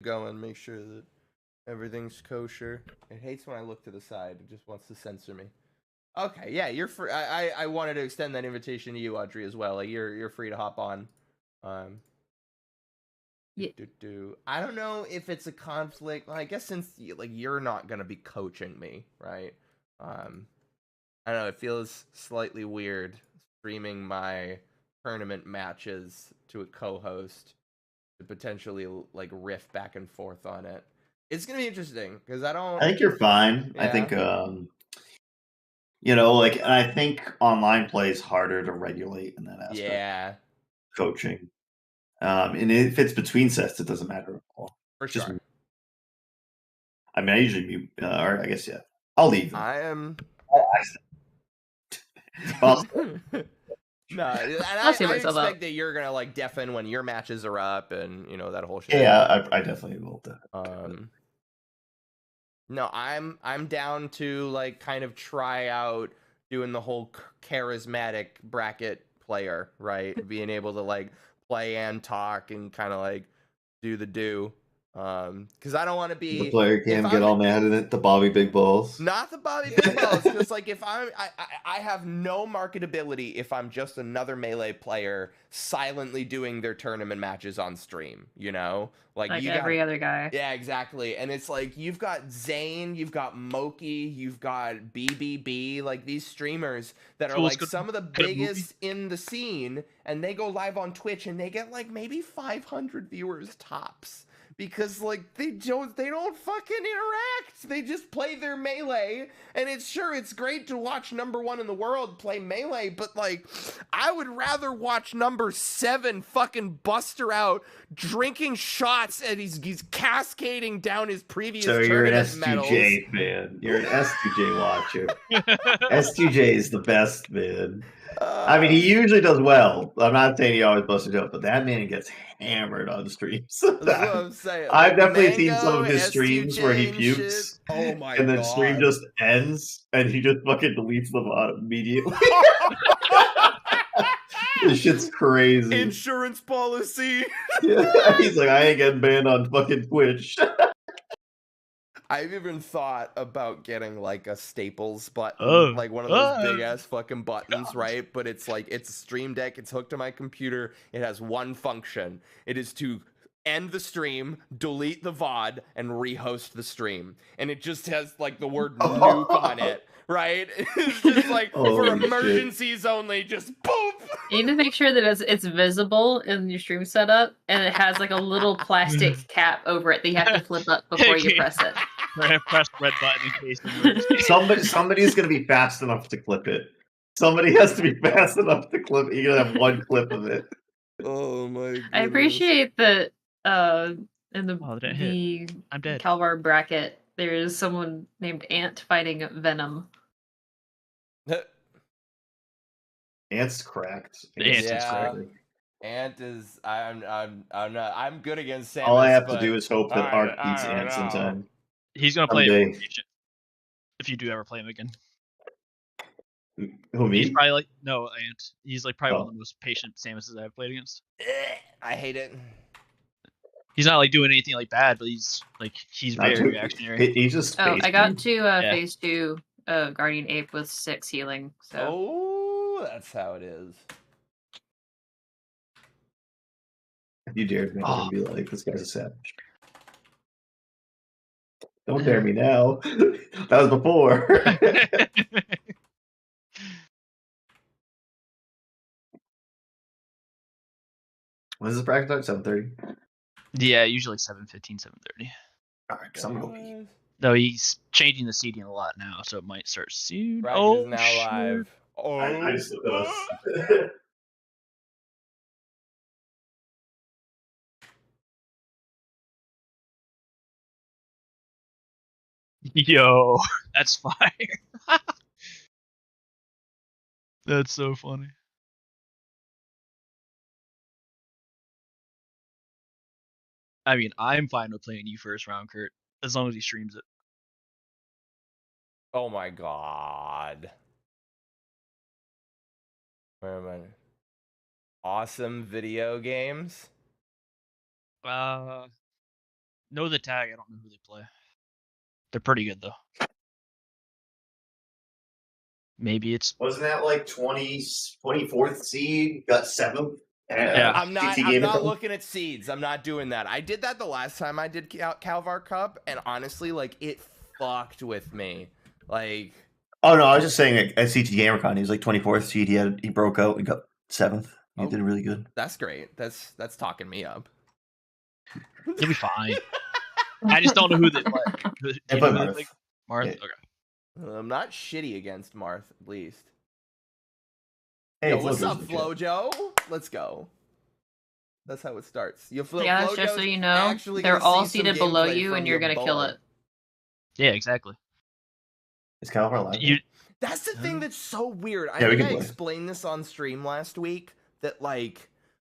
going, make sure that everything's kosher. It hates when I look to the side. It just wants to censor me. Okay, yeah, you're free. I wanted to extend that invitation to you, Audrey, as well. Like you're free to hop on. Um, Yeah. I don't know if it's a conflict. Well, I guess since like you're not gonna be coaching me, right? I don't know. It feels slightly weird streaming my tournament matches to a co-host to potentially like riff back and forth on it. It's gonna be interesting because I don't. I think you're fine. Yeah. I think you know, like, and I think online play is harder to regulate in that aspect. Yeah. Coaching. And if it's between sets, it doesn't matter at all. For Just, sure. I mean, I usually mute, or I guess, yeah. I'll leave. I am. Well, No, and I'll see I myself expect out. that you're gonna like deafen when your matches are up, and you know that whole shit. yeah, I definitely will. No, I'm down to like kind of try out doing the whole charismatic bracket player, right? Being able to like play and talk and kind of like do the do. Because I don't want to be The player can get all mad at it. The Bobby Big Balls. not the Bobby Big Balls, because like if I have no marketability if I'm just another Melee player silently doing their tournament matches on stream, you know? Like you every got, other guy. yeah, exactly. And it's like you've got Zane, you've got Moki, you've got BBB, like these streamers that are like some of the biggest in the scene, and they go live on Twitch and they get like maybe 500 viewers tops. Because like they don't fucking interact. They just play their Melee, and it's great to watch number 1 in the world play Melee, but like I would rather watch number 7 fucking Buster out drinking shots and he's cascading down his previous So you're an tournament S2J fan. You're an S2J watcher. S2J is the best, man. I mean, he usually does well. I'm not saying he always busts it up, but that man gets hammered on streams. That's what I'm saying. I've Like, definitely seen Mango, some of his streams S2J where he and pukes. shit. Oh my and then god. stream just ends and he just fucking deletes them immediately. This shit's crazy. Insurance policy. Yeah, he's like, I ain't getting banned on fucking Twitch. I've even thought about getting like a Staples button, like one of those big ass fucking buttons, right? But it's like it's a Stream Deck, it's hooked to my computer, it has one function. It is to end the stream, delete the VOD, and rehost the stream. And it just has like the word nuke on it, right? It's just like for emergencies only, just boom. You need to make sure that it's visible in your stream setup, and it has like a little plastic cap over it that you have to flip up before you press it. Press red button in case. Somebody's gonna be fast enough to clip it. Somebody has to be fast enough to clip it. You're gonna have one clip of it. Oh my goodness. I appreciate that in the I'm dead. Kalvar bracket, there is someone named Ant fighting Venom. Ant's cracked. Ant is. I'm good against Samus. All I have to do is hope that Ark beats Ant sometime. He's gonna play if you do ever play him again. Who, me? He's probably like Ant. He's like probably one of the most patient Samuses I've played against. I hate it. He's not like doing anything like bad, but he's very reactionary. He just. I got to phase 2 Guardian Ape with 6 healing. So. Oh, that's how it is. You dared me to be like, this guy's a savage. Don't dare me now. That was before. When is this practice time? 7:30? Yeah, usually 7:15, 7:30. Alright, because I'm going to No, he's changing the seating a lot now, so it might start soon. Practice is now live. Oh, I just looked at us. Yo, that's fire. That's so funny. I mean, I'm fine with playing you first round, Kurt, as long as he streams it. Oh my god. Where am I? Awesome video games? know the tag. I don't know who they play. They're pretty good though. Maybe it's wasn't that like 24th seed got 7th? Yeah. I'm not looking at seeds. I'm not doing that. I did that the last time I did Kalvar Cup, and honestly, like it fucked with me. Like, oh no, I was just saying at CT GamerCon, he was like 24th seed. He broke out and got 7th. He did really good. That's great. That's talking me up. You'll be fine. I just don't know who they play. They play Marth. Marth? Yeah. Okay. I'm not shitty against Marth, at least. Hey, yo, what's up, Flojo? Let's go. That's how it starts. Yeah, Flojo's just so you know, they're all seated below you, and you're gonna kill it. Yeah, exactly. Is Kalvar live? That's the thing that's so weird. I Yeah, think I explained this on stream last week, that like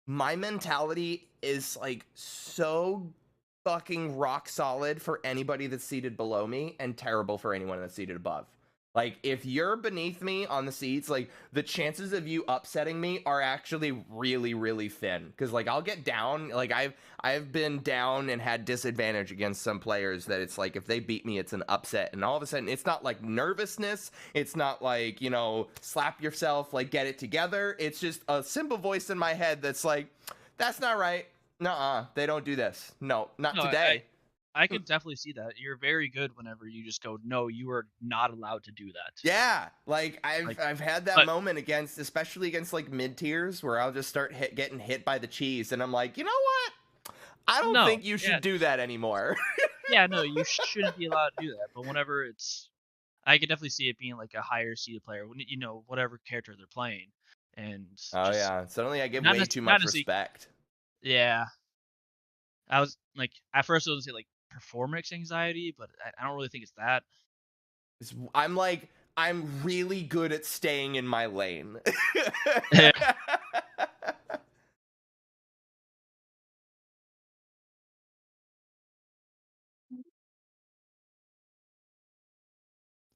my mentality is like so fucking rock solid for anybody that's seated below me and terrible for anyone that's seated above. Like, if you're beneath me on the seats, like, the chances of you upsetting me are actually really, really thin. Because, like, I'll get down. Like, I've been down and had disadvantage against some players that it's like, if they beat me, it's an upset. And all of a sudden, it's not, like, nervousness. It's not, like, you know, slap yourself, like, get it together. It's just a simple voice in my head that's like, that's not right. Nuh-uh, they don't do this. No, not today. I could definitely see that. You're very good whenever you just go, no, you are not allowed to do that. Yeah, like I've had that moment especially against like mid tiers, where I'll just start getting hit by the cheese, and I'm like, you know what? I don't think you should do that anymore. Yeah, no, you shouldn't be allowed to do that. But whenever I could definitely see it being like a higher seeded player, you know, whatever character they're playing, and yeah, suddenly I give way too much respect. Yeah, I was like, at first I was gonna say like performance anxiety, but I don't really think it's that. I'm really good at staying in my lane.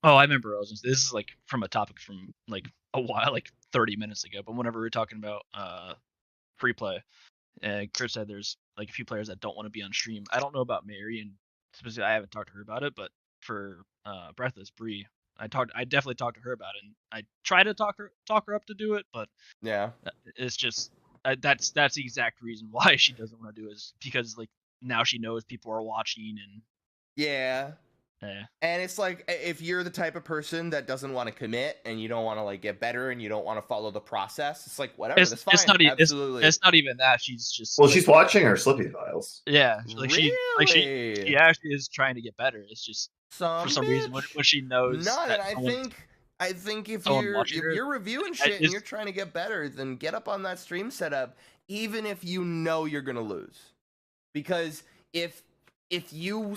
Oh, I remember. This is like from a topic from like a while, like 30 minutes ago. But whenever we were talking about free play, Chris said there's like a few players that don't want to be on stream. I don't know about Mary, and specifically, I haven't talked to her about it. But for Breathless Bree, I definitely talked to her about it, and I tried to talk her up to do it, but yeah, it's just that's the exact reason why she doesn't want to do it, is because like now she knows people are watching, and yeah. And it's like, if you're the type of person that doesn't want to commit, and you don't want to like get better, and you don't want to follow the process, it's like, whatever, that's fine. Absolutely. It's not even that. She's just she's watching her Slippy files. Yeah, like she actually is trying to get better. It's just for some reason when she knows. No, and I think if you're reviewing shit and you're trying to get better, then get up on that stream setup, even if you know you're gonna lose, because if you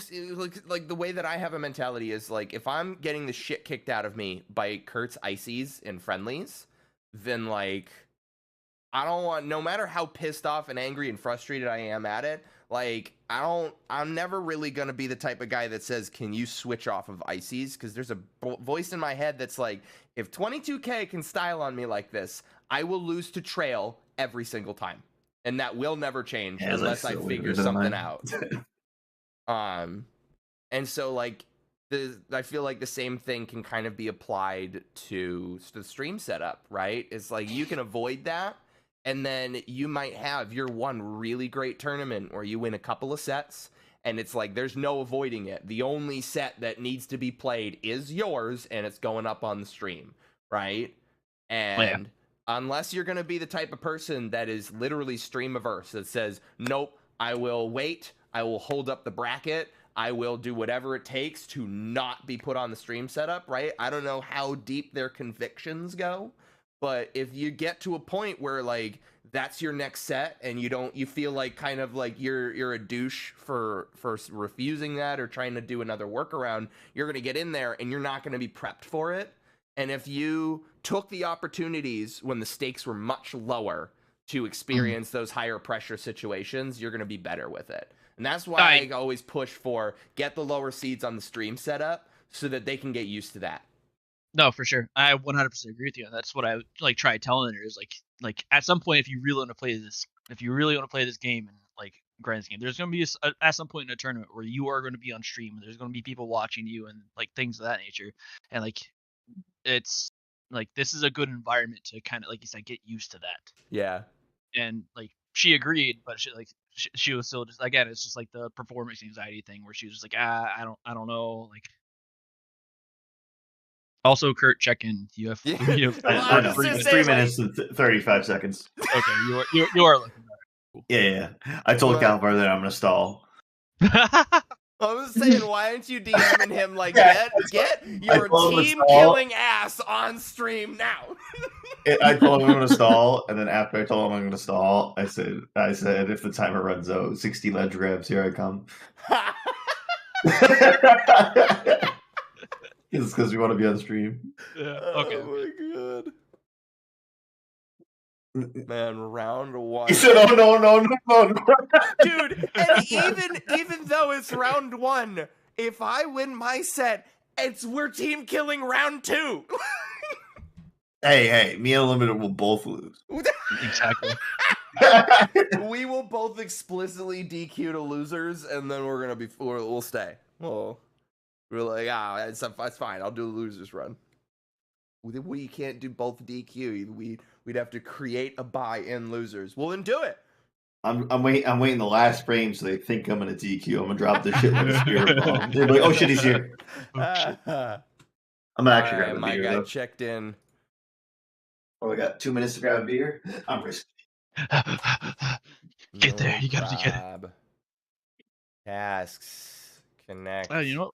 like the way that I have a mentality is like, if I'm getting the shit kicked out of me by Kurt's ices in friendlies, then like I don't want, no matter how pissed off and angry and frustrated I am at it, like I'm never really gonna be the type of guy that says, can you switch off of ices? Because there's a voice in my head that's like, if 22K can style on me like this, I will lose to Trail every single time, and that will never change unless I figure something out. And so like I feel like the same thing can kind of be applied to the stream setup, right? It's like, you can avoid that, and then you might have your one really great tournament where you win a couple of sets, and it's like, there's no avoiding it. The only set that needs to be played is yours, and it's going up on the stream, right? And unless you're going to be the type of person that is literally stream averse, that says, nope, I will wait, I will hold up the bracket, I will do whatever it takes to not be put on the stream setup, right? I don't know how deep their convictions go, but if you get to a point where like that's your next set, and you feel like kind of like you're a douche for refusing that or trying to do another workaround, you're going to get in there and you're not going to be prepped for it. And if you took the opportunities when the stakes were much lower to experience those higher pressure situations, you're going to be better with it. And that's why I always push for, get the lower seeds on the stream setup so that they can get used to that. No, for sure. I 100% agree with you. And that's what I like try telling her, is like at some point, if you really want to play this game and like grand scheme. There's going to be at some point in a tournament where you are going to be on stream, and there's going to be people watching you and like things of that nature. And like it's like this is a good environment to kind of, like you said, get used to that. Yeah. And like she agreed, but she was still just, again, it's just like the performance anxiety thing where she was just like, I don't know, like. Also, Kurt, check in. You have, I know. 3 minutes and 35 seconds. Okay, you are looking better. Cool. Yeah. I told Kalvar that I'm gonna stall. I was saying, why aren't you DMing him like, get your team killing ass on stream now? I told him I'm gonna stall, and then after I told him I'm gonna stall, I said if the timer runs out, 60 ledge grabs, here I come. It's because we want to be on stream. Yeah. Okay. Oh my god. Man, round 1. He said, "Oh no, dude!" And even though it's round 1, if I win my set, we're team killing round 2. Hey, me and Unlimited will both lose. Exactly. We will both explicitly DQ to losers, and then we'll stay. Well, we're like, that's fine. I'll do the losers run. We can't do both DQ. We'd have to create a buy-in losers. Well, then do it. I'm waiting the last frame so they think I'm gonna DQ. I'm gonna drop this shit like a spirit bomb. They're like, oh shit, he's here. I'm actually grabbing a beer. My guy though. checked in. Oh, we got 2 minutes to grab a beer. I'm risky. Get there. You gotta get it. Tasks. Connect. You know what?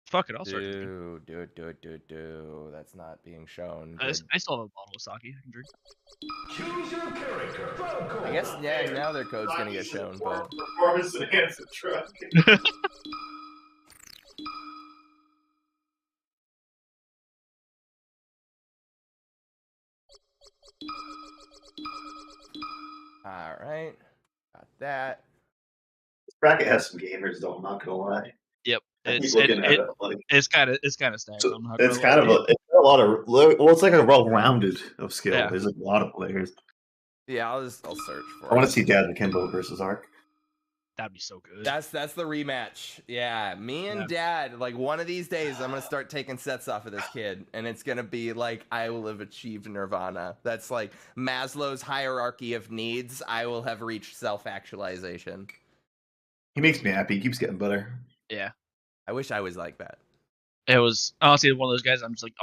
Fuck it, I'll start. Do. That's not being shown. I still have a bottle of sake I can drink. Choose your character. I guess now their code's gonna get shown, but Performance enhancement truck. all right, got that. This bracket has some gamers, though. I'm not gonna lie. Yep, it's kind of stacked. So it's kind of a lot of it's like a well-rounded of skill. Yeah. There's a lot of players. Yeah, I'll search for I want to see Dad Akimbo versus Ark. That'd be so good. That's the rematch. Yeah, me and Dad, like one of these days, I'm gonna start taking sets off of this kid, and it's gonna be like I will have achieved nirvana. That's like Maslow's hierarchy of needs. I will have reached self-actualization. He makes me happy. He keeps getting better. Yeah, I wish I was like that. It was honestly one of those guys. I'm just like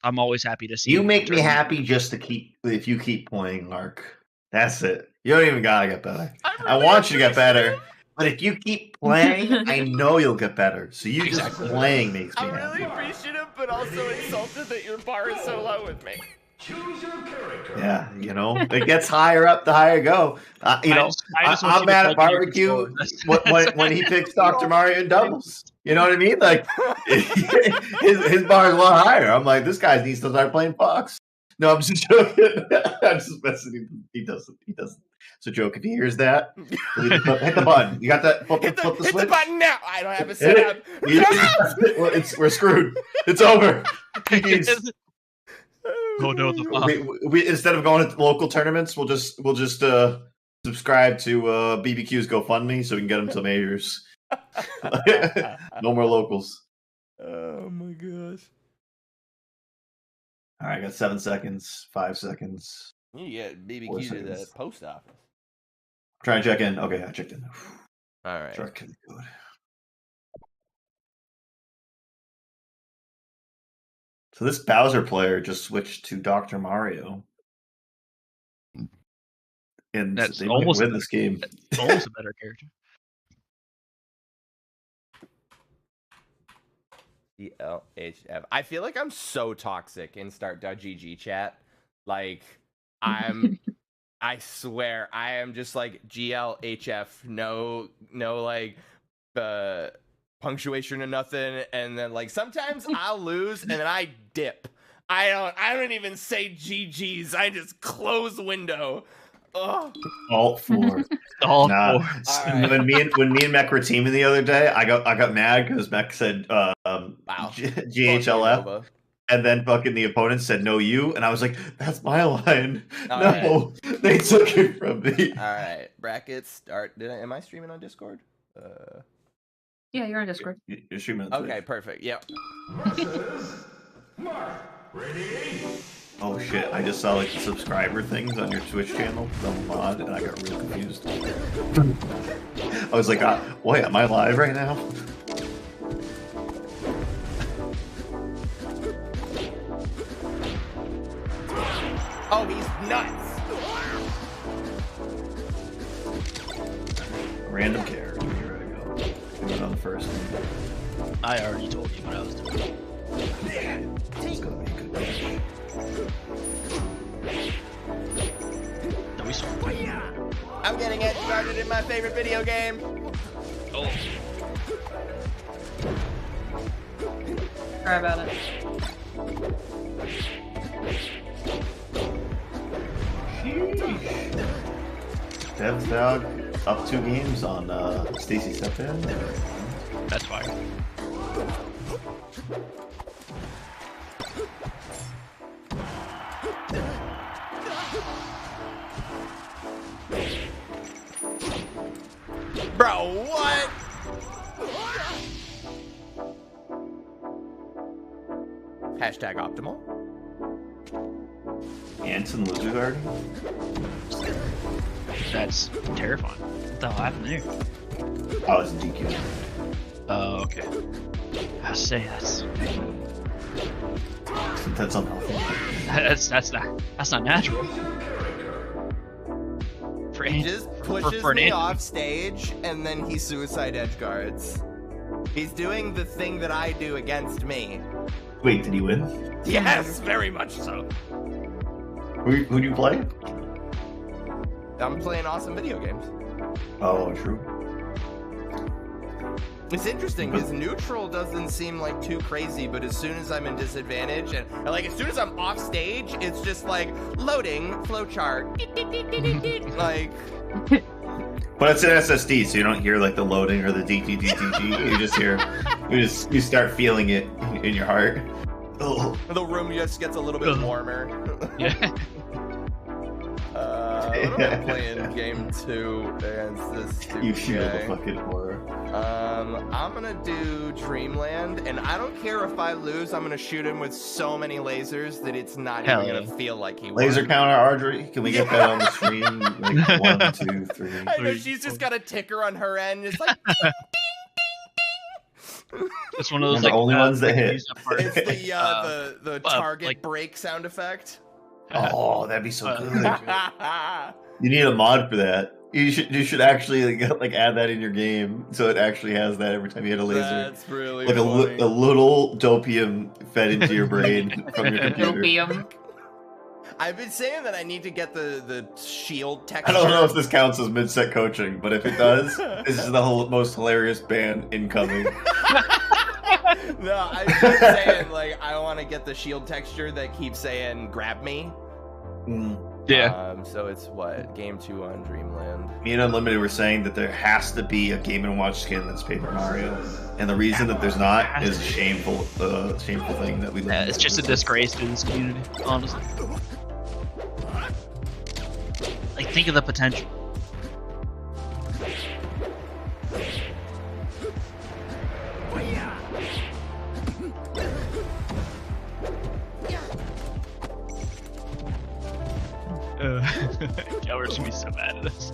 I'm always happy to see. You make me happy just to if you keep playing Ark. That's it. You don't even gotta get better. I want you to get better, but if you keep playing, I know you'll get better. So you just playing makes me happy. I'm really appreciative, but also insulted that your bar is so low with me. Choose your character. Yeah, it gets higher up the higher you go. I'm mad at barbecue when he picks Dr. Mario in doubles. You know what I mean? Like his bar is a lot higher. I'm like, this guy needs to start playing Fox. No, I'm just joking. I'm just messing. He doesn't. It's a joke. If he hears that, hit the button. You got that? Flip the switch. Hit the button now. I don't have it set up. We're screwed. It's over. Oh no! We instead of going to local tournaments, we'll just subscribe to BBQ's GoFundMe so we can get them to majors. No more locals. Oh my gosh! All right, I got 7 seconds, 5 seconds. You get BBQ to the post office. Try and check in. Okay, I checked in. All right. So this Bowser player just switched to Dr. Mario. And that's they almost win this game. Almost a better character. ELHF. I feel like I'm so toxic in start.gg chat. Like I swear I am just like GLHF, no like punctuation or nothing, and then like sometimes I'll lose and then I dip. I don't even say GG's. I just close window. Ugh. Alt 4. Alt 4. Right. When me and Mech were teaming the other day, I got mad because Mech said wow. GHLF, and then fucking the opponent said no you, and I was like, that's my line. All No, they took it from me. All right, brackets start. Am I streaming on Discord? Yeah, you're on Discord. You're streaming on Okay, Twitch. perfect. Yep. Versus Mark. Ready? Oh shit, I just saw like the subscriber things on your Twitch channel, the mod, and I got real confused. I was like, wait, am I live right now? Oh, he's nuts. Random character, here I go. Doing it on the first one. I already told you what I was doing. It's gonna be a good match. No, we saw. I'm getting it started in my favorite video game. Oh, Sorry about it. Dev's Dog up 2 games on Stacy Stepin. that's fire. Bro, what? Hashtag optimal. Anson Loser Garden. That's terrifying. What the hell happened there? Oh, it's DQ. Oh, okay. I say that's That's unhealthy. that's not natural. For He any, just pushes for an me ant- off stage, and then he suicide edge guards. He's doing the thing that I do against me. Wait, did he win? Yes, very much so. Who'd you play? I'm playing awesome video games. Oh, true. It's interesting because neutral doesn't seem like too crazy, but as soon as I'm in disadvantage and like as soon as I'm off stage, it's just like loading flowchart. Like, But it's an SSD, so you don't hear like the loading or the DTDTG. You just hear, you start feeling it in your heart. Oh. the room just gets a little bit warmer. yeah. What am I playing game 2 against this stupid You feel the guy? fucking horror. I'm gonna do Dreamland, and I don't care if I lose. I'm gonna shoot him with so many lasers that it's not Hell even yeah. gonna feel like he won. Laser counter archery? Can we get that on the stream? Like 1, 2, 3. I know she's just got a ticker on her end. It's like It's one of those We're the like only ones that hit. use that part. it's the target like- break sound effect. Oh, that'd be so good. Yeah, You need a mod for that. You should actually like add that in your game so it actually has that every time you hit a laser. that's really Like a funny. little dopium fed into your brain from your computer. Opium. I've been saying that I need to get the shield texture. I don't know if this counts as mid-set coaching, but if it does, this is the most hilarious ban incoming. No, I've been saying like I want to get the shield texture that keeps saying "grab me." Yeah. So it's what game 2 on Dreamland. Me and Unlimited were saying that there has to be a Game & Watch skin that's Paper Mario, and the reason that there's not is a shameful thing that we. Yeah, it's just a disgrace to this community, honestly. Like, think of the potential. Kalvar's gonna be so mad at us.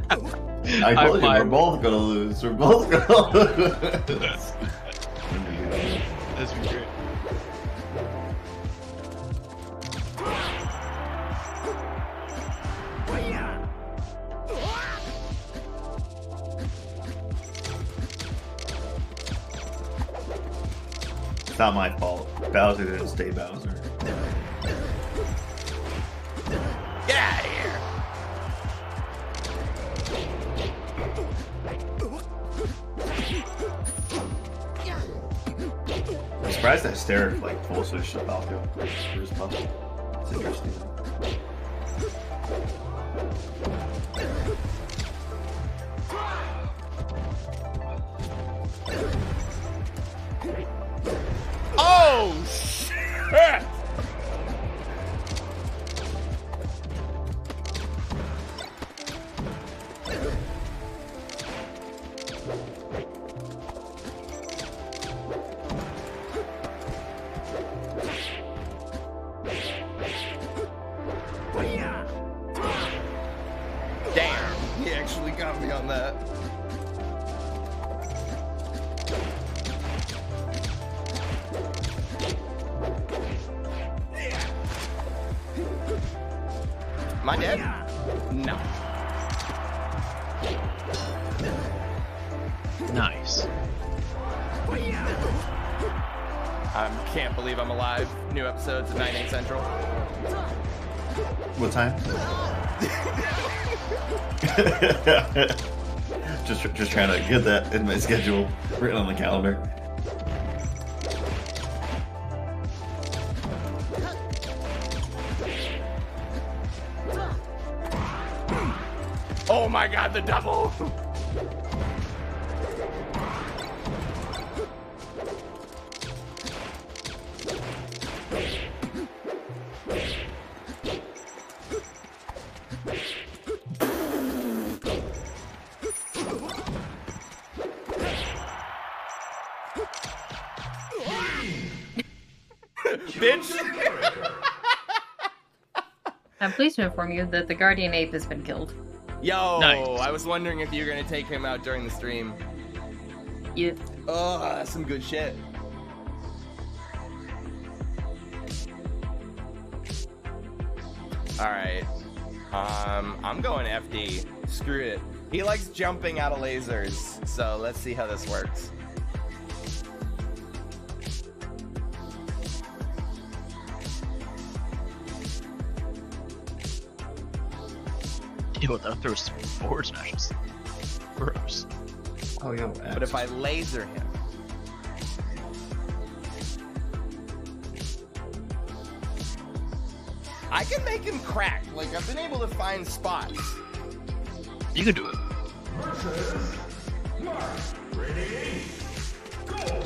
I told you, High we're five. both gonna lose. We're both gonna lose. That's great. It's not my fault. Bowser didn't stay Bowser. Get out of here! I'm surprised that stare like full switch to Falco. It's interesting. Oh! Am I dead? No. Nice. I can't believe I'm alive. New episodes at 9, 8 Central. What time? just trying to get that in my schedule written on the calendar. Oh my god, the double! Bitch! I'm pleased to inform you that the Guardian Ape has been killed. Yo, Nice. I was wondering if you were gonna take him out during the stream. Yeah. Oh, that's some good shit. Alright. I'm going FD. Screw it. He likes jumping out of lasers, so let's see how this works. Yo, that throws forward smashes. Gross. Oh, yeah. But if I laser him... I can make him crack. Like, I've been able to find spots. You can do it. Versus Mark. Ready? Go!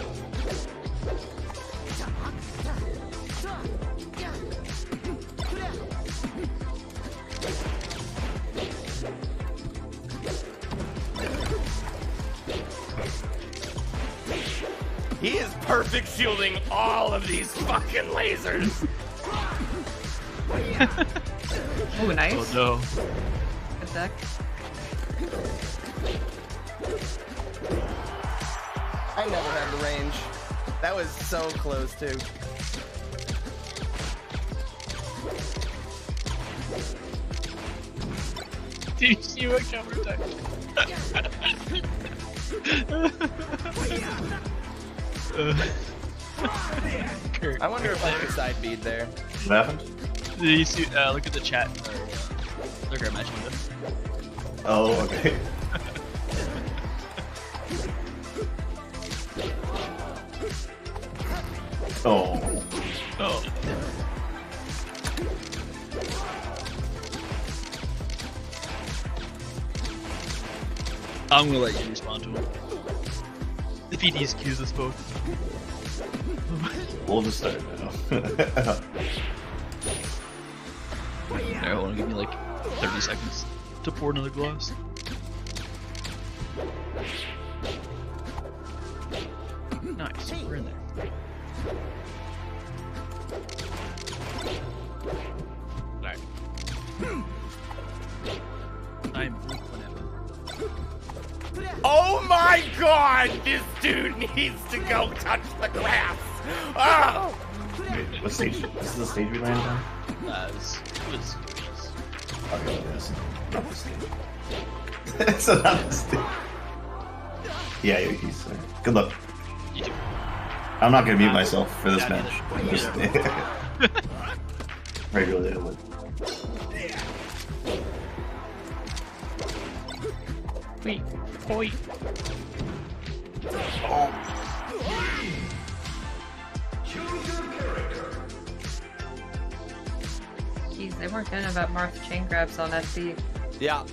He is perfect shielding all of these fucking lasers. Oh, nice. Oh no. Good deck. I never had the range. That was so close too. Did you see what counter attack? Kurt, I wonder if I can side bead there. What happened? did you see? Look at the chat. Look at match window. Oh, okay. Oh. Oh. I'm gonna let you respond to him. If he DQs us both. We'll just start now. There, hold on, give me like 30 seconds to pour another glass. Nice, we're in there. Alright. I'm whenever. Oh my god! This dude needs to go touch the grass! Oh! Wait, what stage? This is the stage we landed on? It was Okay, yes. Not the stage. So not the stage. Yeah, he's there. Good luck. you too. I'm not gonna mute myself for this Yeah, match. neither. Just regularly. I would. Wait, wait. Choose your character. Jeez, they weren't good about Marth chain grabs on FD. Yeah.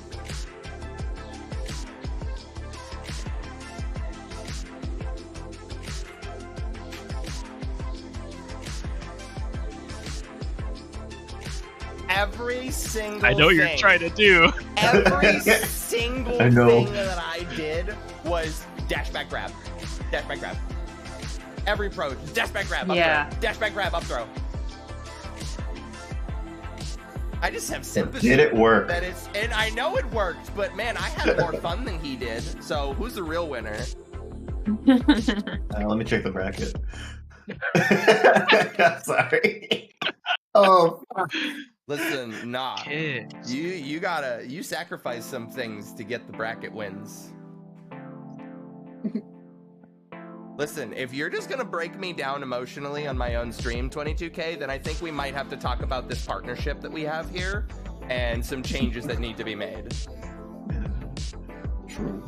Every single I know what you're thing- trying to do. Every single I know. thing that I did was dash back grab. Dash back grab. Every approach, dash back grab, up Yeah. throw. Dash back grab, up throw. I just have sympathy. Did it work? That it's, and I know it worked, but man, I had more fun than he did. So who's the real winner? Let me check the bracket. Sorry. Oh, fuck. Listen, nah. Kids. You sacrifice some things to get the bracket wins. Listen, if you're just gonna break me down emotionally on my own stream, 22K, then I think we might have to talk about this partnership that we have here and some changes that need to be made. True.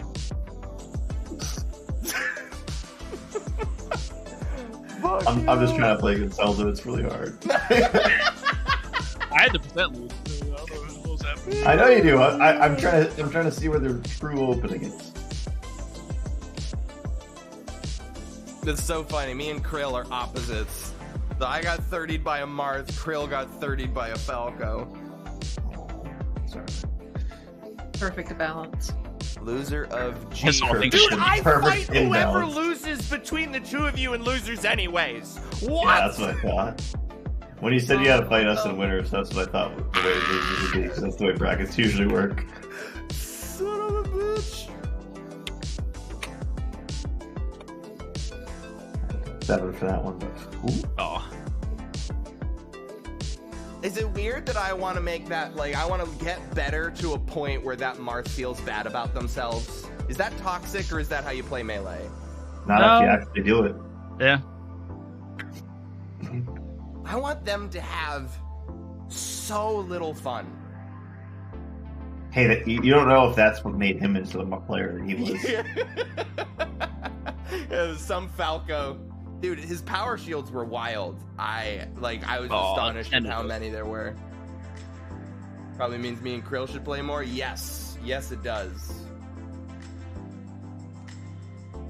I'm just trying to play against Zelda. It's really hard. I had to percent lose. I don't know what was happening. I know you do. I'm trying to see where the true opening is. It's so funny. Me and Krill are opposites. I got 30'd by a Marth. Krill got 30'd by a Falco. Sorry. Perfect balance. Loser of G. That's all things Dude, should be. I Perfect fight whoever imbalance. loses between the two of you and losers anyways. What? Yeah, that's what I thought. When you said you had to fight us in winners, that's what I thought the way losers would be, because that's the way brackets usually work. Son of a bitch. 7 for that one, but ooh. Oh. Is it weird that I want to make that, like, I want to get better to a point where that Marth feels bad about themselves? Is that toxic, or is that how you play Melee? Not if you actually do it. Yeah. I want them to have so little fun. Hey, you don't know if that's what made him into the player that he was. Yeah, some Falco. Dude, his power shields were wild. I was astonished at how many there were. Probably means me and Krill should play more. Yes, it does.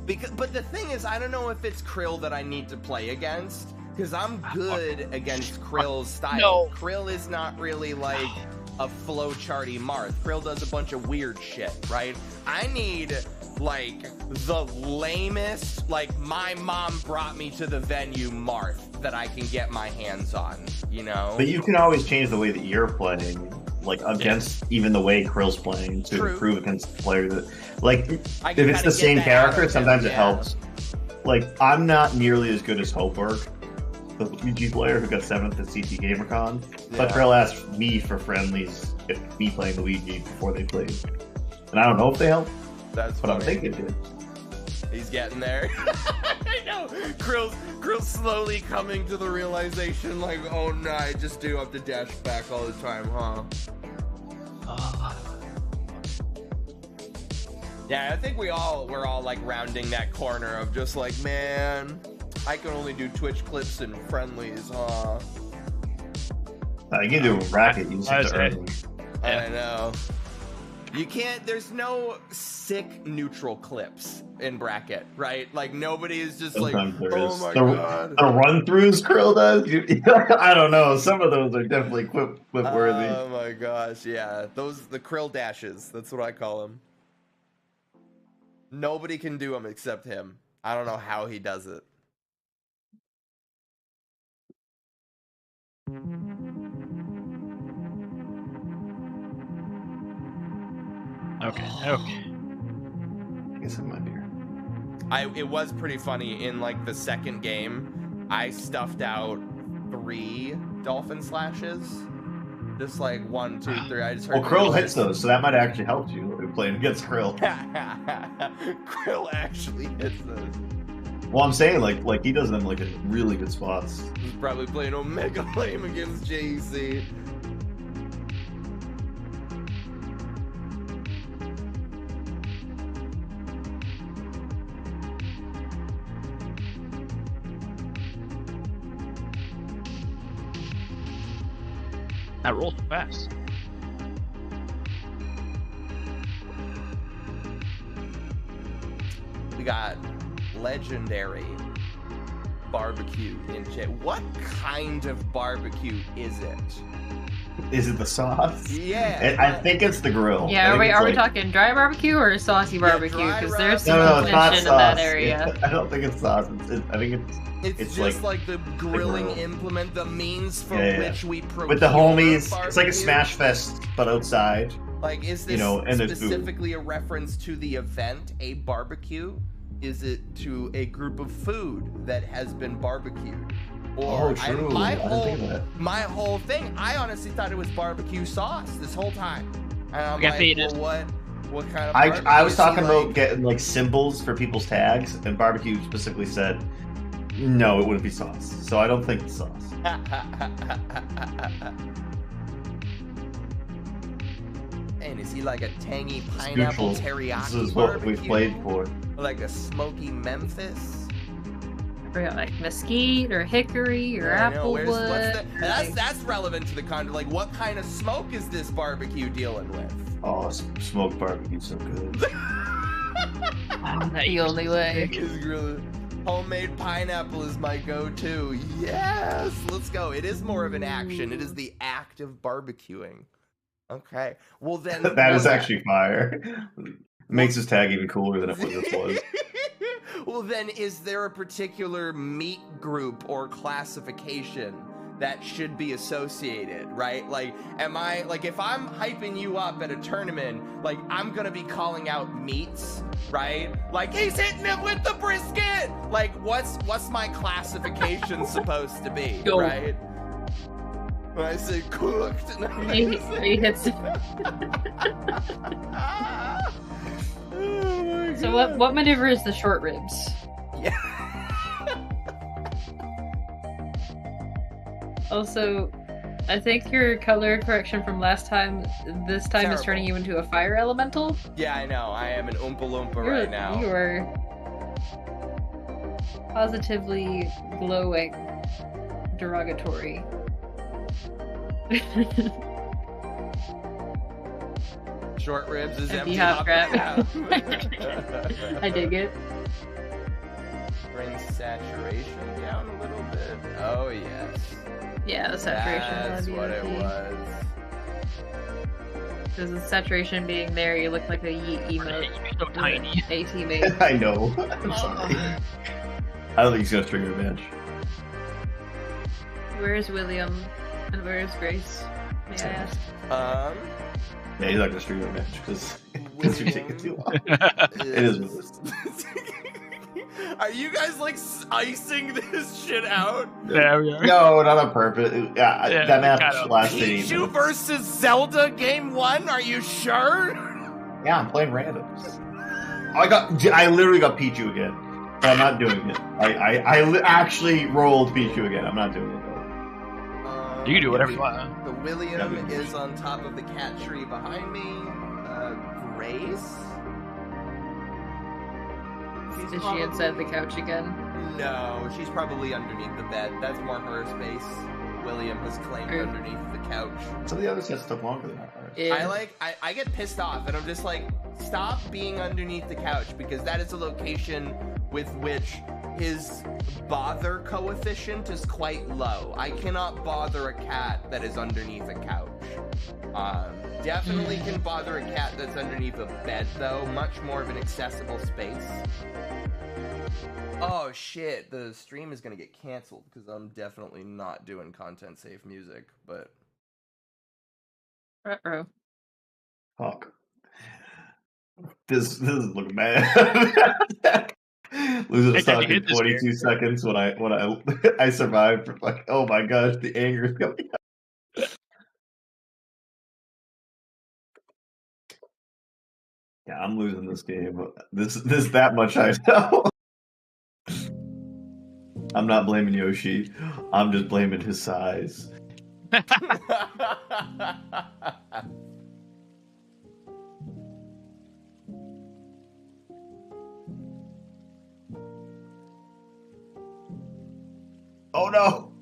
But the thing is, I don't know if it's Krill that I need to play against, because I'm good against Krill's style. No. Krill is not really like a flowcharty Marth. Krill does a bunch of weird shit, right? I need like the lamest, like my mom brought me to the venue Marth that I can get my hands on, you know? But you can always change the way that you're playing, like against even the way Krill's playing to improve against the player that, like, if it's the same character, sometimes it helps. Like, I'm not nearly as good as Hopework, the Luigi player who got 7th at CT GamerCon, but Krill asked me for friendlies if me playing Luigi before they played. And I don't know if they help. That's but funny. I'm thinking it did. He's getting there. I know. Krill's slowly coming to the realization, like, oh no, I just do have to dash back all the time, huh? Yeah, I think we're all like rounding that corner of just like, man, I can only do Twitch clips and friendlies, huh? I can do a bracket. You just have to earn them. I know. You can't, there's no sick neutral clips in bracket, right? Like, nobody is just Sometimes like, oh my the god. The run-throughs Krill does? I don't know. Some of those are definitely quip-worthy. Oh my gosh, yeah. The Krill dashes. That's what I call them. Nobody can do them except him. I don't know how he does it. Okay. I guess it might be here. It was pretty funny in like the second game. I stuffed out 3 dolphin slashes. Just like 1, 2, 3. I just heard. Well, Krill hits those, so that might actually help you playing against Krill. Krill actually hits those. Well, I'm saying like he does them like in really good spots. He's probably playing Omega Flame against JEC. That rolled fast. We got legendary barbecue in chat. What kind of barbecue is it? Is it the sauce? Yeah. I think it's the grill. Yeah, are we talking dry barbecue or saucy barbecue? Because there's some it's not tension in sauce. that area. I don't think it's sauce. I think It's just like the grilling implement, the means for which we procure with the homies. barbecue. It's like a smash fest, but outside. Like, is this and specifically a reference to the event, a barbecue? is it to a group of food that has been barbecued? Oh, true. I didn't think of that. My whole thing, I honestly thought it was barbecue sauce this whole time. And I'm like, well, what kind of barbecue I was is he talking about like? getting like symbols for people's tags, and barbecue specifically said, no, it wouldn't be sauce. So I don't think it's sauce. And is he like a tangy pineapple Neutral. teriyaki This is what we barbecue? played for. Like a smoky Memphis? Or like mesquite or hickory or I know, applewood. that's relevant to the content. Like, what kind of smoke is this barbecue dealing with? Oh, smoked barbecue, so good. The only way. Is really- Homemade pineapple is my go-to. Yes, let's go. It is more of an action. It is the act of barbecuing. Okay. Well then, That is actually fire. Makes his tag even cooler than it was. Well then, is there a particular meat group or classification that should be associated, right? Like, am I, like, if I'm hyping you up at a tournament, like, I'm gonna be calling out meats, right? Like, he's hitting him with the brisket! Like, what's my classification supposed to be, Go. right? When I say cooked, He hits. Oh my So God. what maneuver is the short ribs? Yeah. Also, I think your color correction from last time, this time is Terrible. turning you into a fire elemental. Yeah, I know. I am an Oompa Loompa You right now. are positively glowing, derogatory. Short ribs is Empty empty hot hop crap. crap. I dig it. Bring saturation down a little bit. Oh yes. Yeah, the saturation. That's what it was. Because the saturation being there, you look like a yeet emote. You're so tiny. A teammate. I know. I'm sorry. I don't think he's gonna string revenge. Where's William? And where's Grace? May I ask? Yeah, he's not gonna string revenge because you're taking too long. It is what it is. Are you guys like icing this shit out? Yeah, we are. No, not on purpose. Yeah, Yeah, that match kind of. lasted 8 Pichu minutes. versus Zelda game 1? Are you sure? Yeah, I'm playing randoms. I literally got Pichu again. But I'm not doing it. I actually rolled Pichu again. I'm not doing it though. You can do whatever you want. The William is on top of the cat tree behind me. Grace? Is she inside the couch again? No, she's probably underneath the bed. That's more her space. William has claimed Or- underneath the couch. Some of the others got stuff longer than ours. Yeah. I get pissed off and I'm just like, stop being underneath the couch because that is a location with which his bother coefficient is quite low. I cannot bother a cat that is underneath a couch. Definitely can bother a cat that's underneath a bed though, much more of an accessible space. Oh shit, the stream is gonna get canceled because I'm definitely not doing content safe music, but Uh-oh. Fuck. This is looking bad. Losing Hey, a stock can you in hit this 22 seconds when I survived for like, oh my gosh, the anger is coming out. Yeah, I'm losing this game. This that much I know. I'm not blaming Yoshi. I'm just blaming his size. Oh no!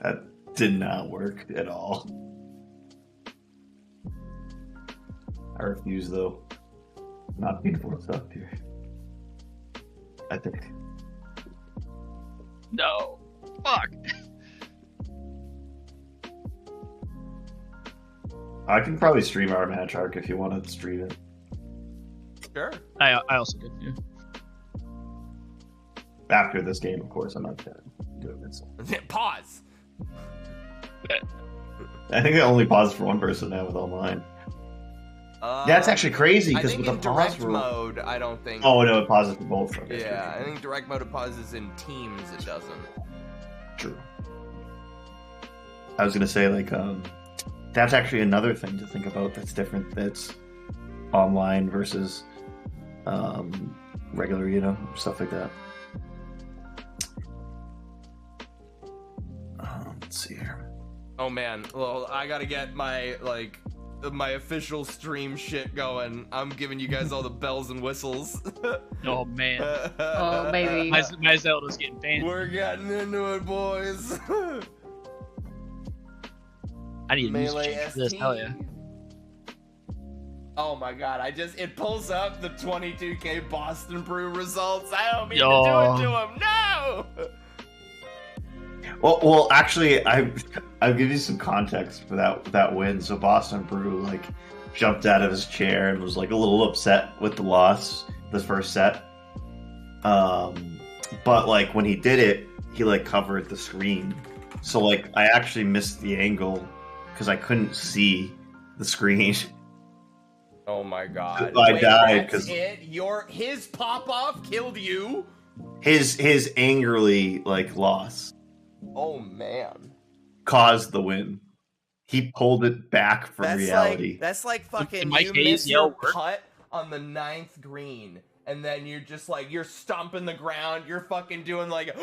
That did not work at all. I refuse though. Not being forced up here. I think. No. Fuck. I can probably stream our match arc if you want to stream it. Sure. I also did. Yeah. After this game, of course. I'm not gonna do it myself. Pause. I think it only pauses for one person now with online. That's actually crazy I because think with in the pause direct rule. mode, I don't think. Oh no, it pauses for both. Okay, Yeah, I think direct mode it pauses in teams. It doesn't. True. I was gonna say like that's actually another thing to think about. That's different. That's online versus regular, you know, stuff like that. Let's see here. Oh man, well I gotta get my official stream shit going. I'm giving you guys all the bells and whistles. Oh man. Oh baby. My Zelda's getting banned. We're getting into it, boys. I need a news Melee change for this. Hell yeah. Oh my god, it pulls up the 22K Boston Brew results. I don't mean to Yo. do it to him. No! Well, actually, I'll give you some context for that win. So Boston Brew like jumped out of his chair and was like a little upset with the loss, the first set. But like when he did it, he like covered the screen. So like I actually missed the angle because I couldn't see the screen. Oh my god. I died that's 'cause- his pop off killed you? His angrily like loss Oh man. caused the win. He pulled it back from reality. That's like fucking Mike you Hayes miss your yell work? putt on the 9th green, and then you're just like you're stomping the ground, you're fucking doing like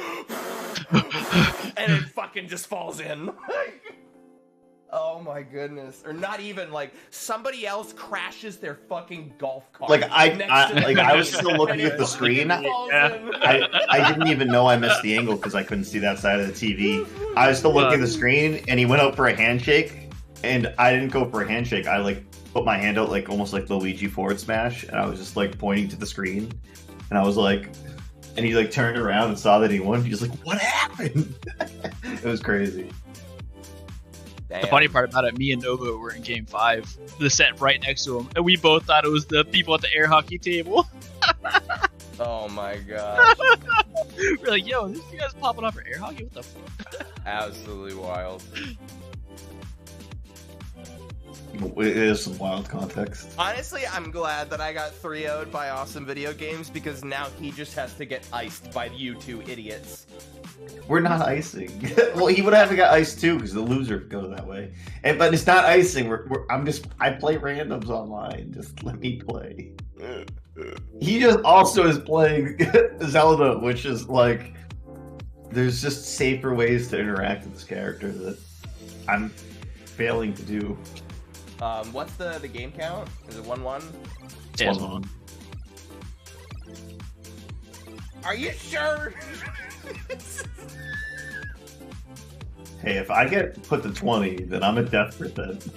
and it fucking just falls in. Oh my goodness. Or not even like somebody else crashes their fucking golf cart. Like I next to was still looking at the screen. Yeah. I didn't even know I missed the angle because I couldn't see that side of the TV. I was still looking at the screen, and he went out for a handshake, and I didn't go for a handshake. I like put my hand out like almost like Luigi forward smash, and I was just like pointing to the screen, and I was like, and he like turned around and saw that he won. He was like, "What happened?" It was crazy. Damn. The funny part about it, me and Nova were in game 5, the set right next to him, and we both thought it was the people at the air hockey table. Oh my god. We're like, yo, this you guys popping off for air hockey? What the fuck? Absolutely wild. It is some wild context. Honestly, I'm glad that I got 3-0'd by Awesome Video Games because now he just has to get iced by you two idiots. We're not icing. Well, he would have got iced too because the loser goes that way. But it's not icing. I play randoms online. Just let me play. He just also is playing Zelda, which is like there's just safer ways to interact with this character that I'm failing to do. What's the game count? Is it 1-1? Yeah, It's 1-1. Are you sure? Hey, if I get put to 20, then I'm a death percent.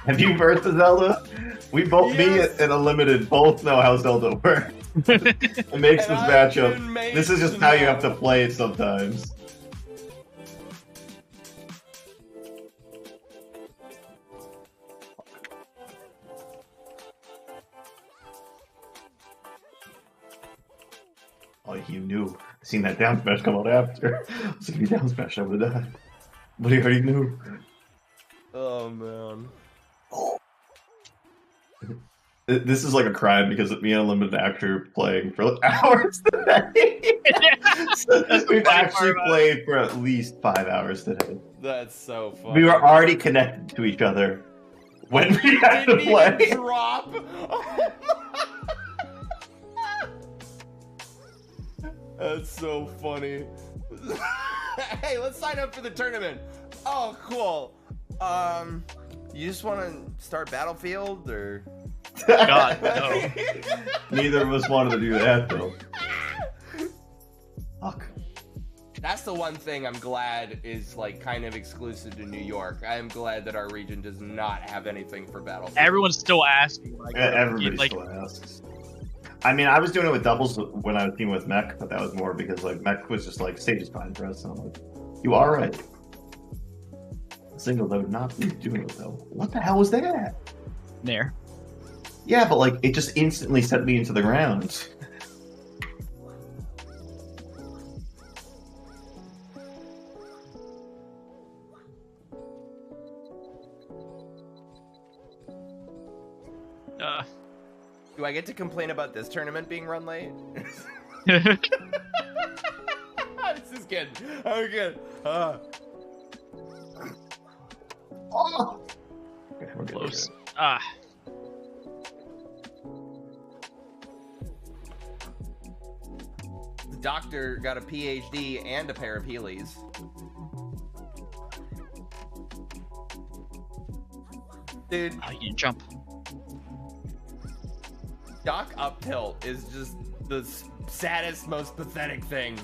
Have you versed Zelda? We both, Yes. me and Unlimited, both know how Zelda works. It makes And this I've matchup. been made This is just to how you have to know. play it sometimes. Oh, you knew. I seen that down smash come out after. I was like, if you down smash, I would have died. But he already knew. Oh man. This is like a crime because me and Unlimited actually are playing for hours today. So That's the we've funny actually part about played for at least 5 hours today. That's so funny. We were already connected to each other when we had to Didn't play. even drop. That's so funny. Hey, let's sign up for the tournament. Oh, cool. You just want to start Battlefield or? God, no. Neither of us wanted to do that though. Fuck. That's the one thing I'm glad is like kind of exclusive to New York. I am glad that our region does not have anything for Battlefield. Everyone's still asking. Like, Everybody like, still asks. I mean, I was doing it with doubles when I was teaming with Mech, but that was more because like Mech was just like stage is fine for us. And I'm like, you are right. Singles, I would not be doing it though. What the hell was that? Nair. Yeah, but like it just instantly sent me into the ground. Do I get to complain about this tournament being run late? Uh, This is good. Oh, good. Oh. Okay, we're good, we're close. good. Ah. The doctor got a PhD and a pair of Heelys. Dude, You can jump. Doc up tilt is just the saddest, most pathetic thing.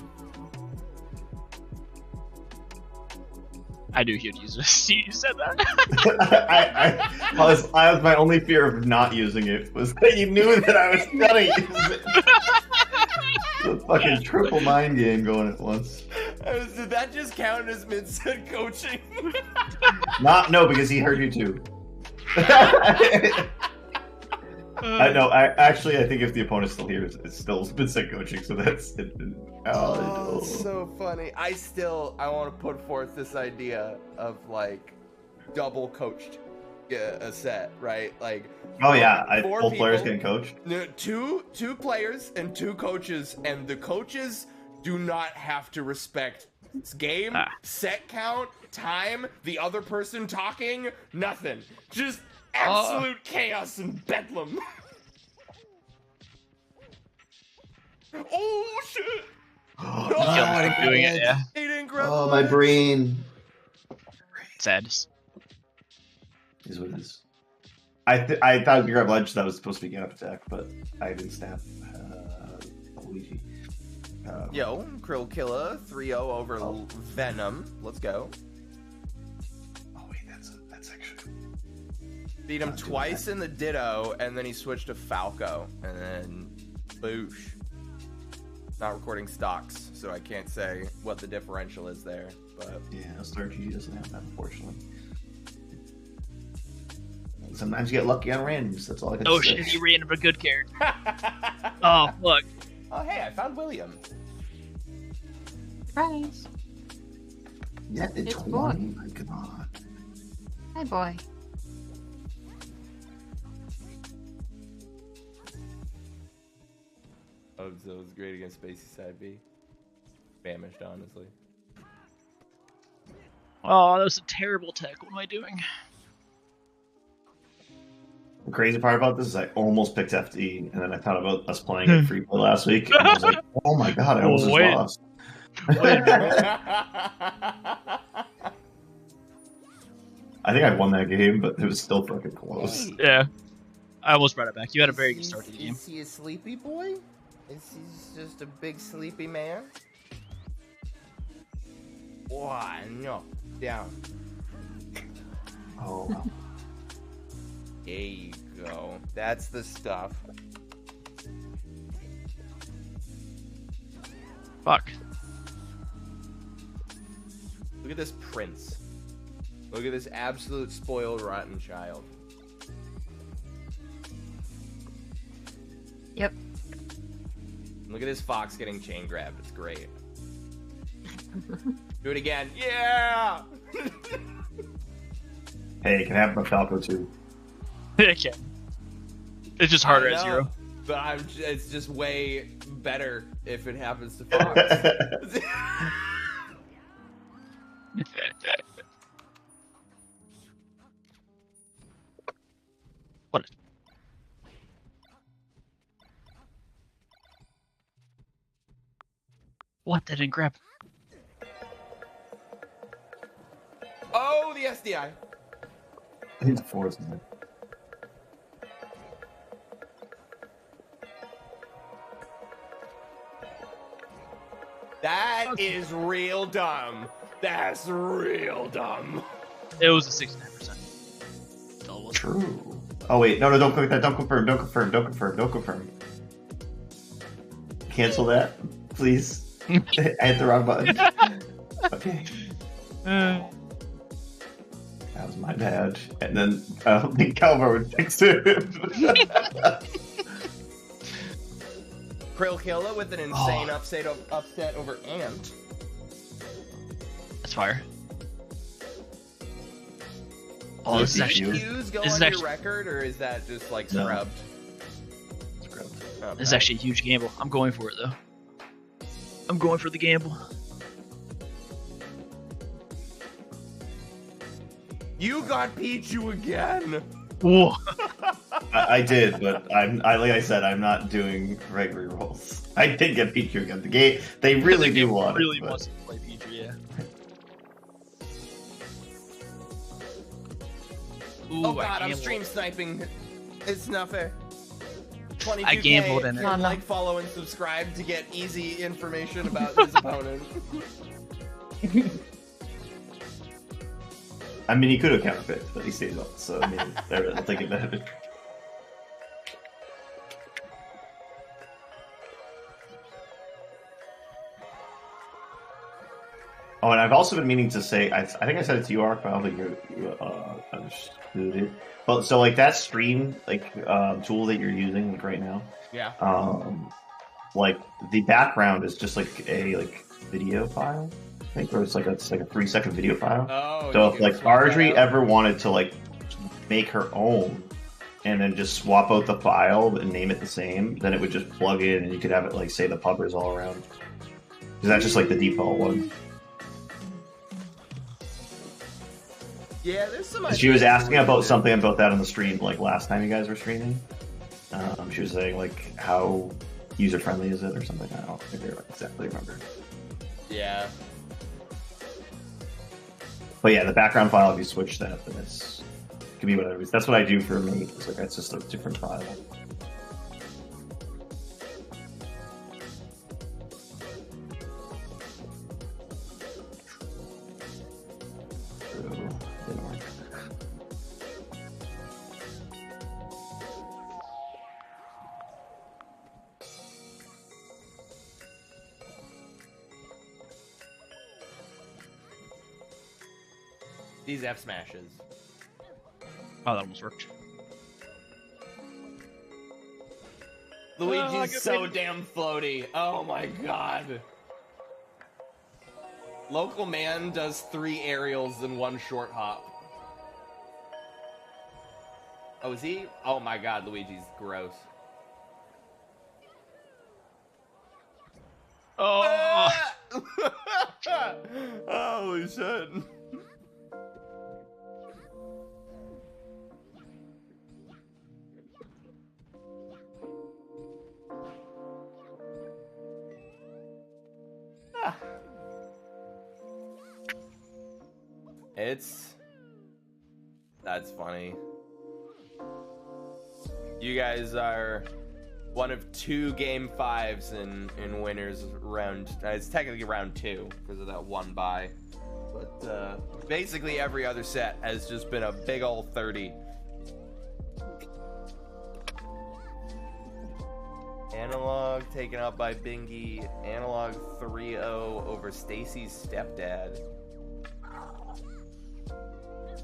I knew he'd use this. You said that. My only fear of not using it was that you knew that I was gonna use it. The fucking triple mind game going at once. Did that just count as mid-set coaching? No, because he heard you too. I think if the opponent's still here, it's still mid-set coaching, so that's it. Oh, so funny. I want to put forth this idea of like double coached a set, right? Like both players getting coached. Two players and two coaches, and the coaches do not have to respect game, set count, time, the other person talking, nothing. Just absolute chaos and bedlam. Oh shit! Doing it, yeah. He didn't grab Oh, the my ledge. brain. Sadness. Is what it is. I thought if you grab ledge, that was supposed to be get up attack, but I didn't snap. Luigi. Yo, Krill Killer 3-0 over Venom. Let's go. Oh wait, that's actually. Beat him Not too twice bad. in the Ditto, and then he switched to Falco, and then boosh. Not recording stocks, so I can't say what the differential is there, but Yeah, Star G doesn't have that, unfortunately. Sometimes you get lucky on randoms. That's all I can say. Oh shit, he ran a good character. Oh, look. Oh hey, I found William. Surprise. Yeah, the It's 20. My God. Hi, boy. Oh, so it was great against Spacey Side B. Famished, honestly. Oh, that was a terrible tech. What am I doing? The crazy part about this is I almost picked FD, and then I thought about us playing it free play last week, and I was like, oh my God, I almost just Wait. lost. I think I won that game, but it was still fucking close. Hey, Yeah. I almost brought it back. You had a very good start to the game. Is he a sleepy boy? Is he just a big sleepy man? Why no? Down. Oh, well. There you go. That's the stuff. Fuck. Look at this prince. Look at this absolute spoiled, rotten child. Yep. Look at this fox getting chain grabbed. It's great. Do it again. Yeah! Hey, it can happen to Falco too. It can. It's just harder I at know, zero. But it's just way better if it happens to fox. What? What? That didn't grab. Oh, the SDI. He's forced, man. That is real dumb. That's real dumb. It was a 69%. So it was. True. Oh wait, no, don't click that. Don't confirm. Don't confirm. Don't confirm. Don't confirm. Cancel that, please. I hit the wrong button. Okay, that was my bad. And then I don't think Kalvar would fix it. Krill Killa with an insane upset over Ant. That's fire. Oh, this is Did actually Q's go this on is your actually record, or is that just like No. scrubbed? this is actually a huge gamble. I'm going for it though. I'm going for the gamble. You got Pichu again. Whoa. I did, but like I said, I'm not doing regular rolls. I did get Pichu again. The game, they really The do game want really it. but- wants to play Pichu, yeah. Ooh, Oh god, I'm gambled. stream sniping. It's not fair. 22K. I gambled and Click Oh, no. like, follow, and subscribe to get easy information about his opponent. I mean, he could have counterpicked, but he stayed up. So I mean, I'll take advantage. Oh, and I've also been meaning to say, I think I said it to you, Ark, but I don't think you understood it. But so, like, that stream, like, tool that you're using, like, right now, Yeah. like, the background is just, like, a, like, video file, I think, or it's like a 3-second video file. Oh. So you if, like, can swap that Ardry out. ever wanted to, like, make her own, and then just swap out the file and name it the same, then it would just plug in, and you could have it, like, say the puppers all around. Because that's just, like, the default one. Yeah, there's some. She was ideas asking for about it. something about that on the stream, like last time you guys were streaming. She was saying like how user friendly is it or something. I don't exactly remember. Yeah. But yeah, the background file, if you switch that, then it can be whatever. That's what I do for me. It's like it's just a different file. So, didn't work. These F smashes. Oh, that almost worked. Luigi's good so baby. damn floaty. Oh my god. Local man does 3 aerials in 1 short hop. Oh, is he? Oh my god, Luigi's gross. Oh, Holy shit. Ah. That's funny. You guys are one of 2 game 5s in winners round. It's technically round 2 because of that 1 bye. But basically every other set has just been a big ol' 30. Analog taken out by Bingy. Analog 3-0 over Stacy's stepdad.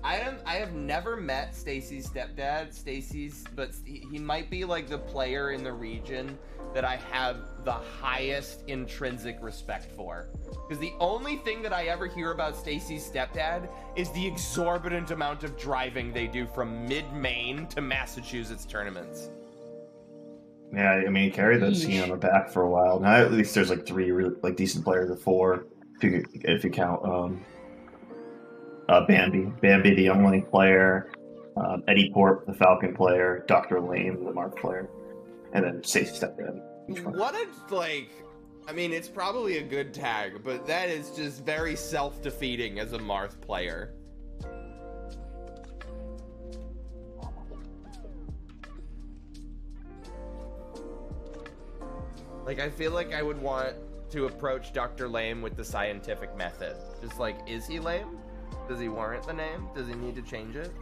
I have never met Stacy's stepdad. But he might be like the player in the region that I have the highest intrinsic respect for. Because the only thing that I ever hear about Stacy's stepdad is the exorbitant amount of driving they do from mid-Maine to Massachusetts tournaments. Yeah, I mean, he carried that scene on the back for a while. Now at least there's like 3 really like decent players, or 4 if you count Bambi, the Young Link player, Eddie Porp, the Falcon player, Dr. Lame, the Mark player, and then Stacey Stepdad. What a, like, I mean, it's probably a good tag, but that is just very self-defeating as a Marth player. Like, I feel like I would want to approach Dr. Lame with the scientific method. Just like, is he lame? Does he warrant the name? Does he need to change it?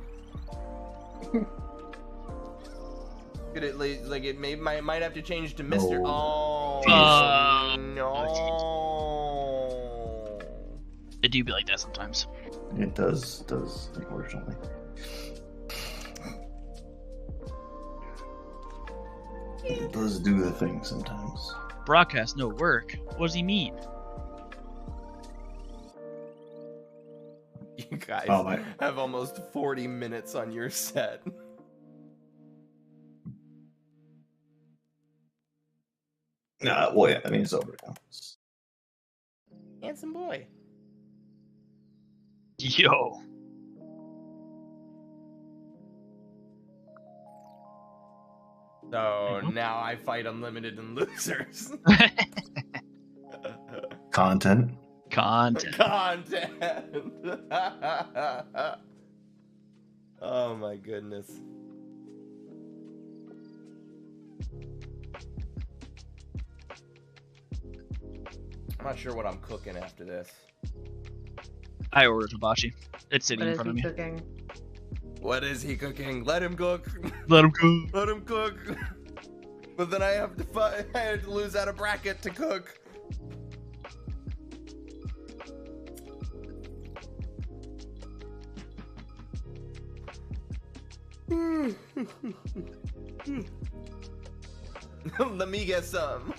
Could it like it might have to change to Mr. No. Oh Jesus. no! it do be like that sometimes. It does, unfortunately. It does do the thing sometimes. Broadcast no work. What does he mean? You guys Oh, my. have almost 40 minutes on your set. Well, yeah, I mean, it's over now. Handsome boy. Yo. So now I fight unlimited and losers. Content. Content. Oh my goodness. I'm not sure what I'm cooking after this. I ordered hibachi. It's sitting What in is front he of me. cooking? What is he cooking? Let him cook. Let him cook. Let him cook. But then I have to lose out a bracket to cook. Let me get some.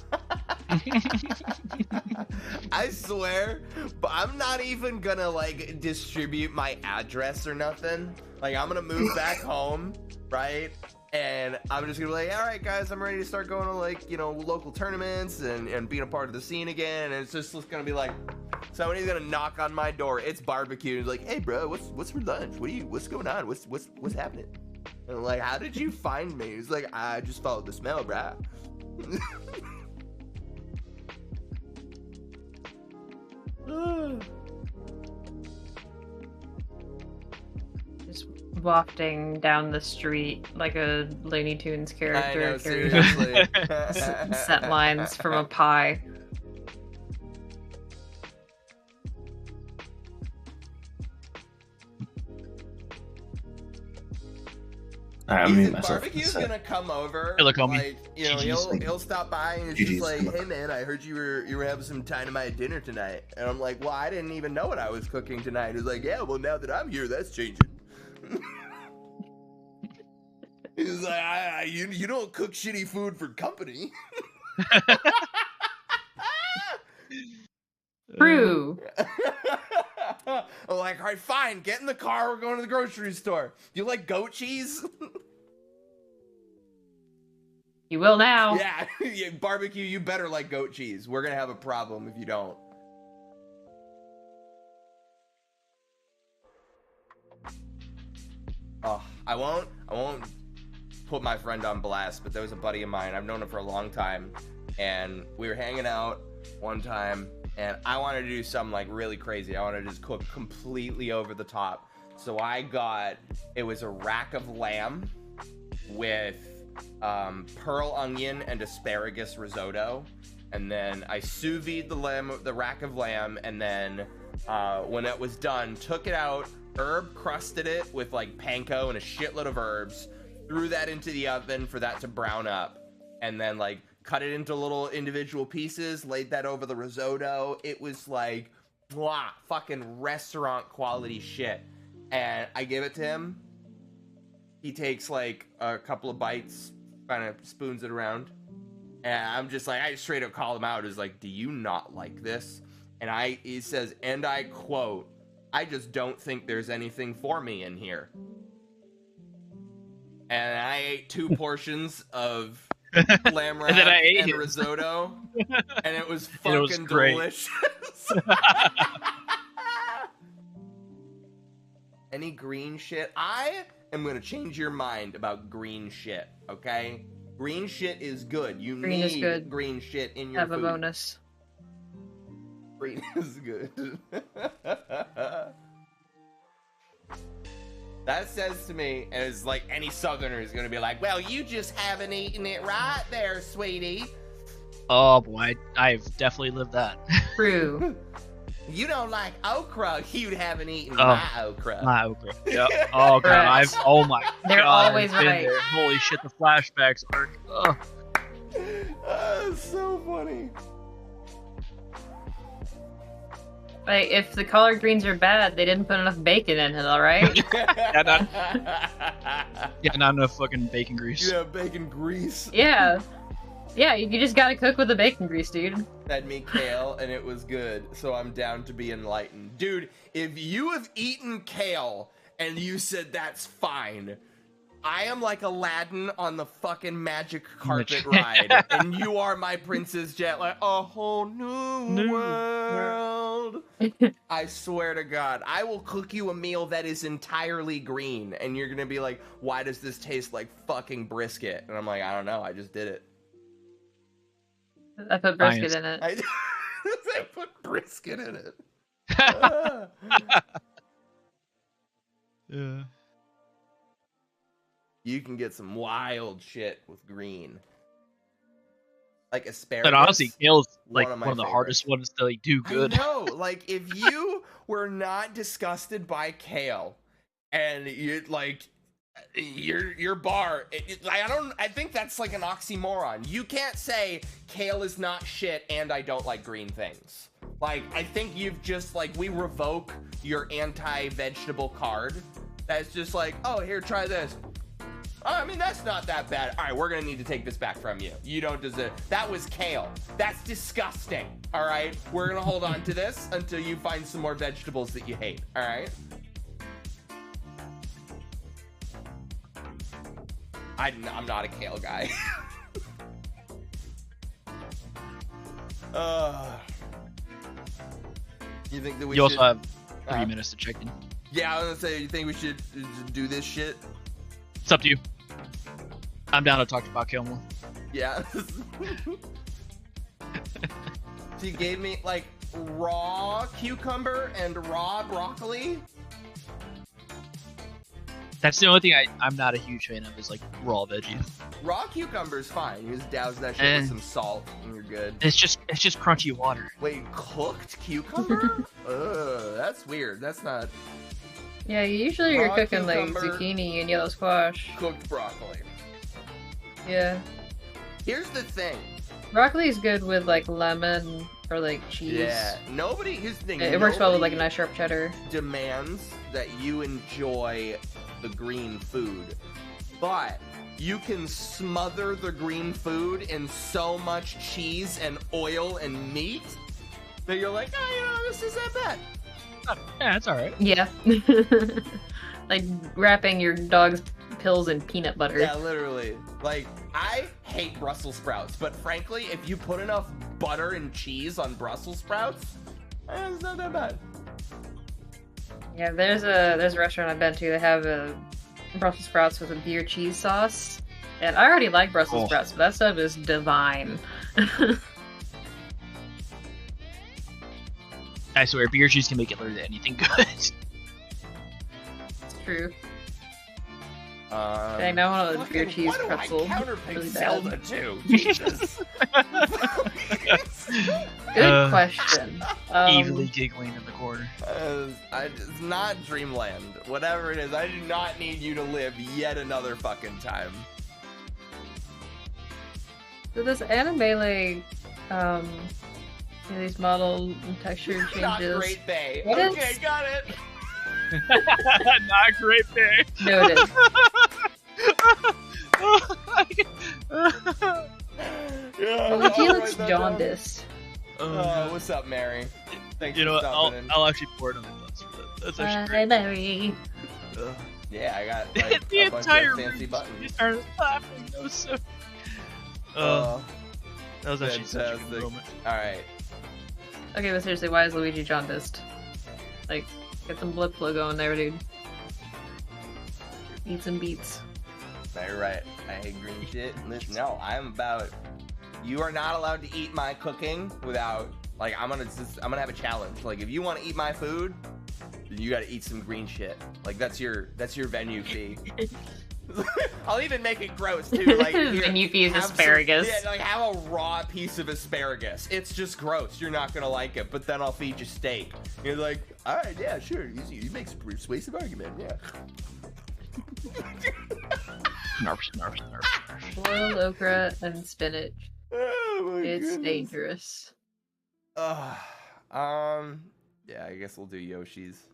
I swear, but I'm not even gonna like distribute my address or nothing. Like I'm gonna move back home, right? And I'm just gonna be like, all right, guys, I'm ready to start going to like, you know, local tournaments and being a part of the scene again. And it's just gonna be like, somebody's gonna knock on my door. It's barbecue. And like, hey, bro, what's for lunch? What's going on? What's happening? And I'm like, how did you find me? He's like, I just followed the smell, bruh. Just wafting down the street like a Looney Tunes character. I know, carrying seriously. set lines from a pie. Barbecue's gonna come over. He'll call me. Like, you know, he'll stop by and it's just like, hey man, I heard you were having some dynamite dinner tonight. And I'm like, well, I didn't even know what I was cooking tonight. He's like, yeah, well now that I'm here, that's changing. He's like, you don't cook shitty food for company. True. I'm like, all right, fine, get in the car, we're going to the grocery store. Do you like goat cheese? You will now. Yeah, barbecue, you better like goat cheese. We're gonna have a problem if you don't. Oh, I won't put my friend on blast, but there was a buddy of mine. I've known him for a long time, and we were hanging out one time, and I wanted to do something like really crazy. I wanted to just cook completely over the top. So it was a rack of lamb with pearl onion and asparagus risotto, and then I sous vide the rack of lamb, and then when it was done, took it out, herb crusted it with like panko and a shitload of herbs, threw that into the oven for that to brown up, and then like cut it into little individual pieces, laid that over the risotto. It was like, blah, fucking restaurant quality shit. And I give it to him. He takes like a couple of bites, kind of spoons it around. And I'm just like, I straight up call him out. Is like, do you not like this? And he says, and I quote, I just don't think there's anything for me in here. And I ate 2 portions of lamb wrap and risotto, and it was fucking delicious. Any green shit? I am gonna change your mind about green shit, okay? Green shit is good. You Green need is good. green shit in your Have food. a bonus. Green is good. That says to me, and it's like any southerner is gonna be like, well, you just haven't eaten it right there, sweetie. Oh boy, I've definitely lived that. True. You don't like okra, you haven't eaten my okra. My okra. Yep. Oh god, oh my god. They're always I've been right. there. Holy shit, the flashbacks are. That's so funny. Like, if the collard greens are bad, they didn't put enough bacon in it, alright? Yeah, not enough fucking bacon grease. Yeah, bacon grease. Yeah. Yeah, you just gotta cook with the bacon grease, dude. Fed me kale and it was good, so I'm down to be enlightened. Dude, if you have eaten kale and you said that's fine, I am like Aladdin on the fucking magic carpet ride, and you are my Princess Jet, like a whole new world. I swear to God, I will cook you a meal that is entirely green, and you're gonna be like, why does this taste like fucking brisket? And I'm like, I don't know, I just did it. I put brisket in it. I put brisket in it. Yeah. You can get some wild shit with green. Like asparagus. But honestly, kale's like one one of the hardest ones to like do good. I know. Like if you were not disgusted by kale and you like your bar, I think that's like an oxymoron. You can't say kale is not shit and I don't like green things. Like I think you've just like, we revoke your anti-vegetable card. That's just like, oh, here, try this. Oh, I mean, that's not that bad. All right, we're gonna need to take this back from you. You don't deserve. That was kale. That's disgusting. All right, we're gonna hold on to this until you find some more vegetables that you hate. All right. I'm not a kale guy. You think that we You should... also have 3 minutes to check in. Yeah, I was gonna say, you think we should do this shit? It's up to you. I'm down to talk about kale more. Yeah. She gave me like raw cucumber and raw broccoli. That's the only thing I'm not a huge fan of is like raw veggies. Raw cucumber's fine. You just douse that shit with some salt and you're good. It's just crunchy water. Wait, cooked cucumber? Ugh, that's weird. That's not Yeah, usually you're raw cooking like cucumber, zucchini and yellow squash. cooked broccoli. Yeah. Here's the thing. Broccoli is good with like lemon or like cheese. Yeah, here's the thing. It works well with like a nobody nice sharp cheddar. demands that you enjoy the green food, but you can smother the green food in so much cheese and oil and meat that you're like, oh, this isn't that bad. Yeah, it's alright. Yeah. Like wrapping your dog's pills in peanut butter. Yeah, literally. Like, I hate Brussels sprouts, but frankly, if you put enough butter and cheese on Brussels sprouts, it's not that bad. Yeah, there's a restaurant I've been to that have a Brussels sprouts with a beer cheese sauce. And I already like Brussels sprouts, but that stuff is divine. I swear, beer cheese can make it literally anything good. It's true. I know one of those beer cheese pretzels. What do I counterpick Really Zelda bad. to? Jesus. Good question. Evilly giggling in the corner. It's not Dreamland. Whatever it is, I do not need you to live yet another fucking time. So this anime like these model and texture changes. Not Great Bay. What Okay, is- got it. Not great day. Noted. Yeah, Luigi I'll looks write that down. jaundiced. What's up, Mary? Thanks You know for what? stopping in. I'll actually pour it on the butts for that. That's actually Bye, great. Mary. Ugh. Yeah, I got like, The a bunch entire of fancy room buttons. started laughing. That was so. That was actually such a good fantastic. moment. Alright. Okay, but seriously, why is Luigi jaundiced? Like, get some blood flow going there, dude. Eat some beets. Very right. I hate green shit. Listen, no, I'm about. You are not allowed to eat my cooking without. Like, I'm gonna have a challenge. Like, if you want to eat my food, then you got to eat some green shit. Like, that's your venue fee. I'll even make it gross too. Like, here, Venue fee is have some- asparagus. Yeah, like have a raw piece of asparagus. It's just gross. You're not gonna like it. But then I'll feed you steak. You're like, all right, yeah, sure. You make a persuasive argument. Yeah. Narf. Boiled okra and spinach. Oh my It's goodness. dangerous. Yeah, I guess we'll do Yoshi's.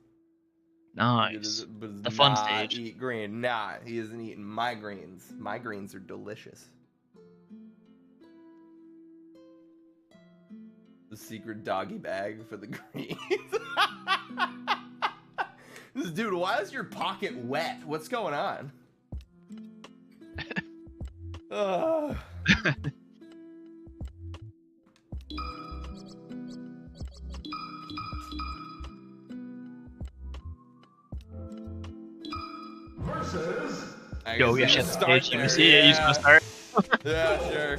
Nice. But The fun not stage. Eat green. Nah, he isn't eating my greens. My greens are delicious. The secret doggy bag for the greens. Dude, why is your pocket wet? What's going on? Versus. Yo, we actually have to stage. You see it? You just gonna start? Yeah, sure.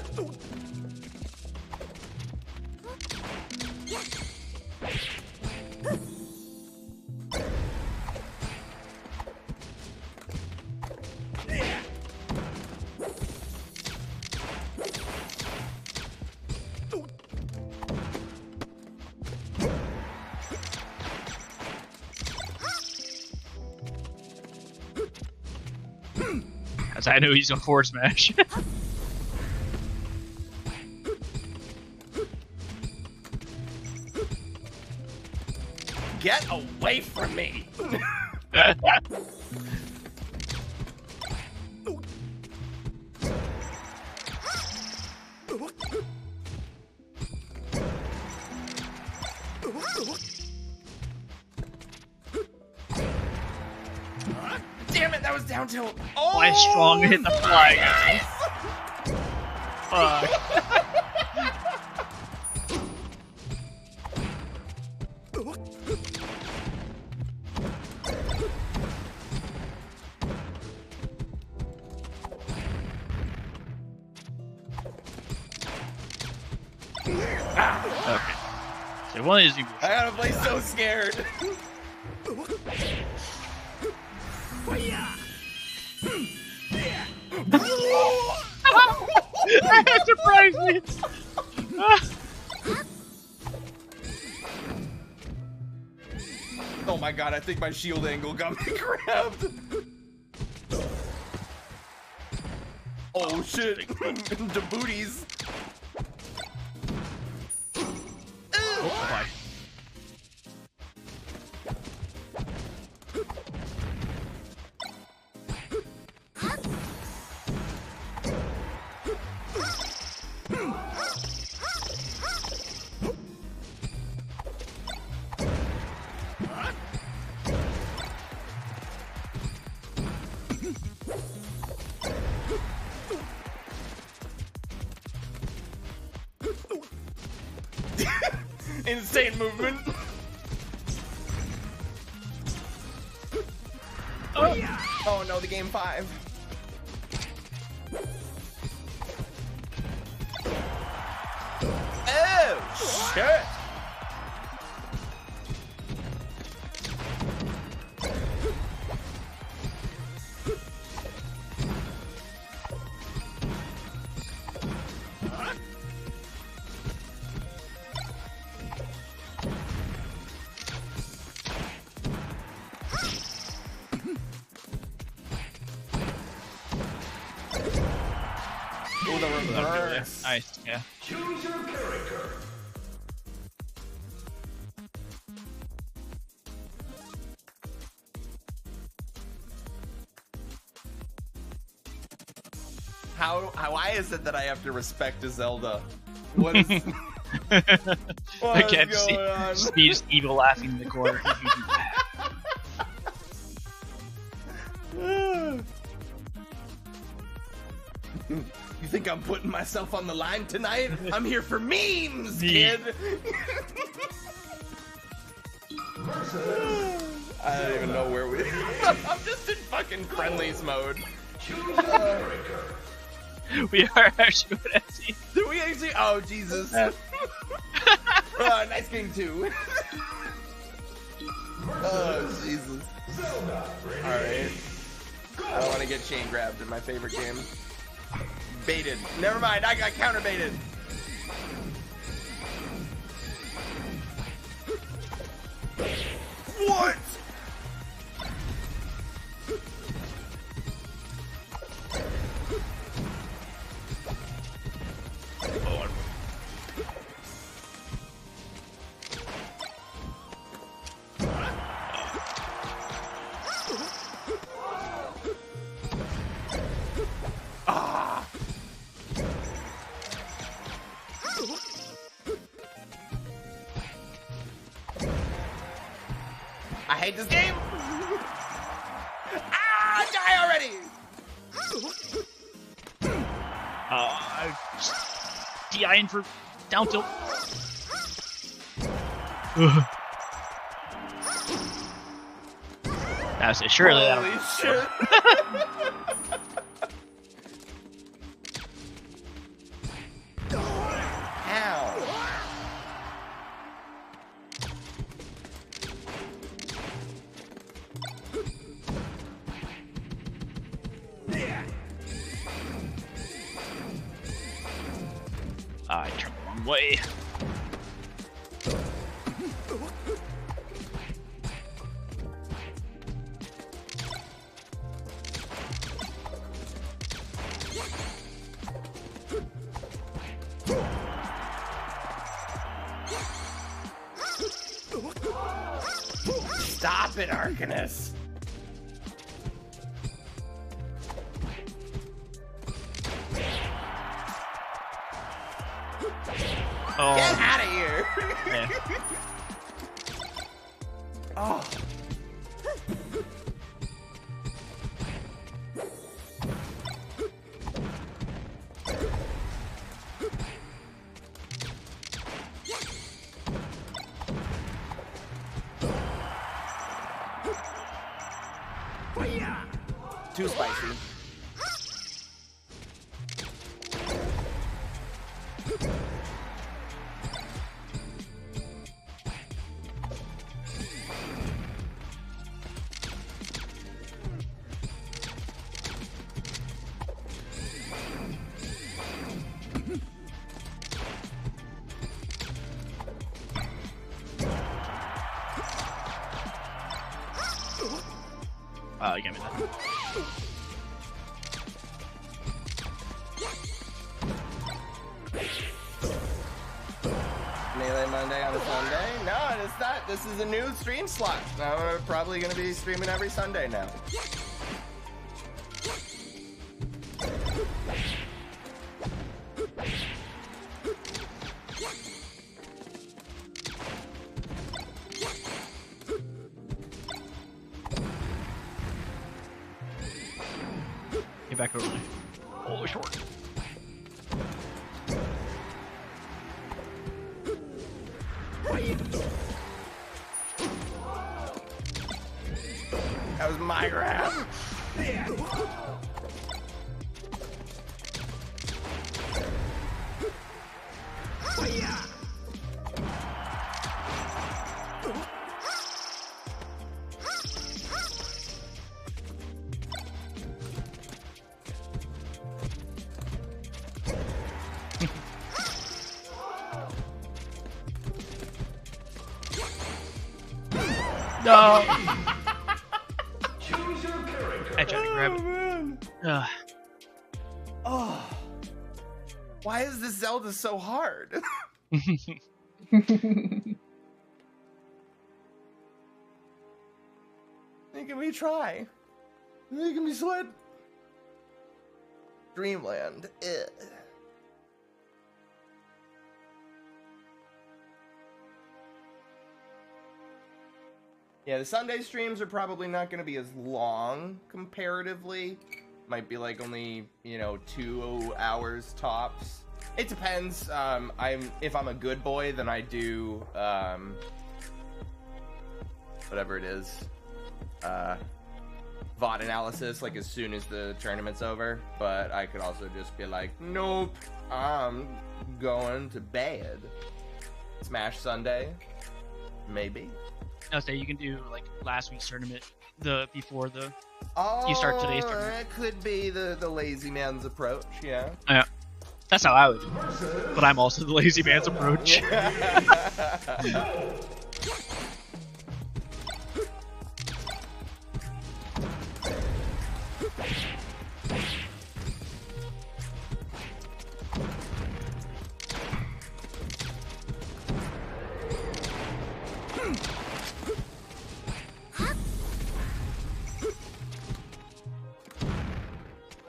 As I knew he's gonna forward smash. Get away from me! Damn it, that was down tilt. Oh, Why strong hit the fly? Fuck. Okay. So one of these you I gotta play so scared. That surprised me. Oh my god, I think my shield angle got me grabbed. Oh shit, the booties. Oh my. Insane movement. Oh no, the game 5. Oh shit. Oh, the reverse. Nice, yeah. Choose your character. Why is it that I have to respect a Zelda? What is what I is can't going on? see me just evil laughing in the corner. You think I'm putting myself on the line tonight? I'm here for memes, kid. I don't even know where we. I'm just in fucking friendlies mode. We are actually good at it. Did we actually? Oh Jesus! Nice game too. Oh Jesus! All right. I don't want to get chain grabbed in my favorite game. Baited. Never mind. I got counter baited. What? I hate this game. Ah, die already. DIing for down tilt. That's it. Surely that'll. Holy shit. Ow. I turned the wrong way. Stop it, Arcanus. Oh. Get out of here. Yeah. Oh. Too spicy. You got me that. Melee Monday on a Sunday? No, it's not. This is a new stream slot. Now we're probably going to be streaming every Sunday now. Get back over there. Oh, short. That was my grab. No! Choose your character. I tried to grab it. Man. Oh. Why is this Zelda so hard? Making me try. Making me sweat. Dreamland. Ugh. Yeah, the Sunday streams are probably not going to be as long comparatively. Might be like only, 2 hours tops. It depends. If I'm a good boy, then I do whatever it is. VOD analysis like as soon as the tournament's over, but I could also just be like, nope, I'm going to bed. Smash Sunday, maybe. I'll say you can do like last week's tournament, before the Oh, you start today's tournament. That could be the lazy man's approach, yeah. Yeah, that's how I would do it. But I'm also the lazy man's approach.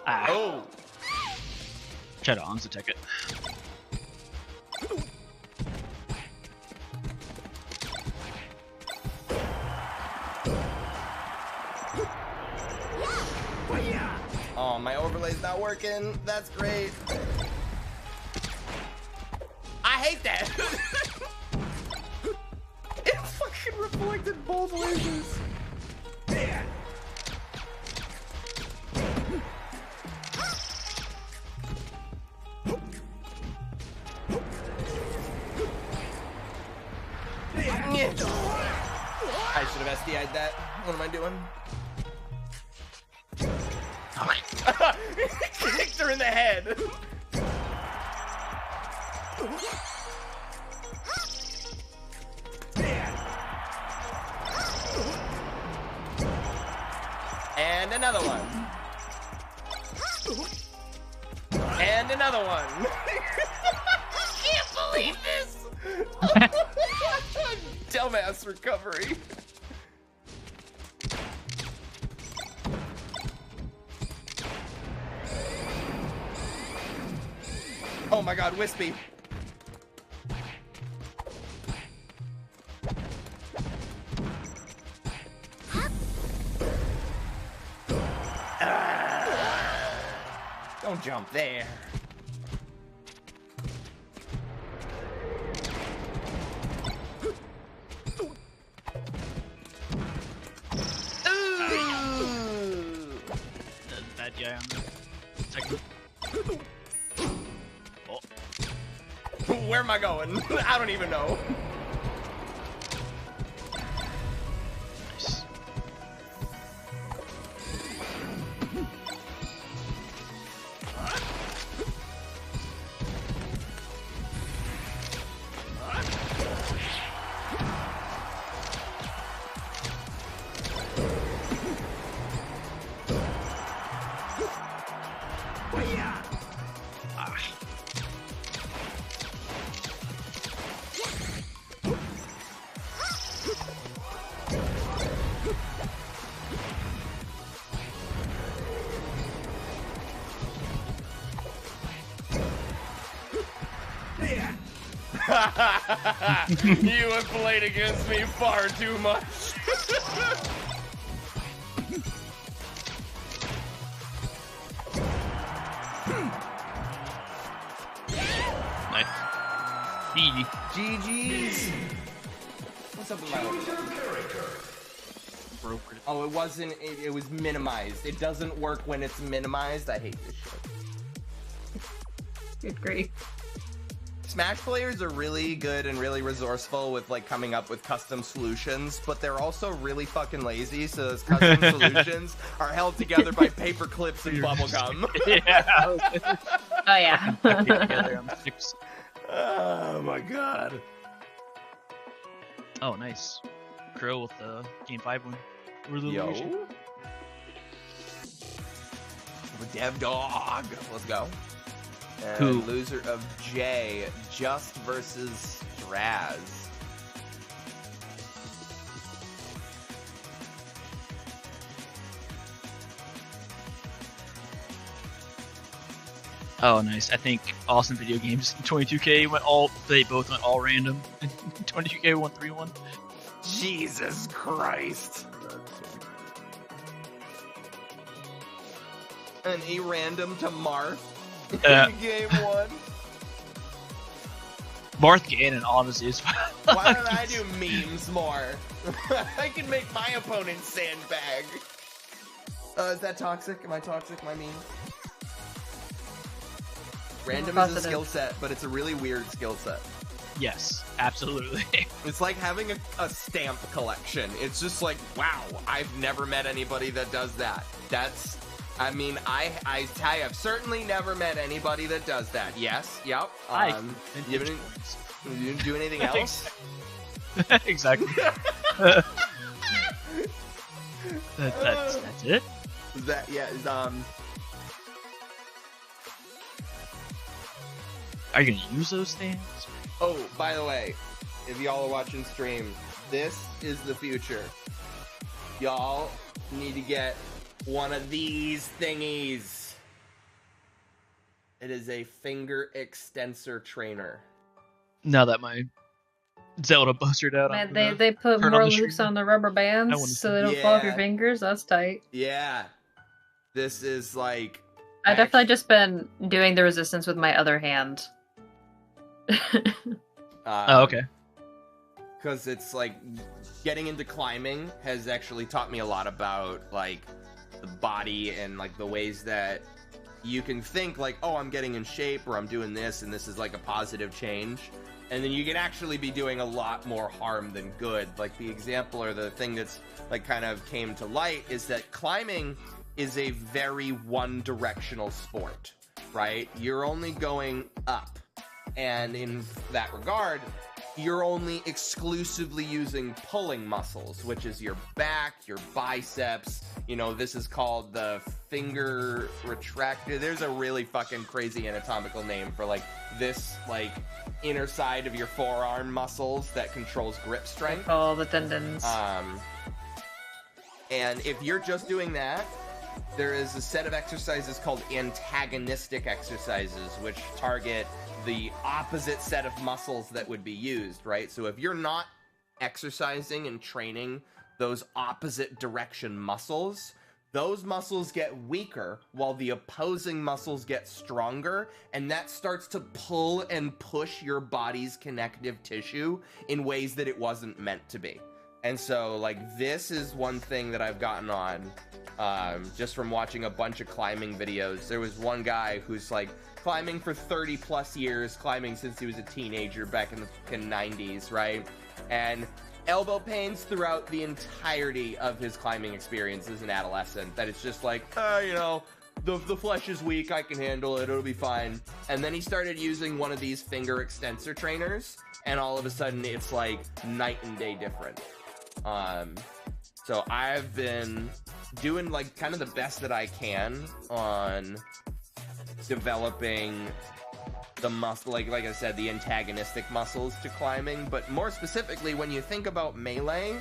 Oh, Try to On's attack it. Oh, my overlay's not working. That's great. I hate that. It fucking reflected both lasers. I should have SDI'd that. What am I doing? Kicked her in the head. And another one. And another one. I can't believe this. Dumbass recovery. Oh my god, Wispy. Don't jump there. That guy on the second. Oh. Where am I going? I don't even know. Nice. You have played against me far too much. Nice. GG's. What's up with my Brokered. Oh, it wasn't. It was minimized. It doesn't work when it's minimized. I hate this shit. Good grief. Smash players are really good and really resourceful with like coming up with custom solutions, but they're also really fucking lazy, so those custom solutions are held together by paper clips and bubblegum. Yeah. Oh yeah. Together on the six. Oh my god. Oh, nice. Crow with the game 5 win. Yo. Dev dog. Let's go. And Who? Loser of J, Just versus Draz. Oh, nice. I think Awesome Video Games 22K they both went all random. 22K won 3-1. Jesus Christ. An E-random to Marth in game 1. Marth Gannon, honestly, is Why don't I do memes more? I can make my opponent sandbag. Is that toxic? Am I toxic? Am I mean? Random is a skill set, but it's a really weird skill set. Yes, absolutely. It's like having a stamp collection. It's just like, wow, I've never met anybody that does that. That's, I mean, I have certainly never met anybody that does that. Yes, yep. You didn't do anything else? Exactly. That's it. Is that, yeah, is, Are you gonna use those things? oh, by the way, if y'all are watching stream, this is the future. Y'all need to get one of these thingies. It is a finger extensor trainer. Now that my Zelda busted out, Man, they put turn more on the loops stream. on the rubber I wanna bands so they don't fall off your Yeah. fingers. That's tight. Yeah. This is like... I definitely just been doing the resistance with my other hand. Oh, okay. Because it's like getting into climbing has actually taught me a lot about like the body and like the ways that you can think like, oh, I'm getting in shape or I'm doing this and this is like a positive change. And then you can actually be doing a lot more harm than good. Like the example or the thing that's like kind of came to light is that climbing is a very one-directional sport, right? You're only going up. And in that regard, you're only exclusively using pulling muscles, which is your back, your biceps. You know, this is called the finger retractor. There's a really fucking crazy anatomical name for like this like inner side of your forearm muscles that controls grip strength. Oh, the tendons. And if you're just doing that, there is a set of exercises called antagonistic exercises, which target the opposite set of muscles that would be used, right? So if you're not exercising and training those opposite direction muscles, those muscles get weaker while the opposing muscles get stronger, and that starts to pull and push your body's connective tissue in ways that it wasn't meant to be. And so, like, this is one thing that I've gotten on just from watching a bunch of climbing videos. There was one guy who's, like, climbing for 30 plus years, climbing since he was a teenager back in the 90s, right? And elbow pains throughout the entirety of his climbing experience as an adolescent. That it's just like, you know, the flesh is weak, I can handle it, it'll be fine. And then he started using one of these finger extensor trainers, and all of a sudden it's like night and day different. So I've been doing like kind of the best that I can on developing the muscle, like I said, the antagonistic muscles to climbing. But more specifically, when you think about melee,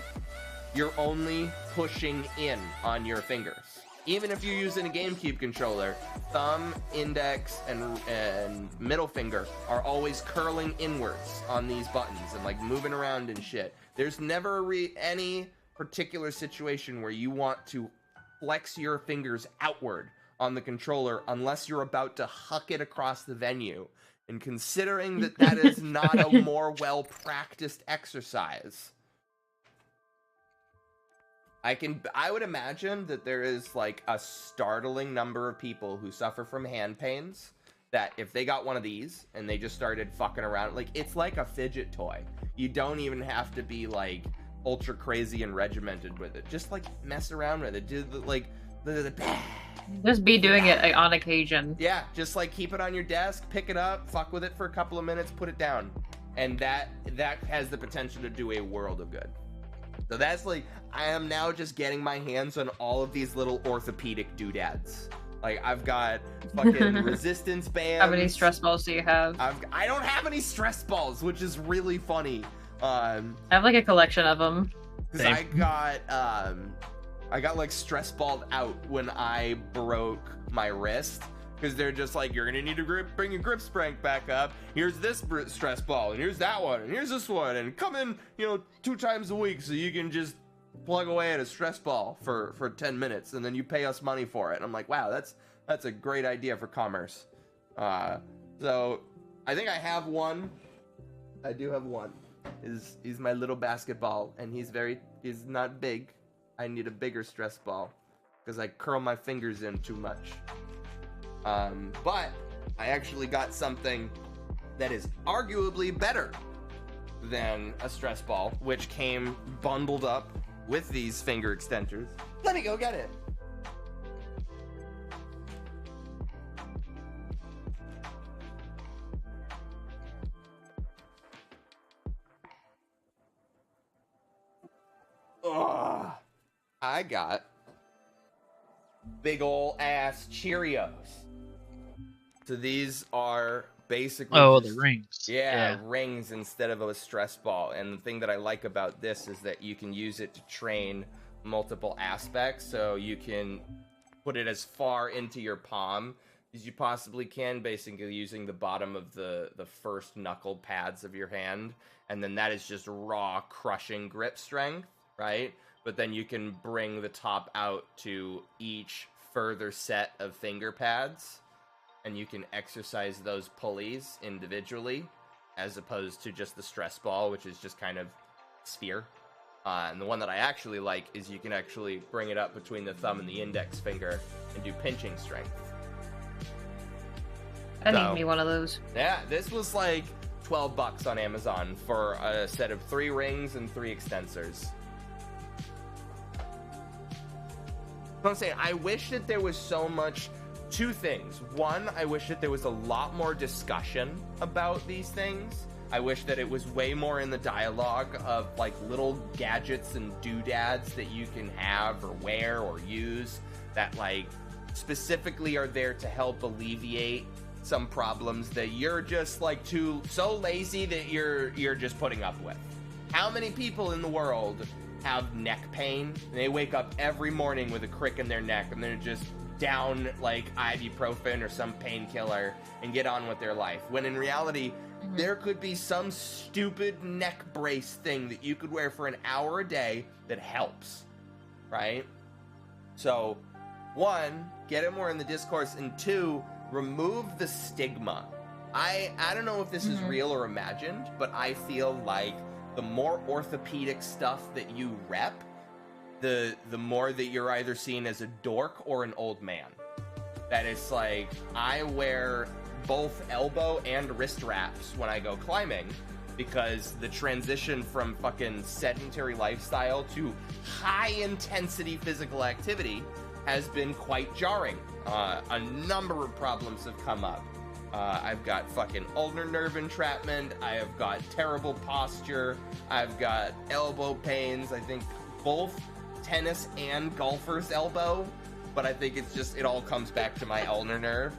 you're only pushing in on your fingers. Even if you're using a GameCube controller, thumb, index, and middle finger are always curling inwards on these buttons and like moving around and shit. There's never any particular situation where you want to flex your fingers outward on the controller unless you're about to huck it across the venue. And considering that that is not a more well-practiced exercise, I would imagine that there is like a startling number of people who suffer from hand pains that if they got one of these and they just started fucking around, like it's like a fidget toy. You don't even have to be like ultra crazy and regimented with it. Just like mess around with it. Do the just be doing it on occasion. Yeah, just like keep it on your desk, pick it up, fuck with it for a couple of minutes, put it down. And that has the potential to do a world of good. So that's like, I am now just getting my hands on all of these little orthopedic doodads. Like I've got fucking resistance bands. How many stress balls do you have? I don't have any stress balls, which is really funny. I have like a collection of them. Because I got like stress balled out when I broke my wrist. Because they're just like, you're gonna need to bring your grip strength back up. Here's this stress ball, and here's that one, and here's this one, and come in, 2 times a week so you can just plug away at a stress ball for 10 minutes, and then you pay us money for it. And I'm like, wow, that's a great idea for commerce. So I think I have one. I do have one. He's my little basketball, and he's not big. I need a bigger stress ball because I curl my fingers in too much. But I actually got something that is arguably better than a stress ball, which came bundled up with these finger extenders. Let me go get it. Ugh. I got big ol' ass Cheerios. So these are basically the rings. Yeah, rings instead of a stress ball. And the thing that I like about this is that you can use it to train multiple aspects. So you can put it as far into your palm as you possibly can, basically using the bottom of the first knuckle pads of your hand. And then that is just raw crushing grip strength, right? But then you can bring the top out to each further set of finger pads, and you can exercise those pulleys individually, as opposed to just the stress ball, which is just kind of sphere. And the one that I actually like is you can actually bring it up between the thumb and the index finger and do pinching strength. I need me one of those. Yeah, this was like $12 on Amazon for a set of 3 rings and 3 extensors. I'm saying, I wish that there was so much. 2 things. One, I wish that there was a lot more discussion about these things. I wish that it was way more in the dialogue of like little gadgets and doodads that you can have or wear or use that like specifically are there to help alleviate some problems that you're just like so lazy that you're just putting up with. How many people in the world have neck pain and they wake up every morning with a crick in their neck and they're just down like ibuprofen or some painkiller and get on with their life, when in reality there could be some stupid neck brace thing that you could wear for an hour a day that helps, right? So 1, get it more in the discourse, and 2, remove the stigma. I don't know if this is real or imagined, but I feel like the more orthopedic stuff that you rep, the more that you're either seen as a dork or an old man. That it's like, I wear both elbow and wrist wraps when I go climbing, because the transition from fucking sedentary lifestyle to high intensity physical activity has been quite jarring. A number of problems have come up. I've got fucking ulnar nerve entrapment, I have got terrible posture, I've got elbow pains, I think both tennis and golfer's elbow, but I think it's just, it all comes back to my ulnar nerve.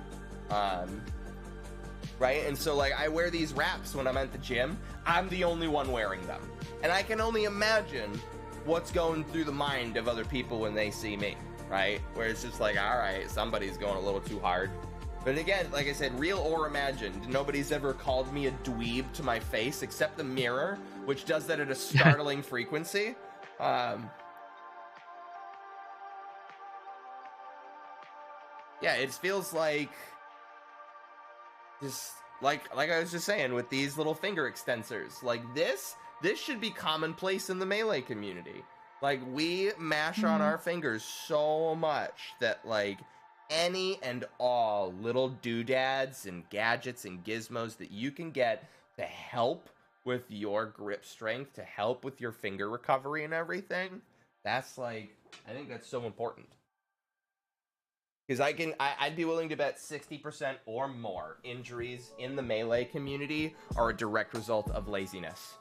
Right? And so like I wear these wraps when I'm at the gym. I'm the only one wearing them. And I can only imagine what's going through the mind of other people when they see me, right? Where it's just like, all right, somebody's going a little too hard. But again, like I said, real or imagined, nobody's ever called me a dweeb to my face except the mirror, which does that at a startling frequency. Yeah, it feels like just like I was just saying with these little finger extensors, like this should be commonplace in the Melee community. Like, we mash on our fingers so much that like any and all little doodads and gadgets and gizmos that you can get to help with your grip strength, to help with your finger recovery and everything, that's like, I think that's so important. Because I'd be willing to bet 60% or more injuries in the Melee community are a direct result of laziness.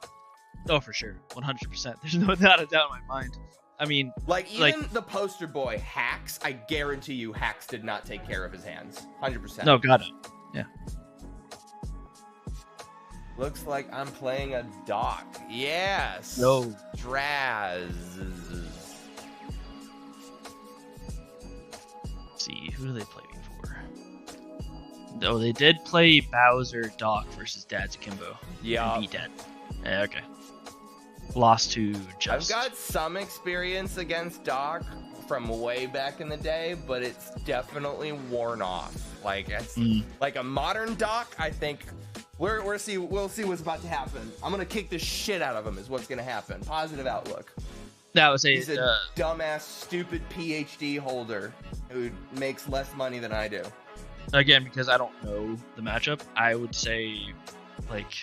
Oh, for sure. 100%. There's no doubt in my mind. I mean, like, even the poster boy, Hacks, I guarantee you Hacks did not take care of his hands. 100%. No, got it. Yeah. Looks like I'm playing a Doc. Yes. No. Draz. See, who do they play before? Oh, they did play Bowser Doc versus Dad's Akimbo. Yeah. Beat Dad. Yeah, okay. Lost to Just. I've got some experience against Doc from way back in the day, but it's definitely worn off. Like, it's like a modern Doc, I think we'll see what's about to happen. I'm gonna kick the shit out of him is what's gonna happen. Positive outlook. That was He's a dumbass, stupid PhD holder who makes less money than I do. Again, because I don't know the matchup, I would say, like,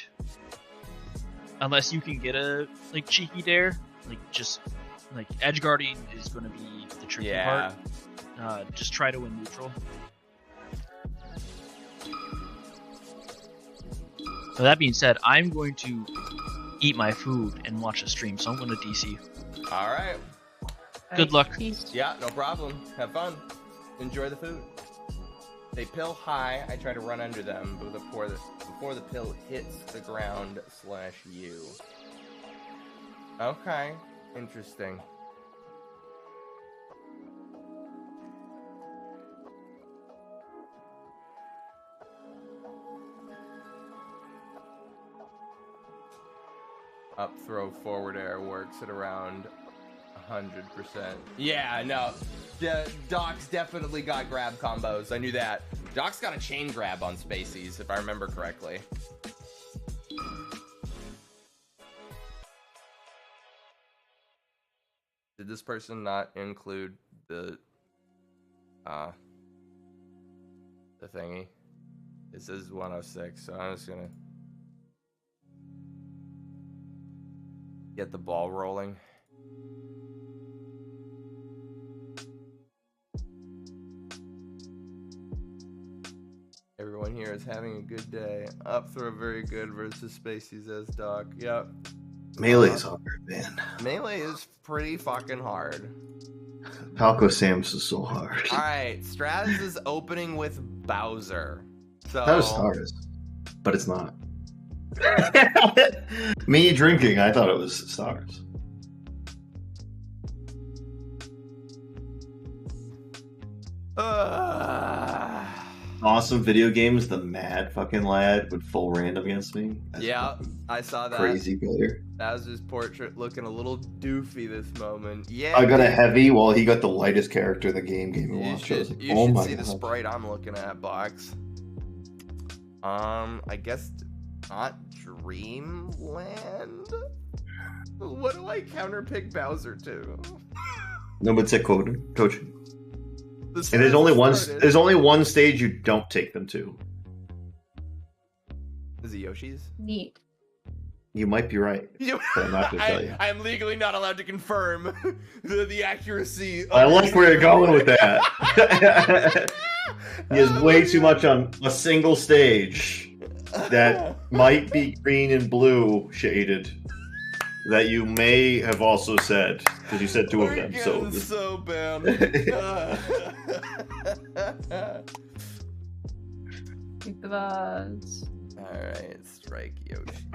unless you can get a like cheeky dare, like just like edge guarding is going to be the tricky part. Just try to win neutral. So that being said, I'm going to eat my food and watch a stream, so I'm going to DC. All right. Good luck. Yeah, no problem. Have fun. Enjoy the food. They pill high. I try to run under them before the pill hits the ground /you. Okay. Interesting. Up throw forward air works at around 100%. Yeah, no. Doc's definitely got grab combos. I knew that. Doc's got a chain grab on Spaceys, if I remember correctly. Did this person not include the thingy? This is 106, so I'm just gonna get the ball rolling. Everyone here is having a good day. Up throw very good versus Spaceys as Doc. Yep. Melee's hard, man. Melee is pretty fucking hard. Falco Sam's is so hard. Alright, Straz is opening with Bowser. So That was Stars, but it's not. Me drinking, I thought it was Stars. Awesome video games. The mad fucking lad would full random against me. That's yeah, I saw that. Crazy player. Bowser's portrait looking a little doofy this moment. Yeah, I got a heavy while he got the lightest character in the game. You Watch. should, Like, you oh should my see the God. sprite I'm looking at, Box. I guess not Dreamland? What do I counterpick Bowser to? No, but it's coaching. The And there's only one. started- There's only one stage you don't take them to. Is it Yoshi's? Neat. You might be right. But I'm not gonna tell you. I am legally not allowed to confirm the accuracy. Of I like where you're going with that. He has way too much on a single stage that might be green and blue shaded. That you may have also said, because you said two of We're them. getting So so bad. Keep the vibes. Alright, strike Yoshi.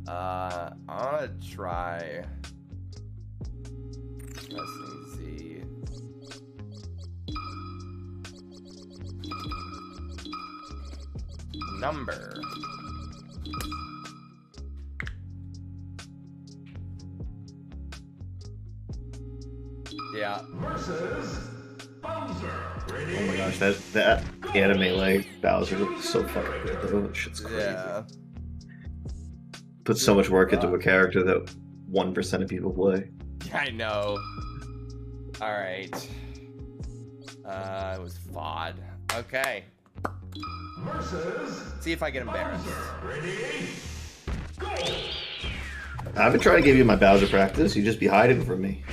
I'm gonna try pressing Z. Number. Yeah. Versus Bowser. Ready? oh my gosh, that anime like Bowser is so fucking good though. That shit's crazy. Yeah. Put so much work into a character that 1% of people play. I know. Alright. It was FOD. Okay. Versus See if I get embarrassed. ready? Go! I've been trying to give you my Bowser practice. You just be hiding from me.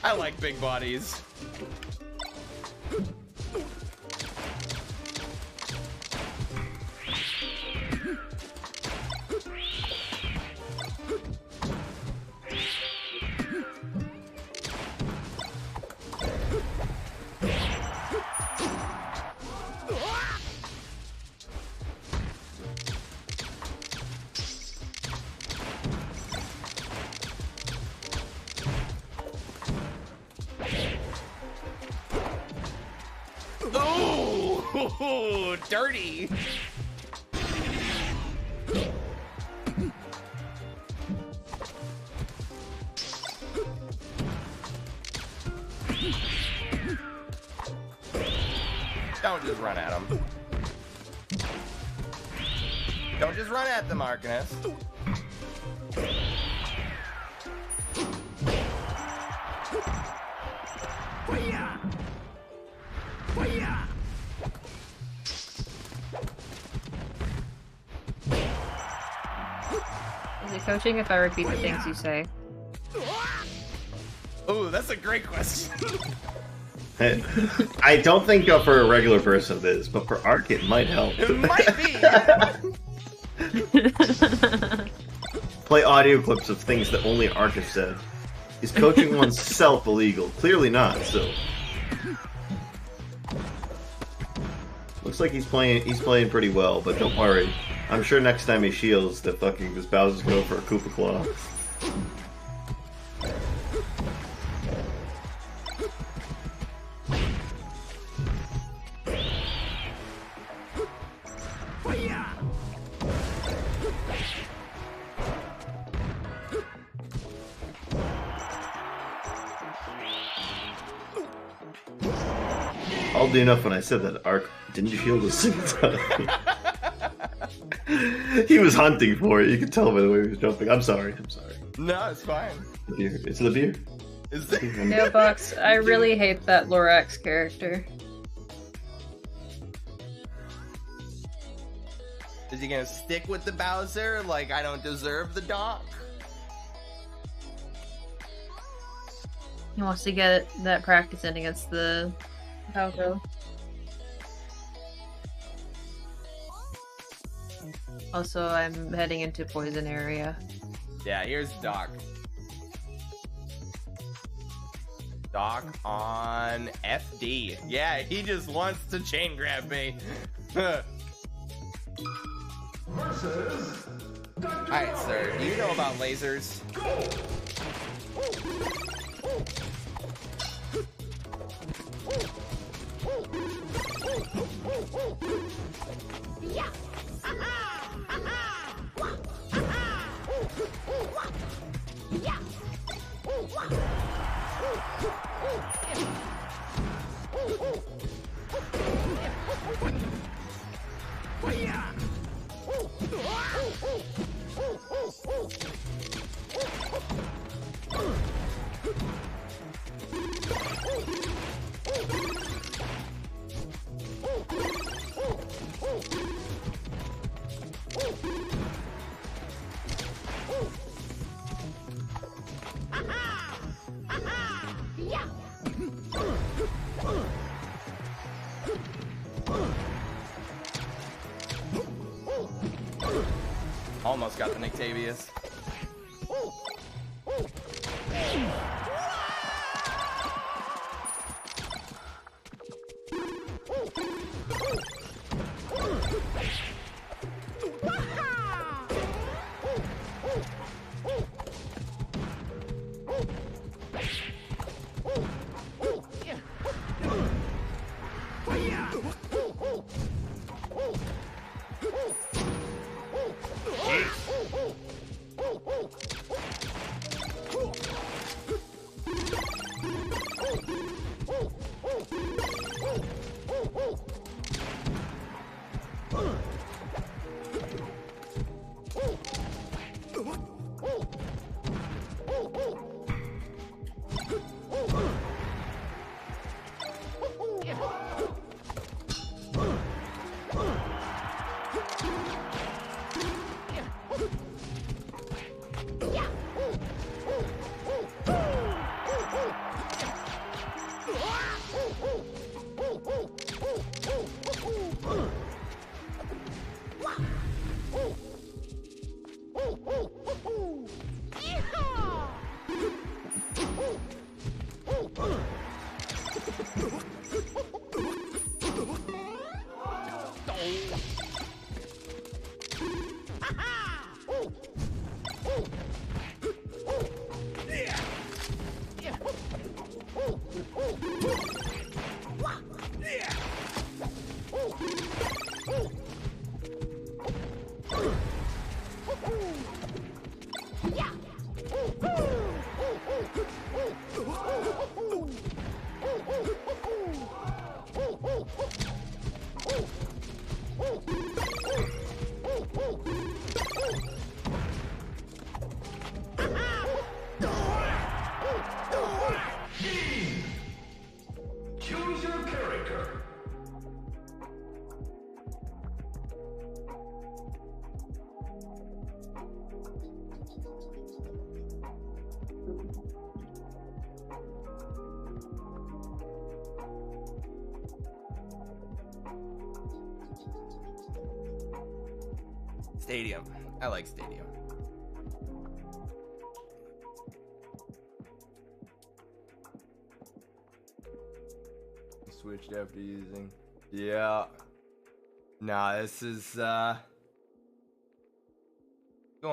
I like big bodies. Oh, dirty. Don't just run at them. Don't just run at them, Arcanist. Is it coaching if I repeat the things you say? Oh, that's a great question. I don't think for a regular person it is, but for Ark it might help. It might be. Play audio clips of things that only Ark has said. Is coaching oneself illegal? Clearly not, so. Looks like he's playing pretty well, but don't worry. I'm sure next time he shields that fucking this Bowser's going for a Koopa Claw. I'll do enough when I said that. Ark, didn't you shield a single time? He was hunting for it. You could tell by the way he was jumping. I'm sorry. No, it's fine. The beer. It's the beer. Is it? No, Box, I really hate that Lorax character. Is he gonna stick with the Bowser? Like, I don't deserve the doc? He wants to get that practice in against the Bowser. Also, I'm heading into poison area. Yeah, here's Doc. Doc on FD. Yeah, he just wants to chain grab me. Versus. Alright, sir, do you know about lasers? Almost got the Nictavius. Stadium. I like Stadium. Switched after using. Yeah. Nah, this is going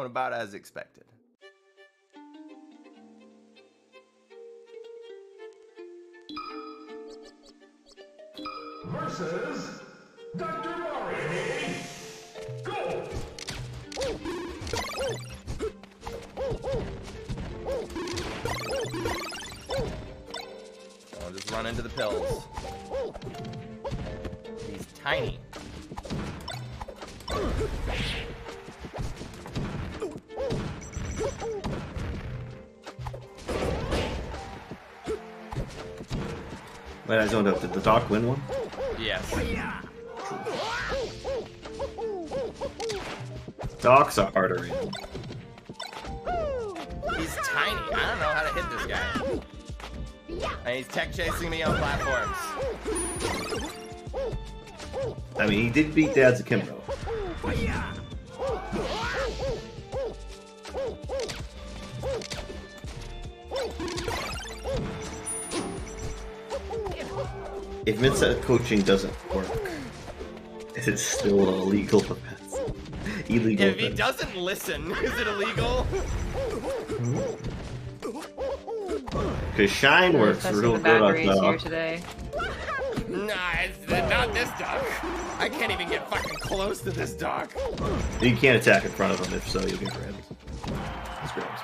about as expected. Versus Dr. Mario. Go! I'll just run into the pills. He's tiny. Wait, I zoned out. Did the Doc win one? Yes. Docs are harder. He's tiny. I don't know how to hit this guy. And he's tech chasing me on platforms. I mean, he did beat Dad's Akimbo. If mid-set coaching doesn't work, it's still an illegal offense. Illegal If he offense. doesn't listen, is it illegal? Because Shine works Testing real the good on batteries here Doc. today. Nah, it's not this Doc. I can't even get fucking close to this Doc. You can't attack in front of him, if so, you'll get grabs. That's grabs.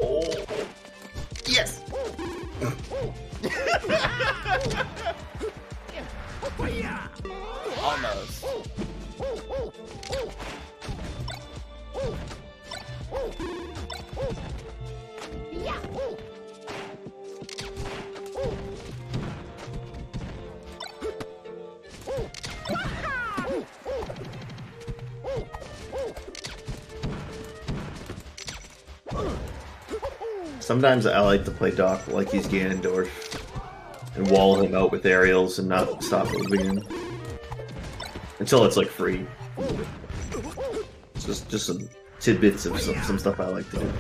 Oh. Yes! Almost. Sometimes I like to play Doc like he's Ganondorf and wall him out with aerials and not stop moving him until it's like free. It's just some tidbits of some stuff I like to do.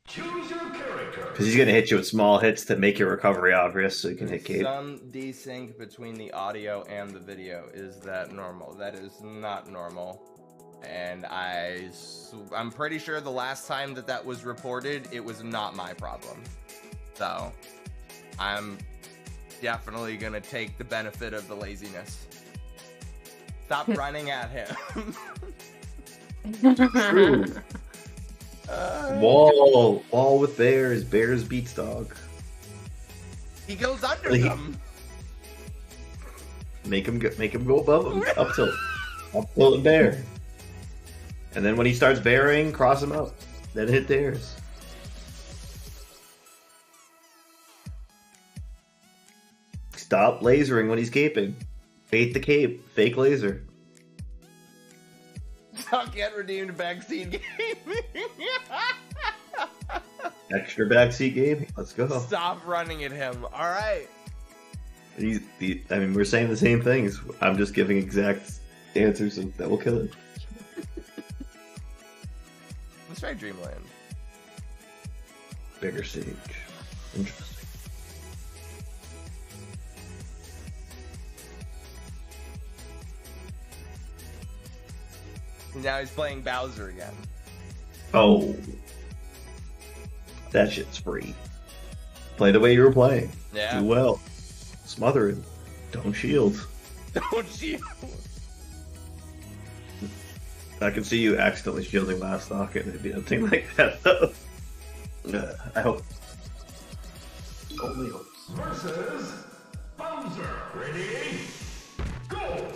Choose your character. Because he's gonna hit you with small hits to make your recovery obvious, so you can hit Cape. Some desync between the audio and the video. Is that normal? That is not normal. And I'm pretty sure the last time that was reported, it was not my problem. So, I'm definitely gonna take the benefit of the laziness. Stop running at him. True. Wall with bears. Bears beats dog. He goes under Like, them. Make him go above him. Up tilt the bear. And then when he starts bearing, cross him out. Then hit theirs. Stop lasering when he's caping. Bait the cape. Fake laser. Stop get redeemed backseat gaming. Extra backseat gaming. Let's go. Stop running at him. All right. I mean, we're saying the same things. I'm just giving exact answers that will kill it. Let's try Dreamland. Bigger stage. Interesting. Now he's playing Bowser again. Oh. That shit's free. Play the way you were playing. Yeah. Do well. Smother him. Don't shield. Don't shield. I can see you accidentally shielding last stock and it'd be a thing like that though. I hope. Only hope. Versus Bowser. Ready? Go!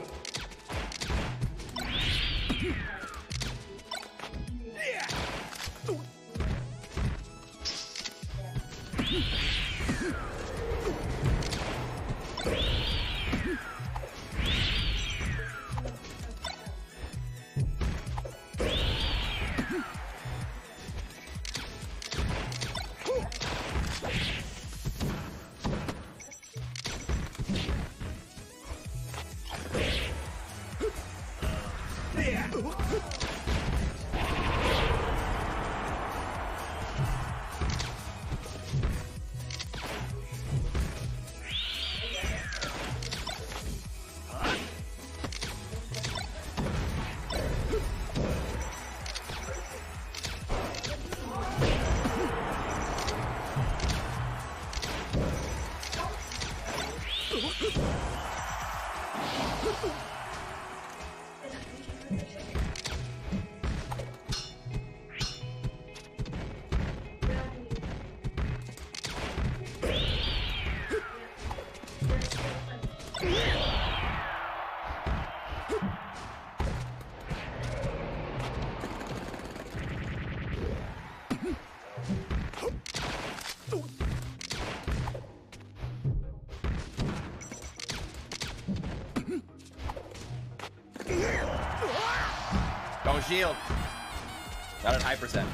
Don't shield. Not at high percent.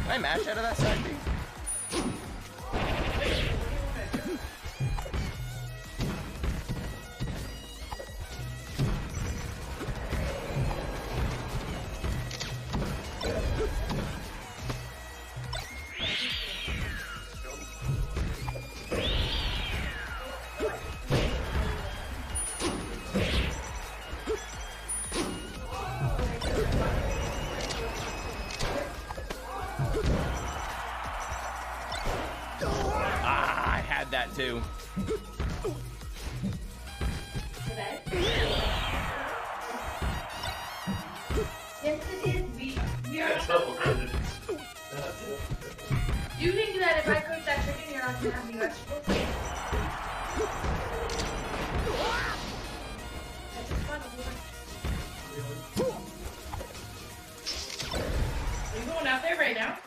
Can I mash out of that side? That too. You think that if I cook that chicken, you're not gonna have any vegetables? That's just fun. Are you going out there right now?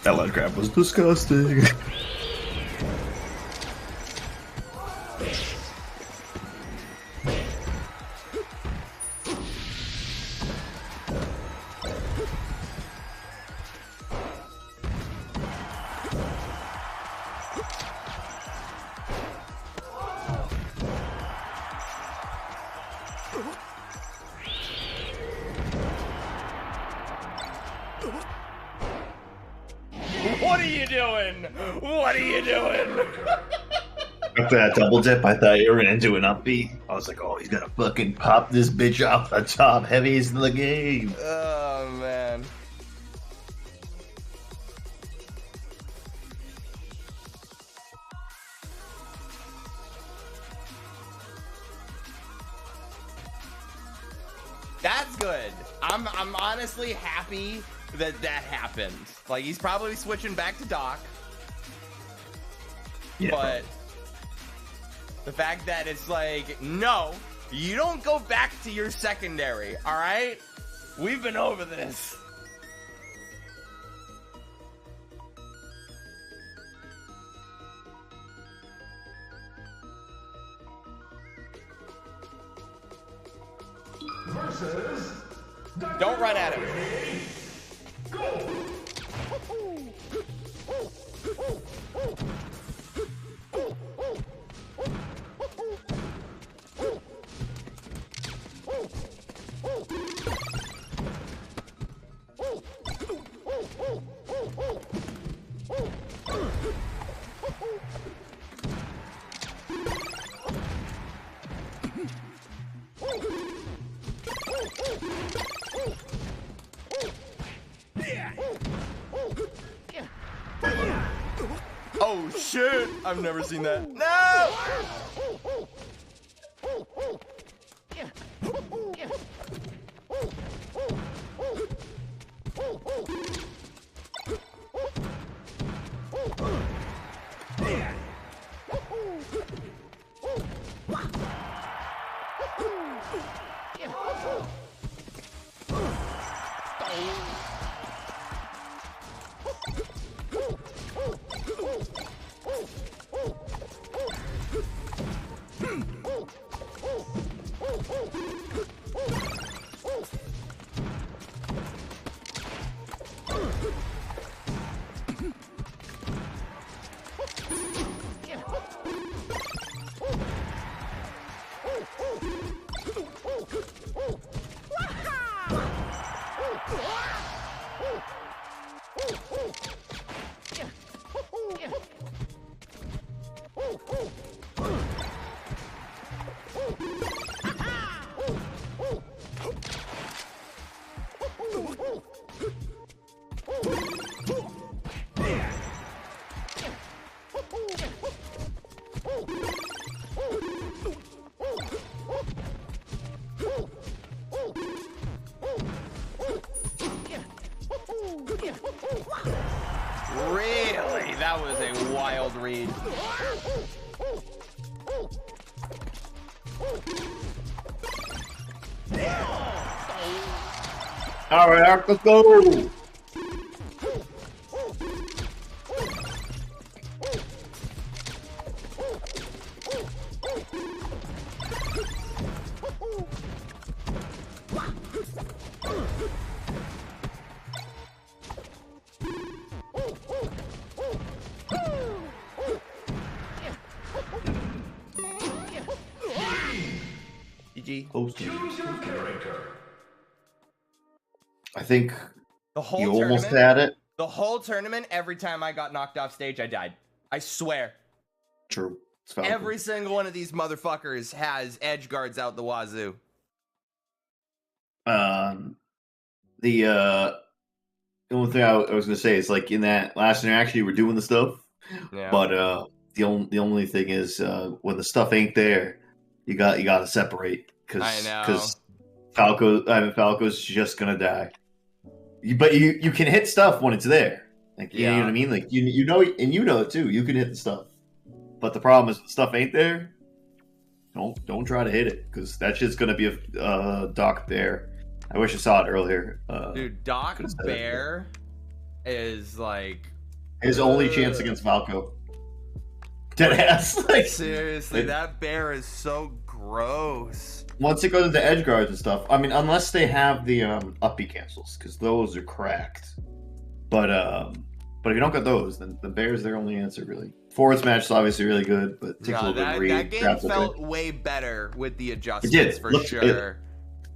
That ledge grab was disgusting. What are you doing? What are you doing? After that double dip, I thought you were gonna do an upbeat. I was like, oh, he's gonna fucking pop this bitch off the top. Heaviest in the game. Oh, man. That's good. I'm honestly happy that happened. Like, he's probably switching back to Doc. Yeah. But the fact that it's like, no, you don't go back to your secondary, all right? We've been over this. Versus Don't run at him. Go! Oh shit! I've never seen that. No! Really? That was a wild read. All right, let's go. GG. Close. Choose your character. I think The whole you tournament, almost had it. The whole tournament, every time I got knocked off stage, I died. I swear. True. It's Falcon. Every single one of these motherfuckers has edge guards out the wazoo. The only thing I was gonna say is like in that last interaction you were doing the stuff, Yeah. but the only thing is when the stuff ain't there, you gotta separate I know. Falco's just gonna die. But you can hit stuff when it's there. Like you know Yeah. what I mean? Like you know, and you know it too. You can hit the stuff, but the problem is the stuff ain't there. Don't try to hit it because that's just gonna be a Doc Bear. I wish I saw it earlier. Dude, Doc could've said it. Bear is like His only chance against Falco. Deadass. Like, seriously, that bear is so gross. once it goes into edge guards and stuff, I mean, unless they have the uppy cancels, because those are cracked. But if you don't get those, then the bear's their only answer, really. Forward smash is obviously really good, but it takes a No, little bit that, of read. that game Grabs a felt bit. way better with the adjustments for sure.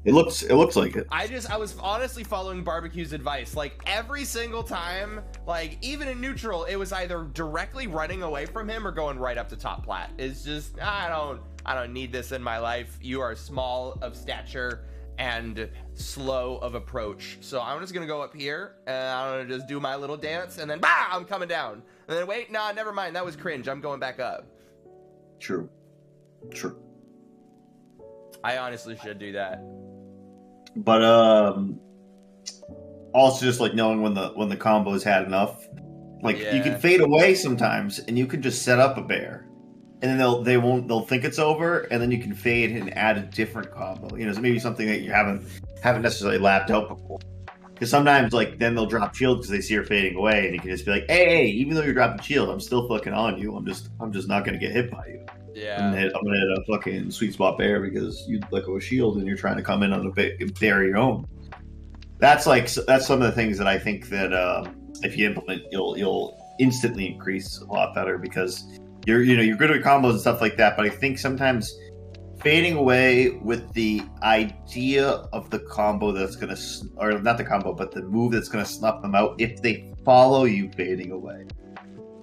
It looks like it. I was honestly following Barbecue's advice. Like every single time, like even in neutral, it was either directly running away from him or going right up to top plat. It's just I don't need this in my life. You are small of stature and slow of approach. So I'm just gonna go up here and I'm gonna just do my little dance and then bah, I'm coming down. And then wait, nah, never mind. That was cringe. I'm going back up. True. I honestly should do that. But also just like knowing when the combo's had enough. Like you Yeah. can fade away sometimes and you can just set up a bear. And then they'll think it's over and then you can fade and add a different combo. You know, so maybe something that you haven't necessarily lapped out before. Because sometimes like then they'll drop shield because they see her fading away and you can just be like, hey, even though you're dropping shield, I'm still fucking on you. I'm just not gonna get hit by you. Yeah. I'm gonna hit a fucking sweet spot bear because you let go of shield and you're trying to come in on a bear of your own. That's some of the things that I think that if you implement, you'll instantly increase a lot better because you're good at combos and stuff like that. But I think sometimes fading away with the idea of the combo that's gonna, or not the combo, but the move that's gonna snuff them out if they follow you fading away,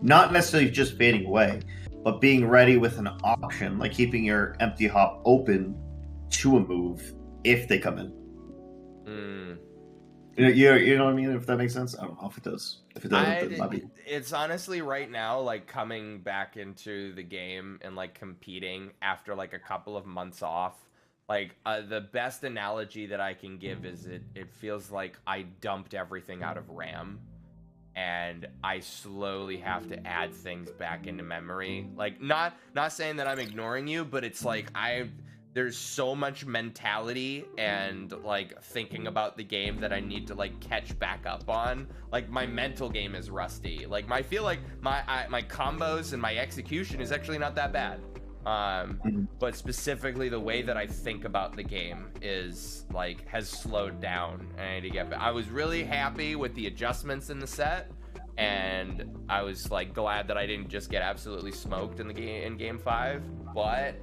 not necessarily just fading away. But being ready with an option, like keeping your empty hop open to a move if they come in. You know what I mean? If that makes sense, I don't know if it does. If it doesn't, then maybe. It's honestly right now like coming back into the game and like competing after like a couple of months off. Like the best analogy that I can give is it feels like I dumped everything out of RAM. And I slowly have to add things back into memory. Like not saying that I'm ignoring you, but it's like there's so much mentality and like thinking about the game that I need to like catch back up on. Like my mental game is rusty. Like I feel like my combos and my execution is actually not that bad. But specifically the way that I think about the game is like has slowed down and I need to get back. I was really happy with the adjustments in the set and I was like glad that I didn't just get absolutely smoked in game 5, but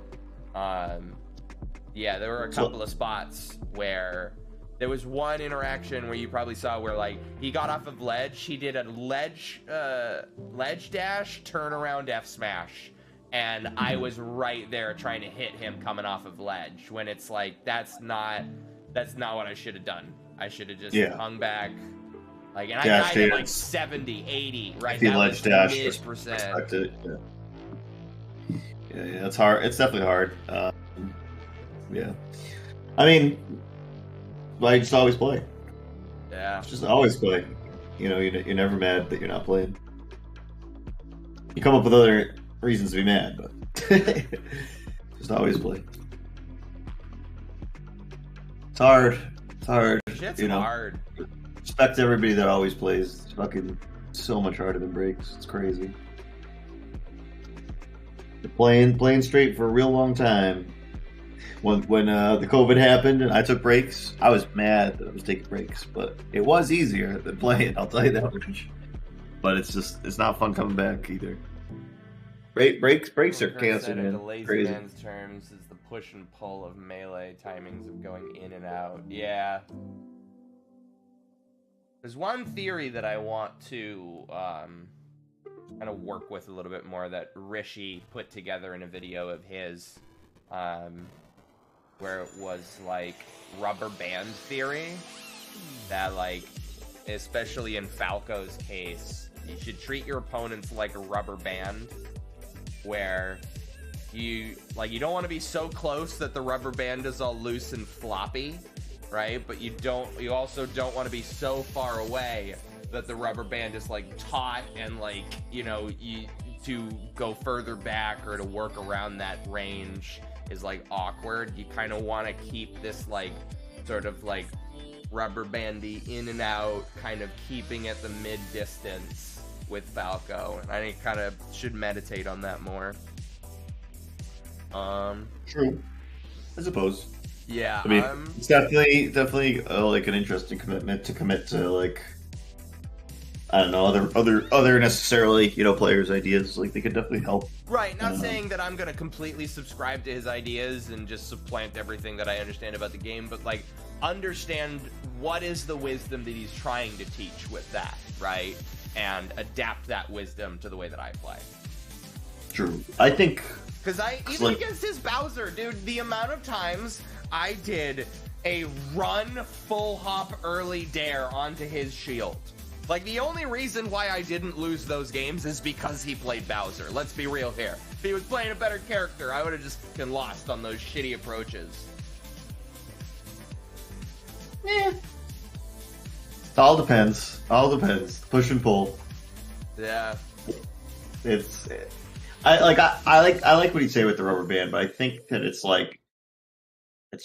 yeah, there were a couple of spots where There was one interaction where you probably saw where like he got off of ledge, he did a ledge dash, turn around F smash, and I was right there trying to hit him coming off of ledge. When it's like that's not what I should have done. I should have just hung back. Like, and I died at like 70, 80, right? That ledge dash mid-percent. Yeah, it's hard. It's definitely hard. Yeah. I mean, I just always play. Yeah. Just always play. You know, you're never mad that you're not playing. You come up with other reasons to be mad, but just always play. It's hard. It's hard. Shit's hard. Respect everybody that always plays. It's fucking so much harder than breaks. It's crazy. Playing straight for a real long time. When the COVID happened and I took breaks, I was mad that I was taking breaks, but it was easier than playing. I'll tell you that much. But it's not fun coming back either. Breaks are cancer, man. The lazy Crazy. man's terms is the push and pull of melee timings of going in and out. Yeah. There's one theory that I want to kind of work with a little bit more that Rishi put together in a video of his, where it was like rubber band theory, that like, especially in Falco's case, you should treat your opponents like a rubber band, where you don't want to be so close that the rubber band is all loose and floppy, right? But you also don't want to be so far away that the rubber band is like taut and like, you know, to go further back or to work around that range is like awkward. You kind of want to keep this like sort of like rubber bandy in and out, kind of keeping at the mid distance with Falco, and I think kind of should meditate on that more. True, I suppose. Yeah, I mean, it's definitely like an interesting commitment to commit to, like, I don't know, other necessarily, you know, players' ideas. Like, they could definitely help. Right, not saying that I'm gonna completely subscribe to his ideas and just supplant everything that I understand about the game, but like understand what is the wisdom that he's trying to teach with that, right? And adapt that wisdom to the way that I play. True. I think because even against his Bowser, dude, the amount of times I did a run full hop early dare onto his shield. Like, the only reason why I didn't lose those games is because he played Bowser. Let's be real here. If he was playing a better character, I would have just been lost on those shitty approaches. It all depends. Push and pull. Yeah. I like what you say with the rubber band, but I think that it's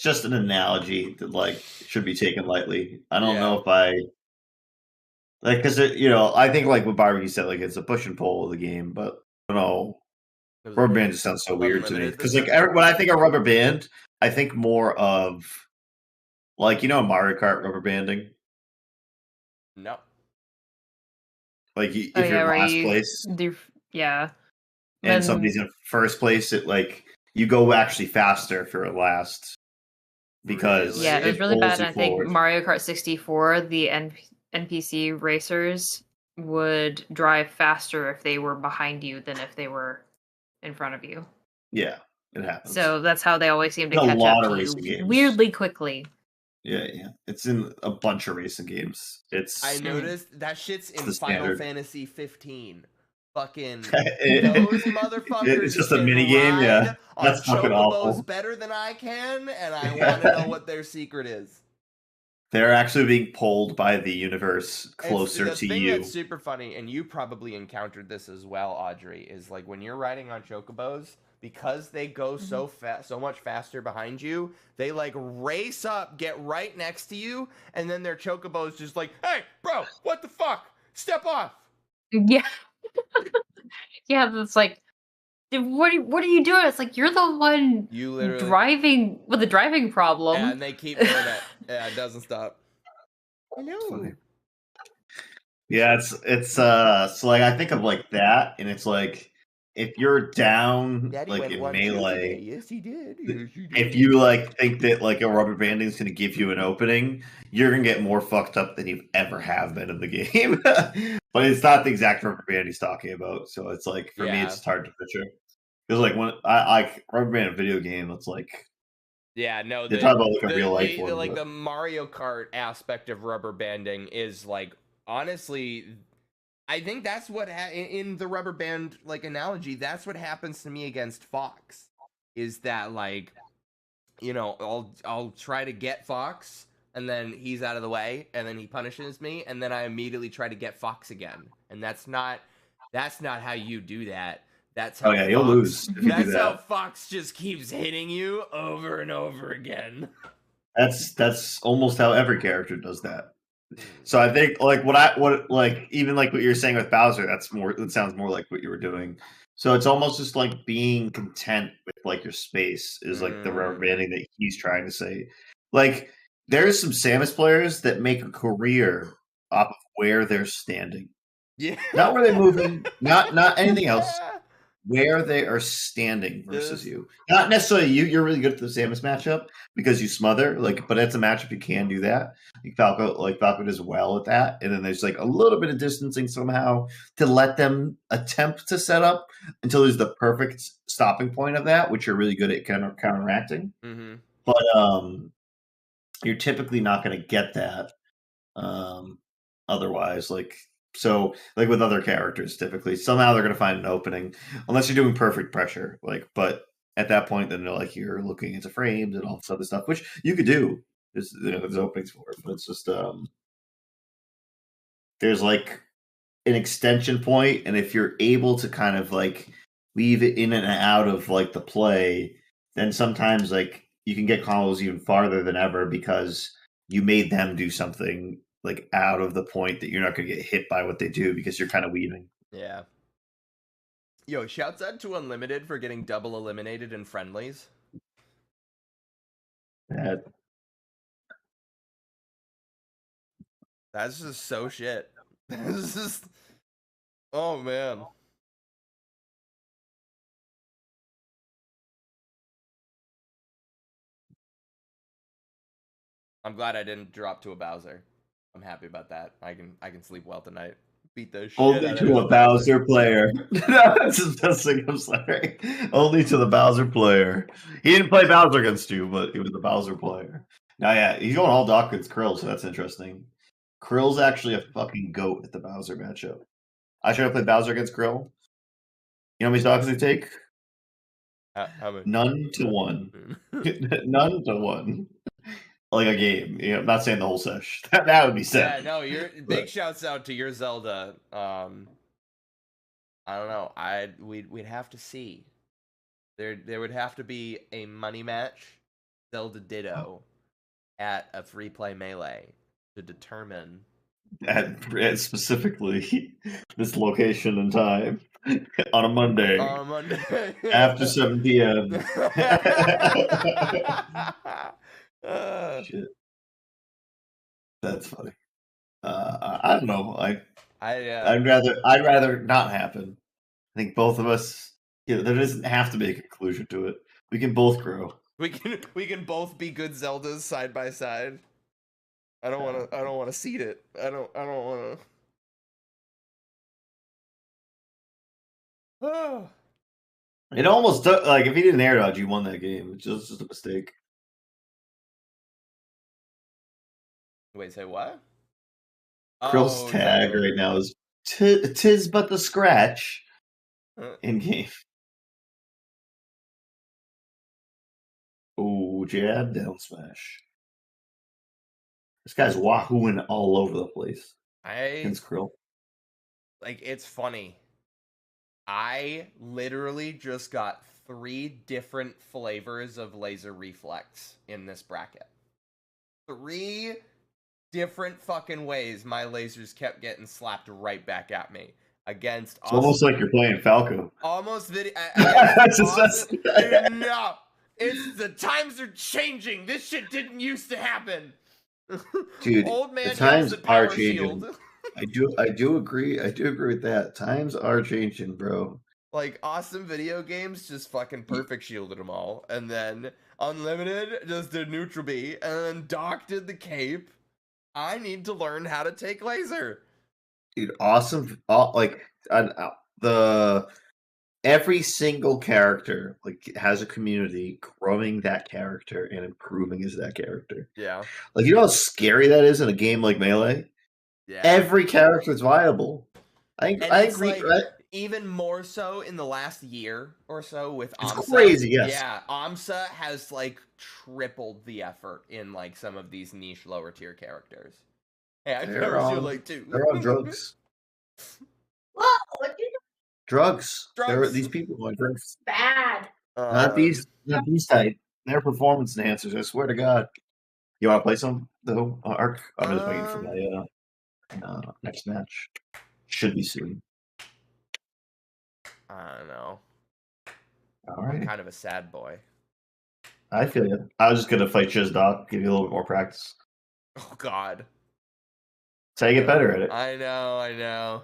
just an analogy that like should be taken lightly. I don't know if I like, because you know, I think like what Barbecue said, like it's a push and pull of the game, but I don't know. Rubber band just sounds so weird to me, because like when I think of rubber band, I think more of like, you know, Mario Kart rubber banding. No. Like if you're in last place, and somebody's in first place, it like you go actually faster if you're at last. Because it was really bad. And I think Mario Kart 64, the NPC racers would drive faster if they were behind you than if they were in front of you. Yeah, it happens. So that's how they always seem to catch up to you weirdly quickly. Yeah. It's in a bunch of racing games. I noticed that shit's in Final Fantasy 15. Fucking those motherfuckers. It's just a mini game, yeah. That's fucking awful. Better than I can, and I want to know what their secret is. They're actually being pulled by the universe closer to you. The thing that's super funny, and you probably encountered this as well, Audrey, is like when you're riding on chocobos, because they go so much faster behind you, they like race up, get right next to you, and then their chocobo's just like, "Hey, bro, what the fuck? Step off!" Yeah. Yeah, it's like, what are you doing? It's like, you're the one driving with the driving problem. Yeah, and they keep doing it. Yeah, it doesn't stop. Hello. Yeah, it's so like I think of like that, and it's like if you're down Daddy like went in 1-2 melee, today. Yes, he did. Yes, he did. if you like think that like a rubber banding is going to give you an opening, you're going to get more fucked up than you ever have been in the game. But it's not the exact rubber band he's talking about. So it's like for me, it's just hard to picture. Because like when I like rubber band a video game, it's like no, you're talking about like a real life one. Like the Mario Kart aspect of rubber banding is like honestly, I think that's what in the rubber band like analogy, that's what happens to me against Fox. Is that like, you know, I'll try to get Fox, and then he's out of the way, and then he punishes me, and then I immediately try to get Fox again, and that's not how you do that. That's how you'll lose if you do that. How Fox just keeps hitting you over and over again. That's almost how every character does that. So I think like what even like what you're saying with Bowser, it sounds more like what you were doing. So it's almost just like being content with like your space is like the rubber banding that he's trying to say. Like there's some Samus players that make a career off of where they're standing. Yeah. Not where they're moving, not anything else. Where they are standing versus you. Not necessarily you. You're really good at the Samus matchup because you smother, but it's a matchup you can do that. Falco does well at that. And then there's like a little bit of distancing somehow to let them attempt to set up until there's the perfect stopping point of that, which you're really good at counteracting. Mm-hmm. But you're typically not going to get that otherwise. So, like with other characters, typically somehow they're going to find an opening, unless you're doing perfect pressure. But at that point, then you're looking into frames and all this other stuff, which you could do. There's openings for it, but it's just there's like an extension point, and if you're able to kind of like weave it in and out of like the play, then sometimes like you can get combos even farther than ever because you made them do something like out of the point that you're not going to get hit by what they do because you're kind of weaving. Yeah. Yo, shouts out to Unlimited for getting double eliminated in friendlies. That's just so shit. That's just... Oh, man. I'm glad I didn't drop to a Bowser. I'm happy about that. I can sleep well tonight. Beat the shit only out to of a Bowser player. That's the best thing. I'm sorry. Only to the Bowser player. He didn't play Bowser against you, but he was the Bowser player. Now, yeah, he's going all Doc against Krill, so that's interesting. Krill's actually a fucking goat at the Bowser matchup. I should have played Bowser against Krill. You know how many dogs they take? How many? None to one. None to one. Like a game. You know, I'm not saying the whole sesh. That would be sad. Yeah, no, you're big shouts out to your Zelda. I don't know. We'd have to see. There would have to be a money match, Zelda Ditto, at a free play melee to determine at specifically this location and time on a Monday. On a Monday. After 7 p.m. Shit. That's funny. I don't know. I'd rather not happen. I think both of us. There doesn't have to be a conclusion to it. We can both grow. We can both be good Zeldas side by side. I don't want to seed it. I don't want to. It almost took, like if he didn't air dodge, you won that game. It's just a mistake. Wait, say what? Krill's tag right now is tis but the scratch in game. Oh, jab, down smash. This guy's wahooing all over the place. Against Krill. Like, it's funny. I literally just got 3 different flavors of laser reflex in this bracket. 3 different fucking ways my lasers kept getting slapped right back at me against. It's almost like you're playing Falco. Almost video. No, it's the times are changing. This shit didn't used to happen. Dude, old man the times are shield. changing. I do agree. I do agree with that. Times are changing, bro. Like awesome video games just fucking perfect shielded them all, and then Unlimited just did neutral B, and then Doc did the cape. I need to learn how to take laser. Dude, awesome! The every single character has a community growing that character and improving as that character. Yeah. Like, you know how scary that is in a game like Melee? Yeah. Every character is viable. I it's agree. like Right? even more so in the last year or so with It's AMSA. crazy, yes. Yeah, AMSA has like tripled the effort in like some of these niche lower tier characters. Hey, I They're never on- like too. They're on drugs. Whoa, what you Drugs. Drugs. These people on drugs. bad? Not these type. They're performance enhancers. I swear to God. You want to play some though, Ark? I'm just waiting for my next match. Should be soon. I don't know. All right. I'm kind of a sad boy. I feel you. I was just gonna fight Doc, give you a little bit more practice. Oh God. That's how you get better at it. I know.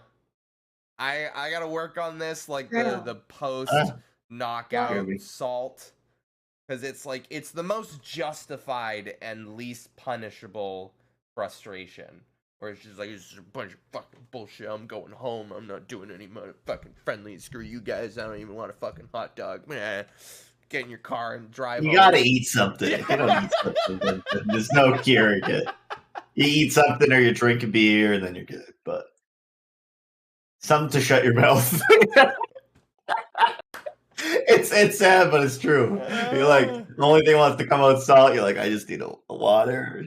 I gotta work on this, like the post knockout salt, because it's the most justified and least punishable frustration. Where it's just like, it's just a bunch of fucking bullshit. I'm going home. I'm not doing any motherfucking friendly. Screw you guys. I don't even want a fucking hot dog. Meh. Get in your car and drive. You home. gotta eat something. If you don't eat something, then there's no curing it. You eat something or you drink a beer, and then you're good. But something to shut your mouth. It's sad, but it's true. You're like, the only thing wants to come out salt. You're like, I just need a water,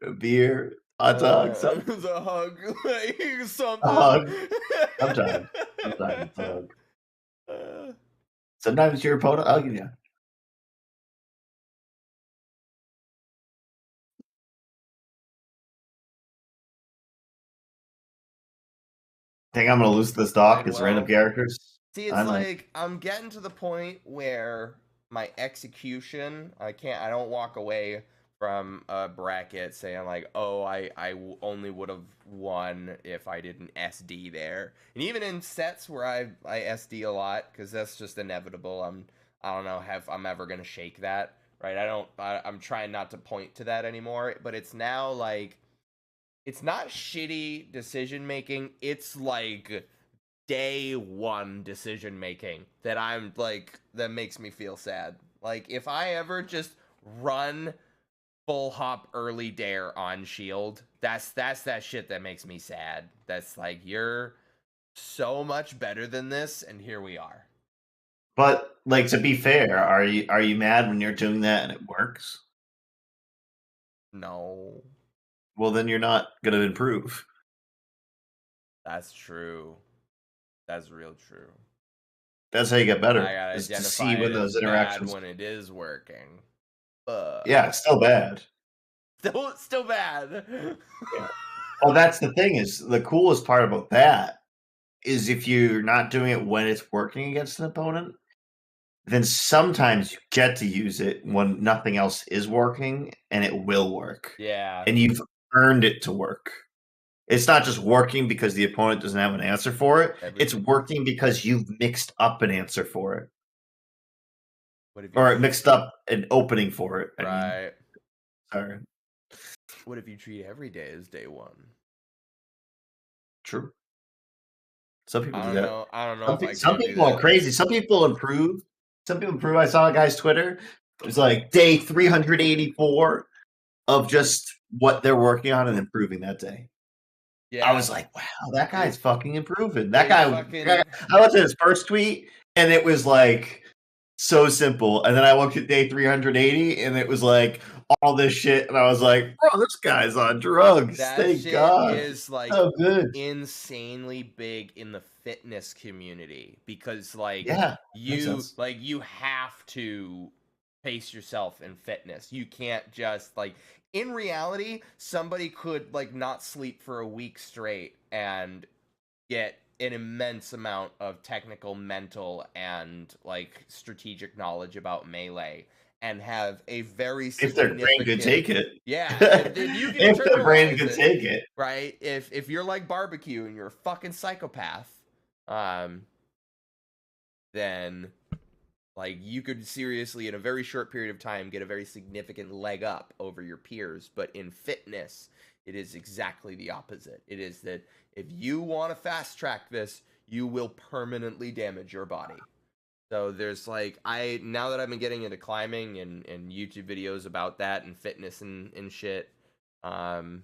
a beer, hot dog, something. A hug, like something. A hug. Sometimes it's a hug. Sometimes your opponent hugging you. Think I'm gonna lose this doc? It's random characters. See, it's I'm getting to the point where my execution, I don't walk away from a bracket saying like, oh, I only would have won if I didn't SD there. And even in sets where I SD a lot, because that's just inevitable. I don't know if I'm ever gonna shake that, right? I'm trying not to point to that anymore. But it's now like, it's not shitty decision making. It's like day one decision making that I'm like, that makes me feel sad. Like, if I ever just run full hop early dare on shield, that's that shit that makes me sad. That's like, you're so much better than this, and here we are. But like, to be fair, are you mad when you're doing that and it works? No. Well, then you're not gonna improve. That's true. That's real true. That's how you get better. I gotta is to identify see when it those as interactions. bad when it is working. Yeah, it's still bad. Still bad. Yeah. Well, that's the thing, is the coolest part about that is if you're not doing it when it's working against an opponent, then sometimes you get to use it when nothing else is working, and it will work. Yeah. And you've earned it to work. It's not just working because the opponent doesn't have an answer for it. It's working because you've mixed up an answer for it. Or mixed up an opening for it. Right. Sorry. What if you treat every day as day one? True. Some people do that. I don't know. Some people are crazy. Some people improve. I saw a guy's Twitter. It was like day 384 of just what they're working on and improving that day. Yeah. I was like, wow, that guy's fucking improving. That guy. I looked at his first tweet and it was like so simple. And then I looked at day 380 and it was like all this shit. And I was like, bro, this guy's on drugs. Thank God. Is like so good. Insanely big in the fitness community, because like you have to pace yourself in fitness. You can't just like, in reality, somebody could like not sleep for a week straight and get an immense amount of technical, mental, and like strategic knowledge about Melee, and have a very if their brain could take it. Yeah, if their brain could take it, right? If you're like barbecue and you're a fucking psychopath, then like you could seriously in a very short period of time get a very significant leg up over your peers. But in fitness, it is exactly the opposite. It is that if you want to fast track this, you will permanently damage your body. So there's like, now that I've been getting into climbing and YouTube videos about that and fitness and shit, I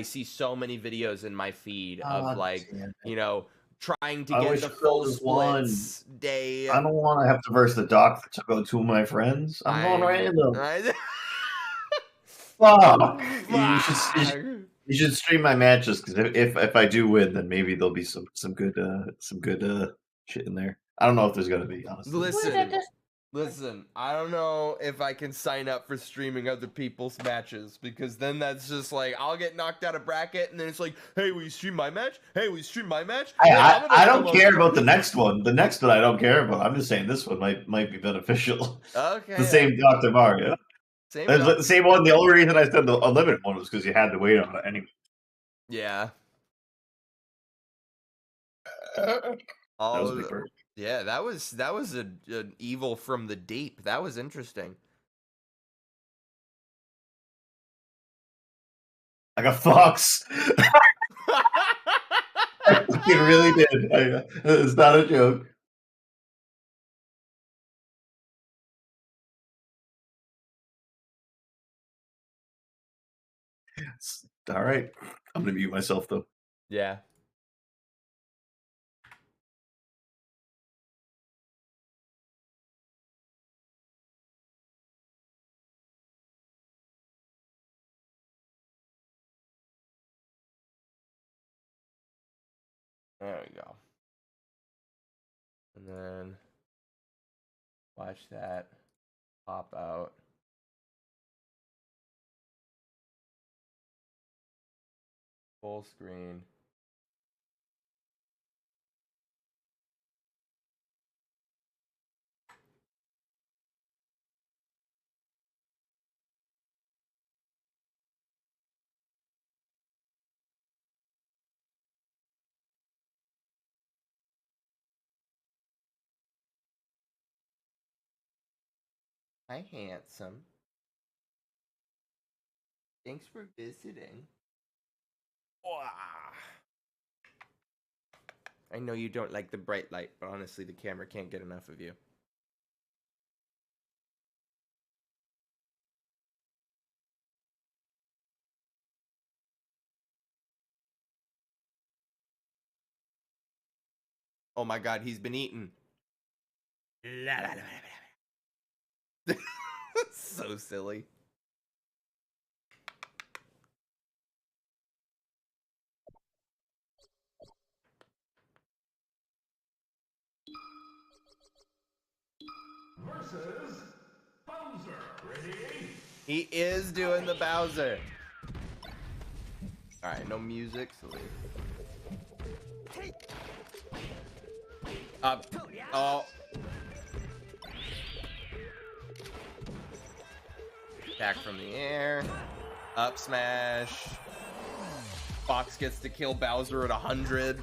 see so many videos in my feed of like, you know, trying to get the full splits day. I don't want to have to verse the doc to go to my friends. I'm going random. Fuck. You should stream my matches, because if I do win, then maybe there'll be some good shit in there. I don't know if there's gonna be, honestly. Listen, I don't know if I can sign up for streaming other people's matches, because then that's just like, I'll get knocked out of bracket, and then it's like, hey, will you stream my match? Hey, will you stream my match? I don't care about the next one. The next one I don't care about. I'm just saying this one might be beneficial. Okay. The same Dr. Mario. The same one. The only reason I said the unlimited one was because you had to wait on it anyway. Yeah. That was a big bird. Yeah, that was an evil from the deep. That was interesting. I got Fox. I fucking really did. It's not a joke. All right. I'm going to mute myself, though. Yeah. There we go. And then watch that pop out. Full screen. Hi, handsome. Thanks for visiting. I know you don't like the bright light, but honestly, the camera can't get enough of you. Oh my god, he's been eaten. So silly. Versus Bowser. Ready? He is doing the Bowser. Alright, no music, so leave. Up. Oh. Attack from the air. Up smash. Fox gets to kill Bowser at 100.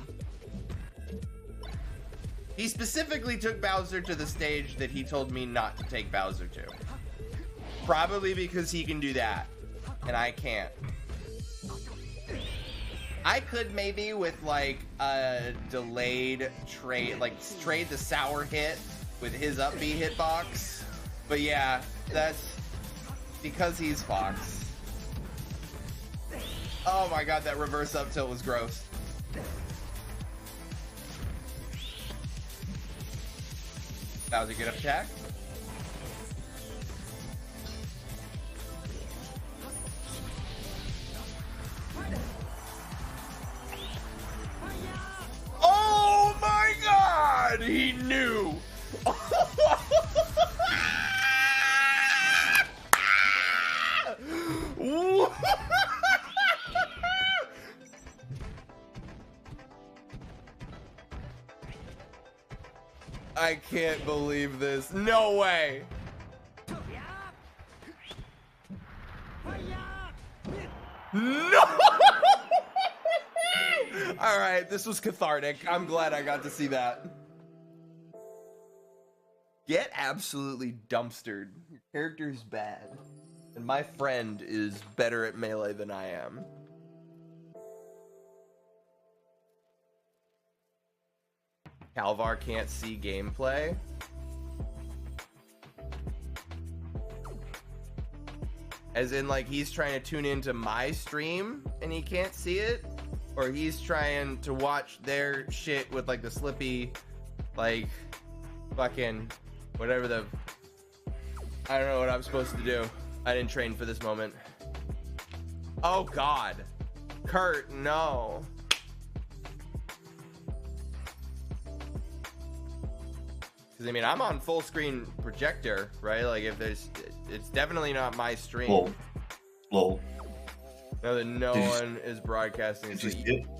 He specifically took Bowser to the stage that he told me not to take Bowser to. Probably because he can do that, and I can't. I could maybe with like a delayed trade, like trade the sour hit with his up B hitbox. But yeah, that's because he's Fox. Oh my god, that reverse up tilt was gross. Bowser get up attack. Oh my god, he knew. I can't believe this. No way. No. All right, this was cathartic. I'm glad I got to see that. Get absolutely dumpstered. Your character's bad. And my friend is better at Melee than I am. Kalvar can't see gameplay. As in, like, he's trying to tune into my stream and he can't see it? Or he's trying to watch their shit with, like, the slippy, like, fucking, whatever the... I don't know what I'm supposed to do. I didn't train for this moment. Oh, God. Kurt, no. Because, I mean, I'm on full screen projector, right? Like, if there's... It's definitely not my stream. Lol. No, that no one is broadcasting.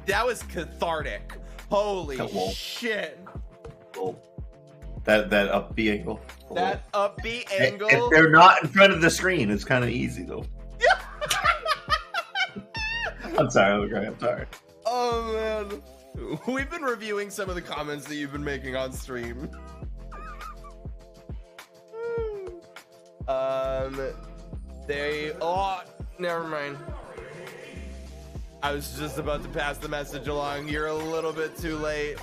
That was cathartic. Holy shit. Lol. That up B angle. That up B angle. If they're not in front of the screen, it's kind of easy, though. I'm sorry. Oh, man. We've been reviewing some of the comments that you've been making on stream. Never mind. I was just about to pass the message along. You're a little bit too late.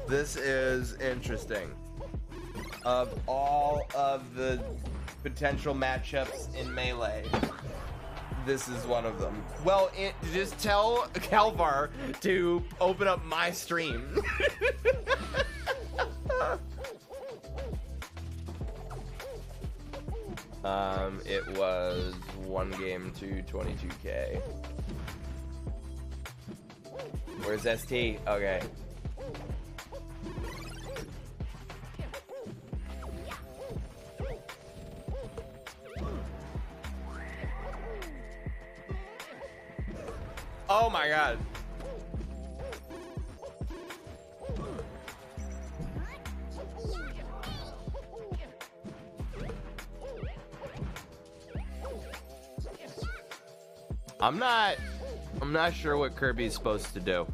This is interesting. Of all of the potential matchups in Melee, this is one of them. Well, just tell Kalvar to open up my stream. It was one game to 22K. Where's ST? Okay. Oh my god. I'm not sure what Kirby's supposed to do.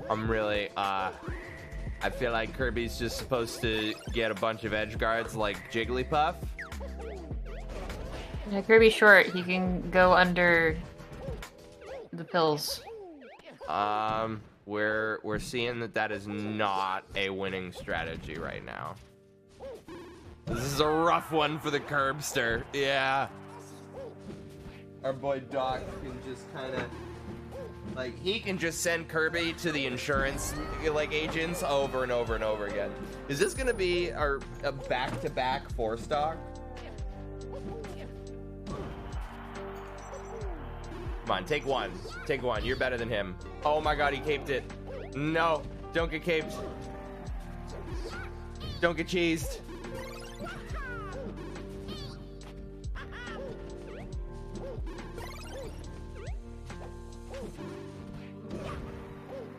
I'm really, I feel like Kirby's just supposed to get a bunch of edge guards like Jigglypuff. Yeah, Kirby's short. He can go under the pills. We're seeing that is not a winning strategy right now. This is a rough one for the Curbster. Yeah. Our boy Doc can just kind of, like, he can just send Kirby to the insurance, like, agents over and over and over again. Is this gonna be a back-to-back 4-stock? Come on, take one. Take one. You're better than him. Oh my god, he caped it. No, don't get caped. Don't get cheesed.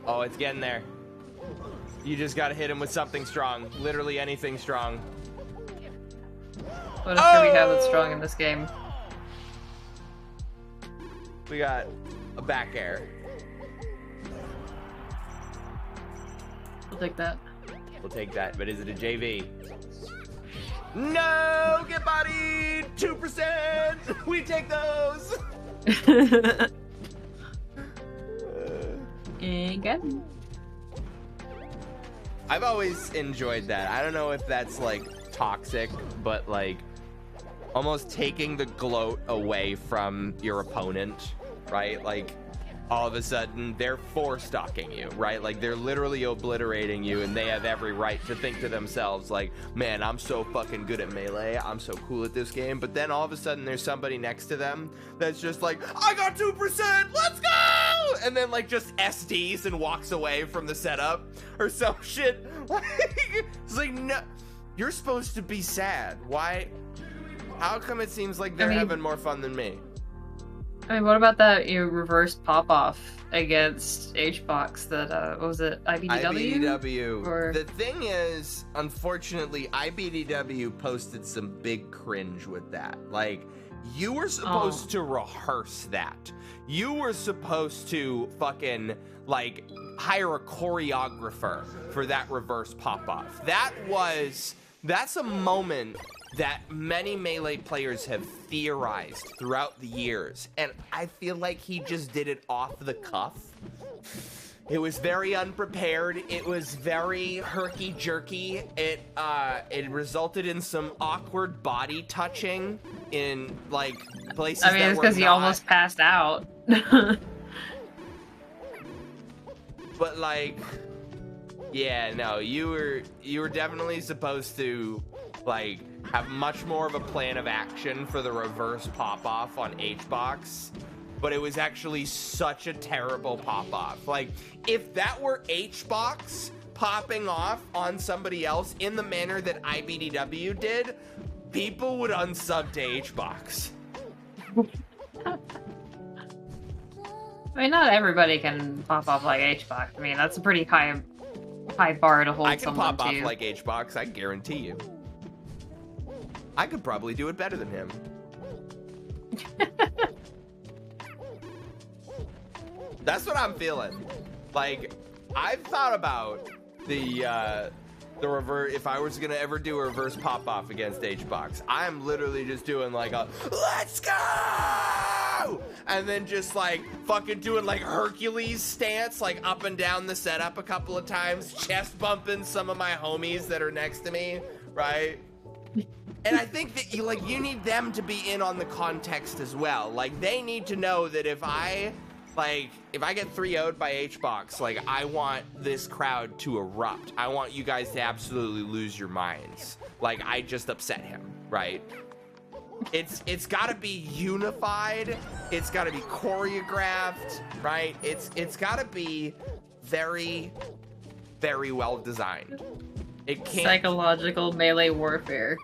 Oh, it's getting there. You just gotta hit him with something strong. Literally anything strong. What else do we have that's strong in this game? We got a back air. We'll take that. We'll take that, but is it a JV? No! Get bodied! 2%! We take those! Good. I've always enjoyed that. I don't know if that's, like, toxic, but, like, almost taking the gloat away from your opponent, right? Like, all of a sudden, they're 4-stocking you, right? Like, they're literally obliterating you, and they have every right to think to themselves, like, man, I'm so fucking good at Melee, I'm so cool at this game, but then all of a sudden, there's somebody next to them that's just like, I got 2%, let's go! And then, like, just SDs and walks away from the setup, or some shit. Like, it's like, no, you're supposed to be sad. Why? How come it seems like they're having more fun than me? I mean, what about that reverse pop-off against HBox that, what was it, IBDW? IBDW. Or... The thing is, unfortunately, IBDW posted some big cringe with that. Like, You were supposed to rehearse that. You were supposed to fucking, like, hire a choreographer for that reverse pop-off. That's a moment that many Melee players have theorized throughout the years, and I feel like he just did it off the cuff. It was very unprepared. It was very herky-jerky. It resulted in some awkward body touching in, like, places that were not... I mean, it's because he almost passed out. But, like, yeah, no, you were definitely supposed to, like, have much more of a plan of action for the reverse pop-off on H-Box. But it was actually such a terrible pop-off. Like, if that were H-Box popping off on somebody else in the manner that IBDW did, people would unsub to H-Box. I mean, not everybody can pop off like H-Box. I mean, that's a pretty high bar to hold someone to. I can pop off like H-Box, I guarantee you. I could probably do it better than him. That's what I'm feeling. Like, I've thought about the reverse. If I was gonna ever do a reverse pop off against H-Box, I'm literally just doing like a let's go, and then just like fucking doing like Hercules stance, like up and down the setup a couple of times, chest bumping some of my homies that are next to me, right? And I think that you need them to be in on the context as well. Like, they need to know that if I get 3-0'd by H-Box, like, I want this crowd to erupt. I want you guys to absolutely lose your minds. Like, I just upset him, right? It's gotta be unified. It's gotta be choreographed, right? It's gotta be very, very well designed. It can't... Psychological melee warfare.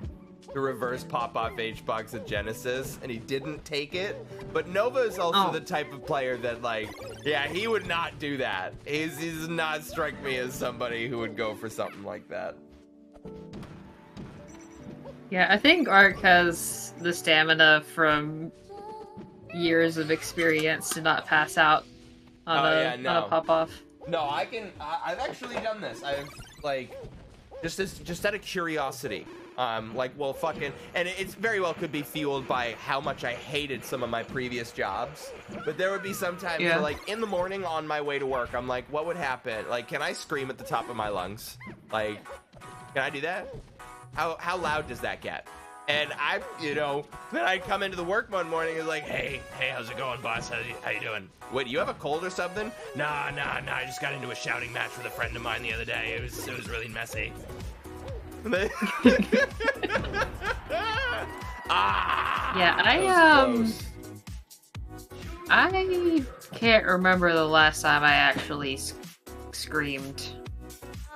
To reverse pop-off H-Box at Genesis, and he didn't take it. But Nova is also the type of player that, like, yeah, he would not do that. He does not strike me as somebody who would go for something like that. Yeah, I think Ark has the stamina from years of experience to not pass out on a pop-off. No, I've actually done this. I've, like, just out of curiosity. And it's very well could be fueled by how much I hated some of my previous jobs. But there would be some times where, like, in the morning on my way to work, I'm like, what would happen? Like, can I scream at the top of my lungs? Like, can I do that? How loud does that get? And then I come into the work one morning and like, hey, how's it going, boss? How you doing? Wait, you have a cold or something? Nah, I just got into a shouting match with a friend of mine the other day. It was really messy. I can't remember the last time I actually screamed.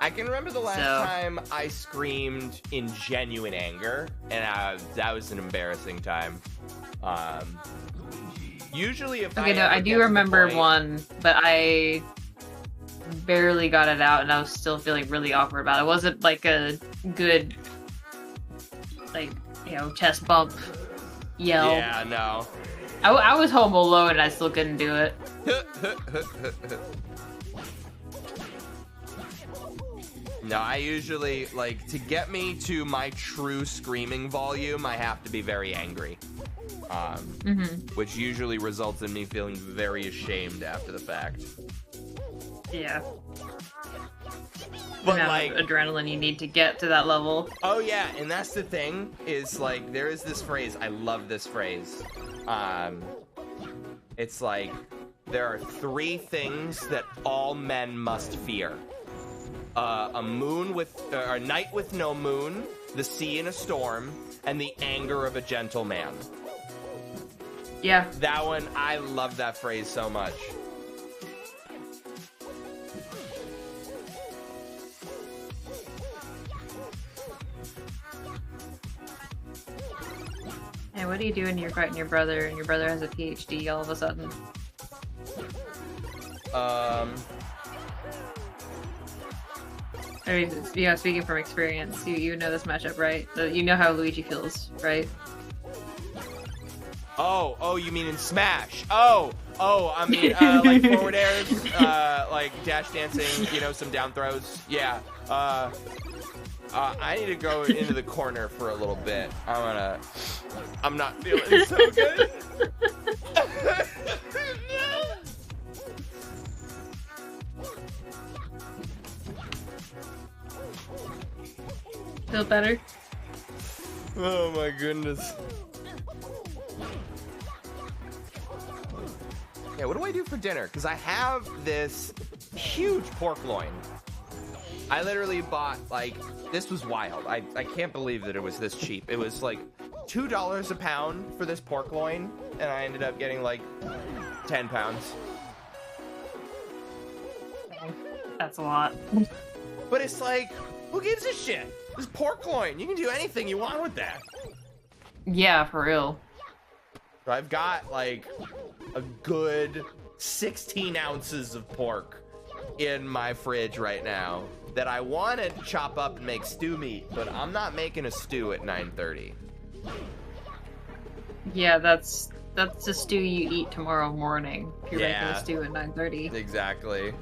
I can remember the last time I screamed in genuine anger, and that was an embarrassing time. Usually if I do remember one, but I barely got it out, and I was still feeling really awkward about it. It wasn't like a good, chest bump yell. Yeah, no. I was home alone, and I still couldn't do it. No, I usually, like, to get me to my true screaming volume, I have to be very angry. Which usually results in me feeling very ashamed after the fact. Yeah. But, like, adrenaline you need to get to that level. Oh, yeah, and that's the thing, is, like, there is this phrase, I love this phrase. It's like, there are 3 things that all men must fear. A night with no moon, the sea in a storm, and the anger of a gentleman. Yeah. That one, I love that phrase so much. Hey, what do you do when you're fighting your brother and your brother has a PhD all of a sudden? I mean, speaking from experience, you know this matchup, right? You know how Luigi feels, right? Oh, you mean in Smash? Oh, I mean like forward airs, like dash dancing, you know, some down throws. Yeah. I need to go into the corner for a little bit. I'm not feeling so good. Feel better? Oh my goodness. Yeah, what do I do for dinner? Because I have this huge pork loin. I literally bought, like, this was wild. I can't believe that it was this cheap. It was like $2 a pound for this pork loin, and I ended up getting like 10 pounds. That's a lot. But it's like, who gives a shit? This pork loin, you can do anything you want with that. Yeah, for real. So I've got like a good 16 ounces of pork in my fridge right now that I want to chop up and make stew meat, but I'm not making a stew at 9:30. Yeah, that's the stew you eat tomorrow morning if you're making a stew at 9:30. Exactly.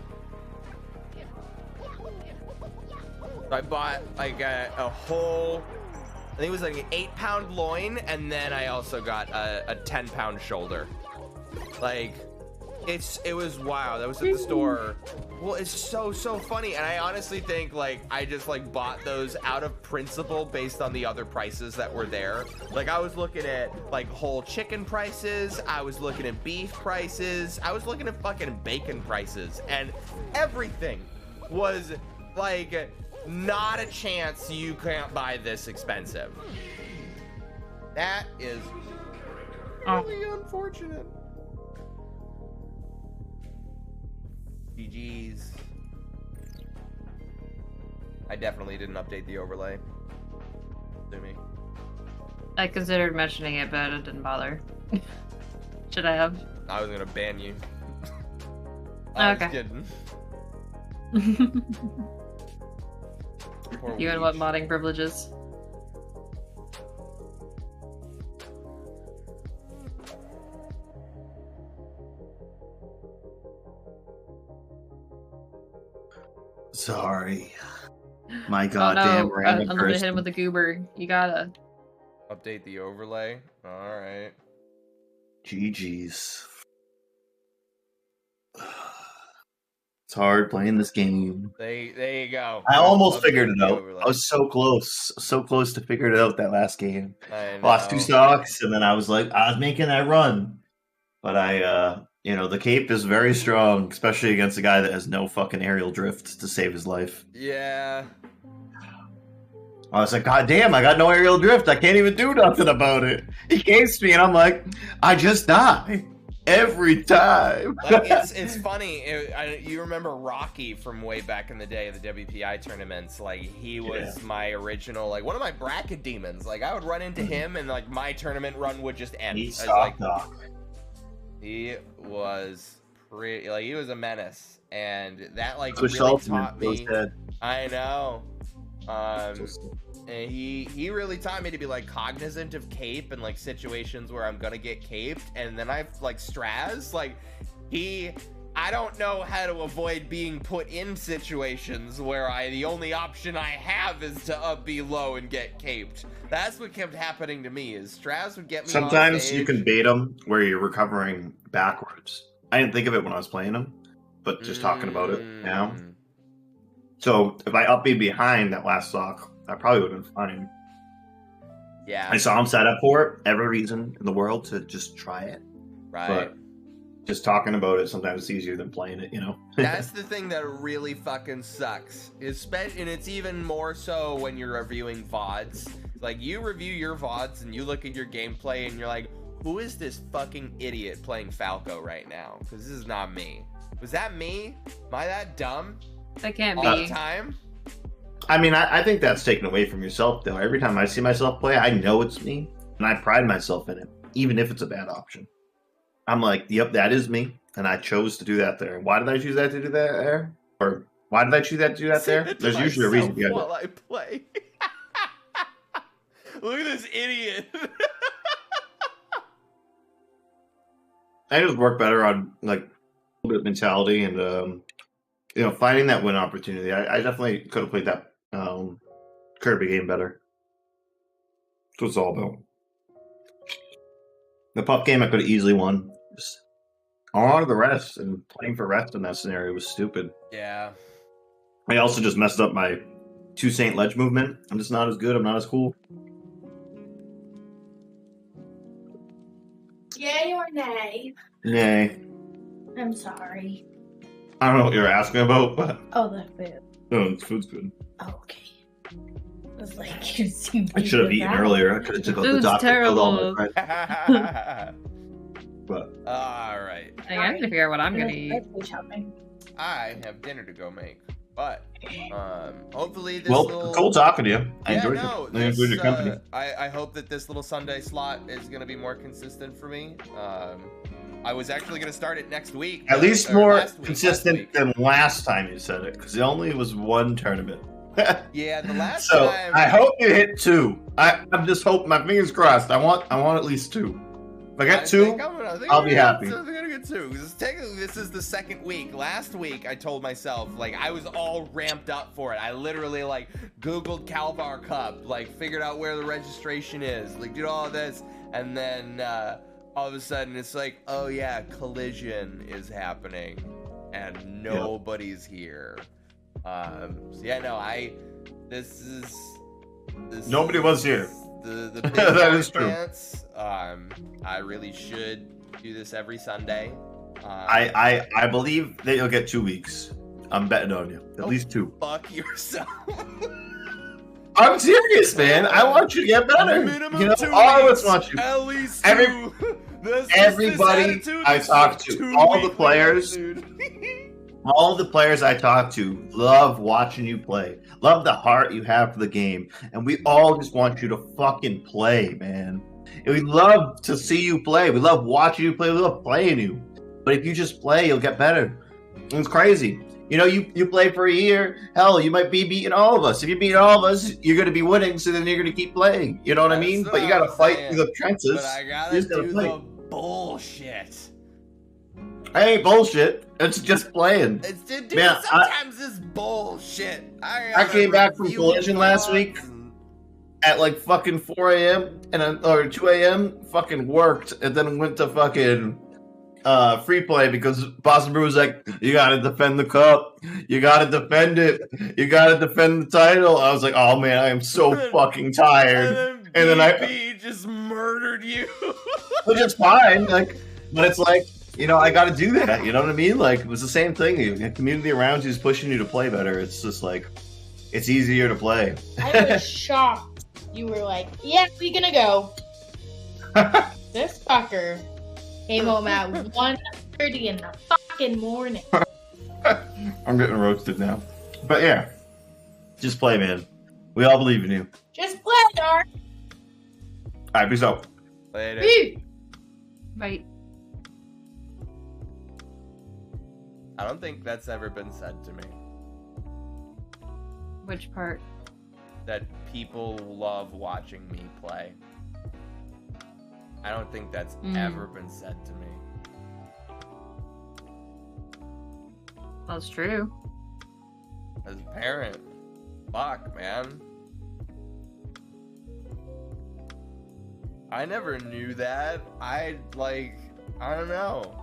I bought like a whole, I think it was like an 8-pound loin, and then I also got a 10-pound shoulder. Like, it was wild. I was at the store. Well, it's so funny, and I honestly think like I just like bought those out of principle based on the other prices that were there. Like, I was looking at like whole chicken prices, I was looking at beef prices, I was looking at fucking bacon prices, and everything was like, not a chance you can't buy this expensive. That is really unfortunate. GG's. I definitely didn't update the overlay. Do me. I considered mentioning it, but it didn't bother. Should I have? I was gonna ban you. I was kidding. You and what modding privileges? Sorry. My goddamn no. random I'm gonna hit person. him with the goober. You gotta. Update the overlay. Alright. GG's. It's hard playing this game. There you go. I almost figured it out. Overlay. I was so close to figuring it out that last game. I Lost know. 2 stocks, and then I was making that run. But the cape is very strong, especially against a guy that has no fucking aerial drift to save his life. Yeah. I was like, God damn, I got no aerial drift. I can't even do nothing about it. He capes me, and I'm like, I just die. Every time. Like, it's funny. You remember Rocky from way back in the day of the WPI tournaments? Like, he was my original, like, one of my bracket demons. Like, I would run into him, and like my tournament run would just end. He was pretty, like, he was a menace, and that like Chris really Schultz, taught me. dead. I know. And he really taught me to be like cognizant of cape and like situations where I'm gonna get caped, and then I've like Straz, like I don't know how to avoid being put in situations where the only option I have is to up B low and get caped. That's what kept happening to me, is Straz would get me Sometimes you can bait them where you're recovering backwards. I didn't think of it when I was playing them, but just talking about it now. So if I up B behind that last stock, I probably would have been fine. Yeah. I saw him set up for it. Every reason in the world to just try it. Right. But just talking about it, sometimes it's easier than playing it, That's the thing that really fucking sucks. And it's even more so when you're reviewing VODs. Like, you review your VODs and you look at your gameplay and you're like, who is this fucking idiot playing Falco right now? Because this is not me. Was that me? Am I that dumb? That can't All be. the time? I mean, I think that's taken away from yourself, though. Every time I see myself play, I know it's me, and I pride myself in it, even if it's a bad option. I'm like, yep, that is me, and I chose to do that there. Why did I choose that to do that there? Or why did I choose that to do that there? There's usually a reason behind it. While I play. Look at this idiot. I just work better on like a little bit of mentality and finding that win opportunity. I definitely could have played that Kirby game better. That's what it's all about. The pup game I could have easily won. Just I wanted the rest, and playing for rest in that scenario was stupid. Yeah. I also just messed up my 2 Saint ledge movement. I'm just not as good. I'm not as cool. Yay or nay? Yay. I'm sorry. I don't know what you're asking about, but Oh, the food. no, the food's good. Oh, okay. I was like, you seem I should have eaten earlier. I could have took out the Food's doctor. Killed all my terrible. friends. But All right. Dang, I need to figure out what I'm gonna eat. Shopping. I have dinner to go make, but hopefully this well, little... cool talking to you. I Yeah, enjoyed no, it. I enjoyed your company. I hope that this little Sunday slot is going to be more consistent for me. I was actually going to start it next week. At least or more last week, consistent than last time you said it, because it only was 1 tournament. Yeah, the last So time... I hope you hit 2. I'm just hoping. My fingers crossed. I want at least 2. If I get 2, I'll be happy. I'm gonna get 2. Because technically, this is the second week. Last week, I told myself, like, I was all ramped up for it. I literally, like, Googled Kalvar Cup, like, figured out where the registration is, like, did all of this, and then all of a sudden, it's like, oh yeah, Collision is happening, and nobody's here. So yeah, no, Nobody was here. The big That is true. chance. I really should do this every Sunday. I believe that you'll get 2 weeks. I'm betting on you. At least 2. Fuck yourself. I'm serious, man. I want you to get better. Minimum You know, 2 all of weeks. us want you. At least Every- 2. everybody I talk to, all the players, all the players I talk to love watching you play. Love the heart you have for the game. And we all just want you to fucking play, man. And we love to see you play. We love watching you play. We love playing you. But if you just play, you'll get better. And it's crazy. You know, you play for a year. Hell, you might be beating all of us. If you beat all of us, you're going to be winning, so then you're going to keep playing. You know what I mean? But you got to fight through the trenches. But I gotta do the bullshit. I ain't bullshit. It's just playing. It's, dude, Man, sometimes it's bullshit. I came back from Collision last week at like fucking 4 a.m. or 2 a.m. Fucking worked and then went to fucking free play because Boston Brew was like, you gotta defend the cup. You gotta defend it. You gotta defend the title. I was like, oh man, I am so fucking tired. And then I just murdered you. Which is fine. Like, but it's like, you know, I got to do that. You know what I mean? Like, it was the same thing. The community around you is pushing you to play better. It's just like, it's easier to play. I was shocked. You were like, yeah, we gonna go. This fucker came home at 1:30 in the fucking morning. I'm getting roasted now. But yeah, just play, man. We all believe in you. Just play, Dark. All right, peace out. Later. Bye. I don't think that's ever been said to me. Which part? That people love watching me play. I don't think that's ever been said to me. That's true. As a parent, fuck, man. I never knew that. I don't know.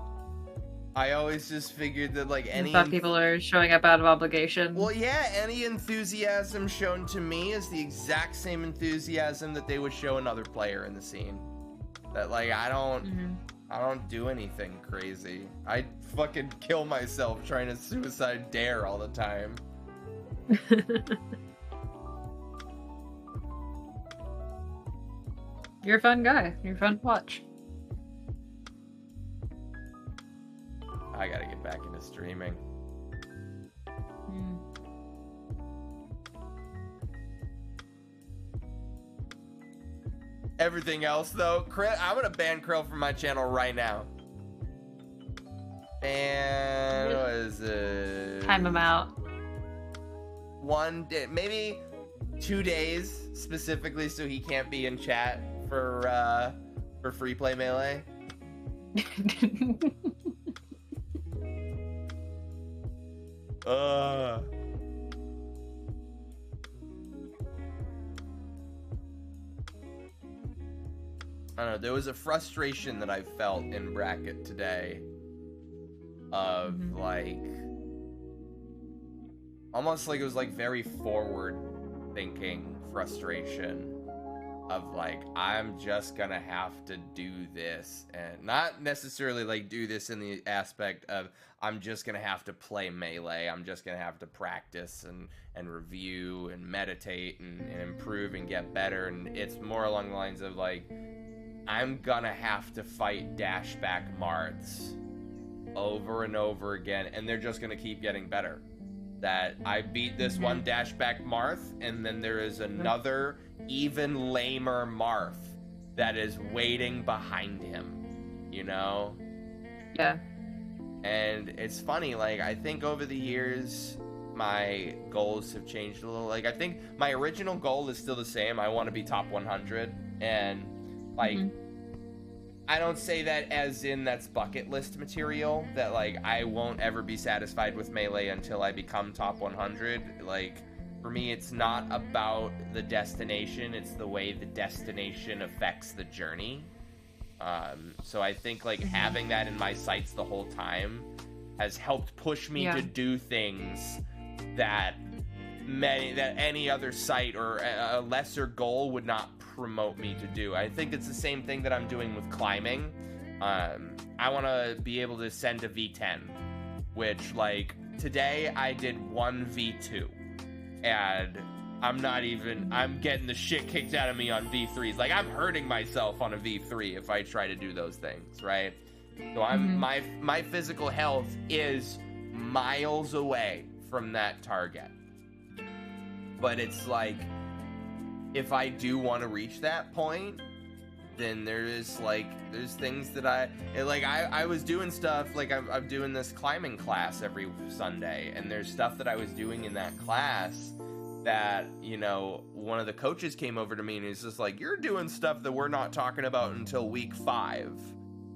I always just figured that, like, any... I thought people are showing up out of obligation. Well, yeah, any enthusiasm shown to me is the exact same enthusiasm that they would show another player in the scene. That, like, I don't do anything crazy. I fucking kill myself trying to suicide dare all the time. You're a fun guy. You're fun to watch. I gotta get back into streaming. Everything else, though, I'm gonna ban Krill from my channel right now. And what is it? Time him out. 1 day, maybe 2 days specifically, so he can't be in chat for free play melee. I don't know, there was a frustration that I felt in bracket today of like almost like it was like very forward thinking frustration of like, I'm just gonna have to do this, and not necessarily like do this in the aspect of I'm just gonna have to play Melee, I'm just gonna have to practice and review and meditate and improve and get better, and it's more along the lines of like, I'm gonna have to fight dashback Marths over and over again, and they're just gonna keep getting better. That I beat this one dashback Marth, and then there is another even lamer Marth that is waiting behind him, you know? Yeah. And it's funny, like, I think over the years, my goals have changed a little. Like, I think my original goal is still the same. I want to be top 100, and like, I don't say that as in that's bucket list material, that like I won't ever be satisfied with Melee until I become top 100. Like, for me, it's not about the destination, it's the way the destination affects the journey. So I think like having that in my sights the whole time has helped push me to do things that any other site or a lesser goal would not promote me to do. I think it's the same thing that I'm doing with climbing. I want to be able to send a V10, which like today I did one V2, and I'm getting the shit kicked out of me on V3s. Like, I'm hurting myself on a V3 if I try to do those things, right? So my physical health is miles away from that target. But it's like, if I do want to reach that point, then there's things that I was doing stuff, like I'm doing this climbing class every Sunday, and there's stuff that I was doing in that class that, you know, one of the coaches came over to me and he's just like, you're doing stuff that we're not talking about until week 5.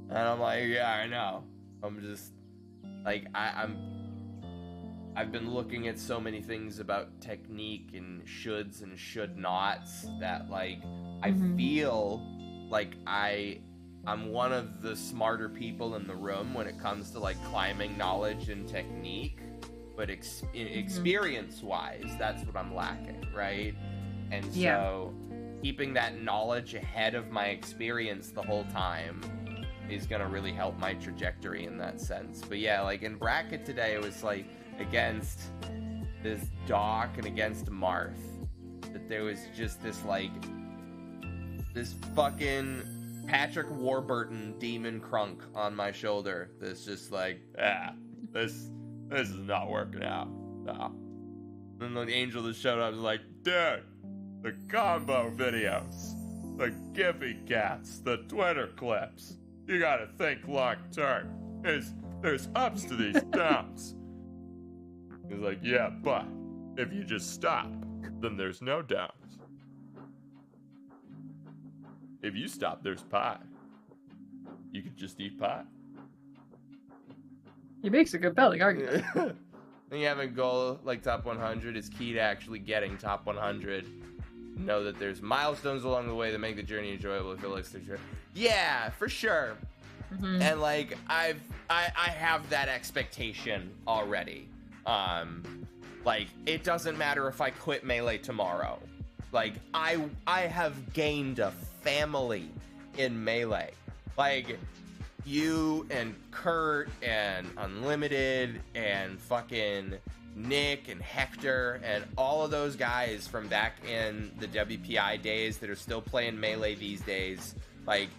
And I'm like, yeah, I know. I'm just like, I've been looking at so many things about technique and shoulds and should nots that like I feel like I'm one of the smarter people in the room when it comes to like climbing knowledge and technique, but experience wise, that's what I'm lacking, right? And so keeping that knowledge ahead of my experience the whole time is gonna really help my trajectory in that sense. But yeah, like in bracket today, it was like against this Doc and against Marth, that there was just this like this fucking Patrick Warburton demon crunk on my shoulder that's just like, this is not working out. No. And then the angel that showed up was like, dude, the combo videos, the Giphy cats, the Twitter clips, you gotta think long term. There's ups to these downs. He's like, yeah, but if you just stop, then there's no downs. If you stop, there's pie. You could just eat pie. He makes a compelling argument. When you have a goal like top 100, it's key to actually getting top 100. Know that there's milestones along the way that make the journey enjoyable. If it looks through. Yeah, for sure. And like I have that expectation already. Like, it doesn't matter if I quit Melee tomorrow. Like, I have gained a family in Melee. Like, you and Kurt and Unlimited and fucking Nick and Hector and all of those guys from back in the WPI days that are still playing Melee these days. Like,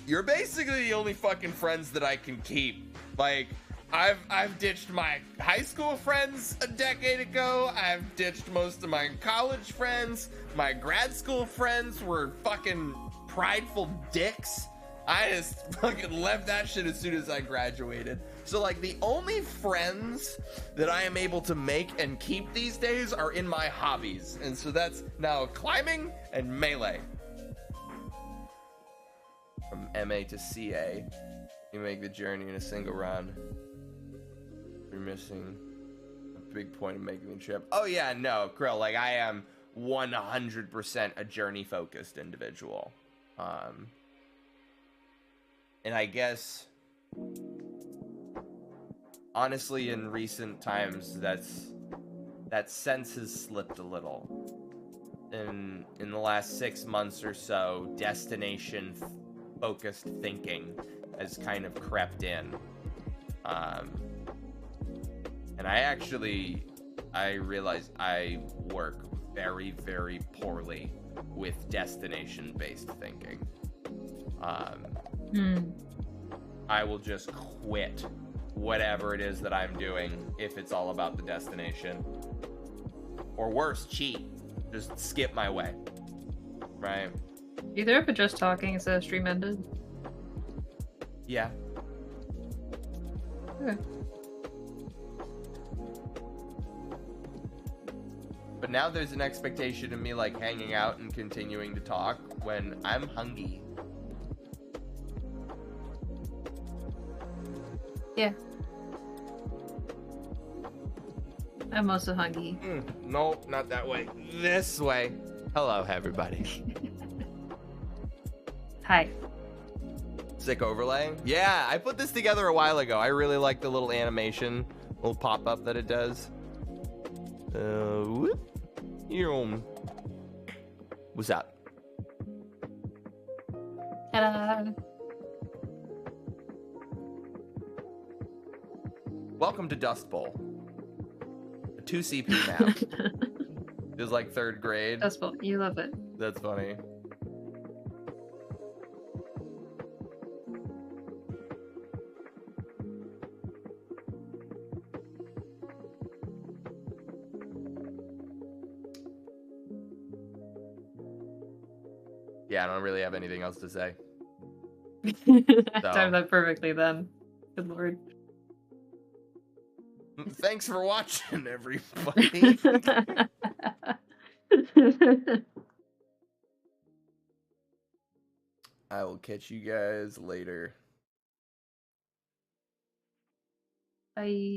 you're basically the only fucking friends that I can keep. Like, I've ditched my high school friends a decade ago. I've ditched most of my college friends. My grad school friends were fucking prideful dicks. I just fucking left that shit as soon as I graduated. So like the only friends that I am able to make and keep these days are in my hobbies. And so that's now climbing and Melee. MA to CA. You make the journey in a single run. You're missing a big point of making the trip. Oh yeah, no, Krill, like I am 100% a journey-focused individual. And I guess, honestly, in recent times, that sense has slipped a little. In the last 6 months or so, destination-focused thinking has kind of crept in. And I realize I work very, very poorly with destination-based thinking. I will just quit whatever it is that I'm doing if it's all about the destination. Or worse, cheat. Just skip my way. Right? Either if it just talking instead of stream ended. Yeah. Okay. But now there's an expectation of me like hanging out and continuing to talk when I'm hungry. Yeah. I'm also hungry. Nope, not that way. This way. Hello, everybody. Hi. Sick overlay? Yeah, I put this together a while ago. I really like the little animation, little pop-up that it does. Whoop. What's up? Hello. Welcome to Dust Bowl. A 2 CP map. It was like 3rd grade. Dust Bowl, you love it. That's funny. Yeah, I don't really have anything else to say. I timed that perfectly then. Good lord. Thanks for watching, everybody. I will catch you guys later. Bye.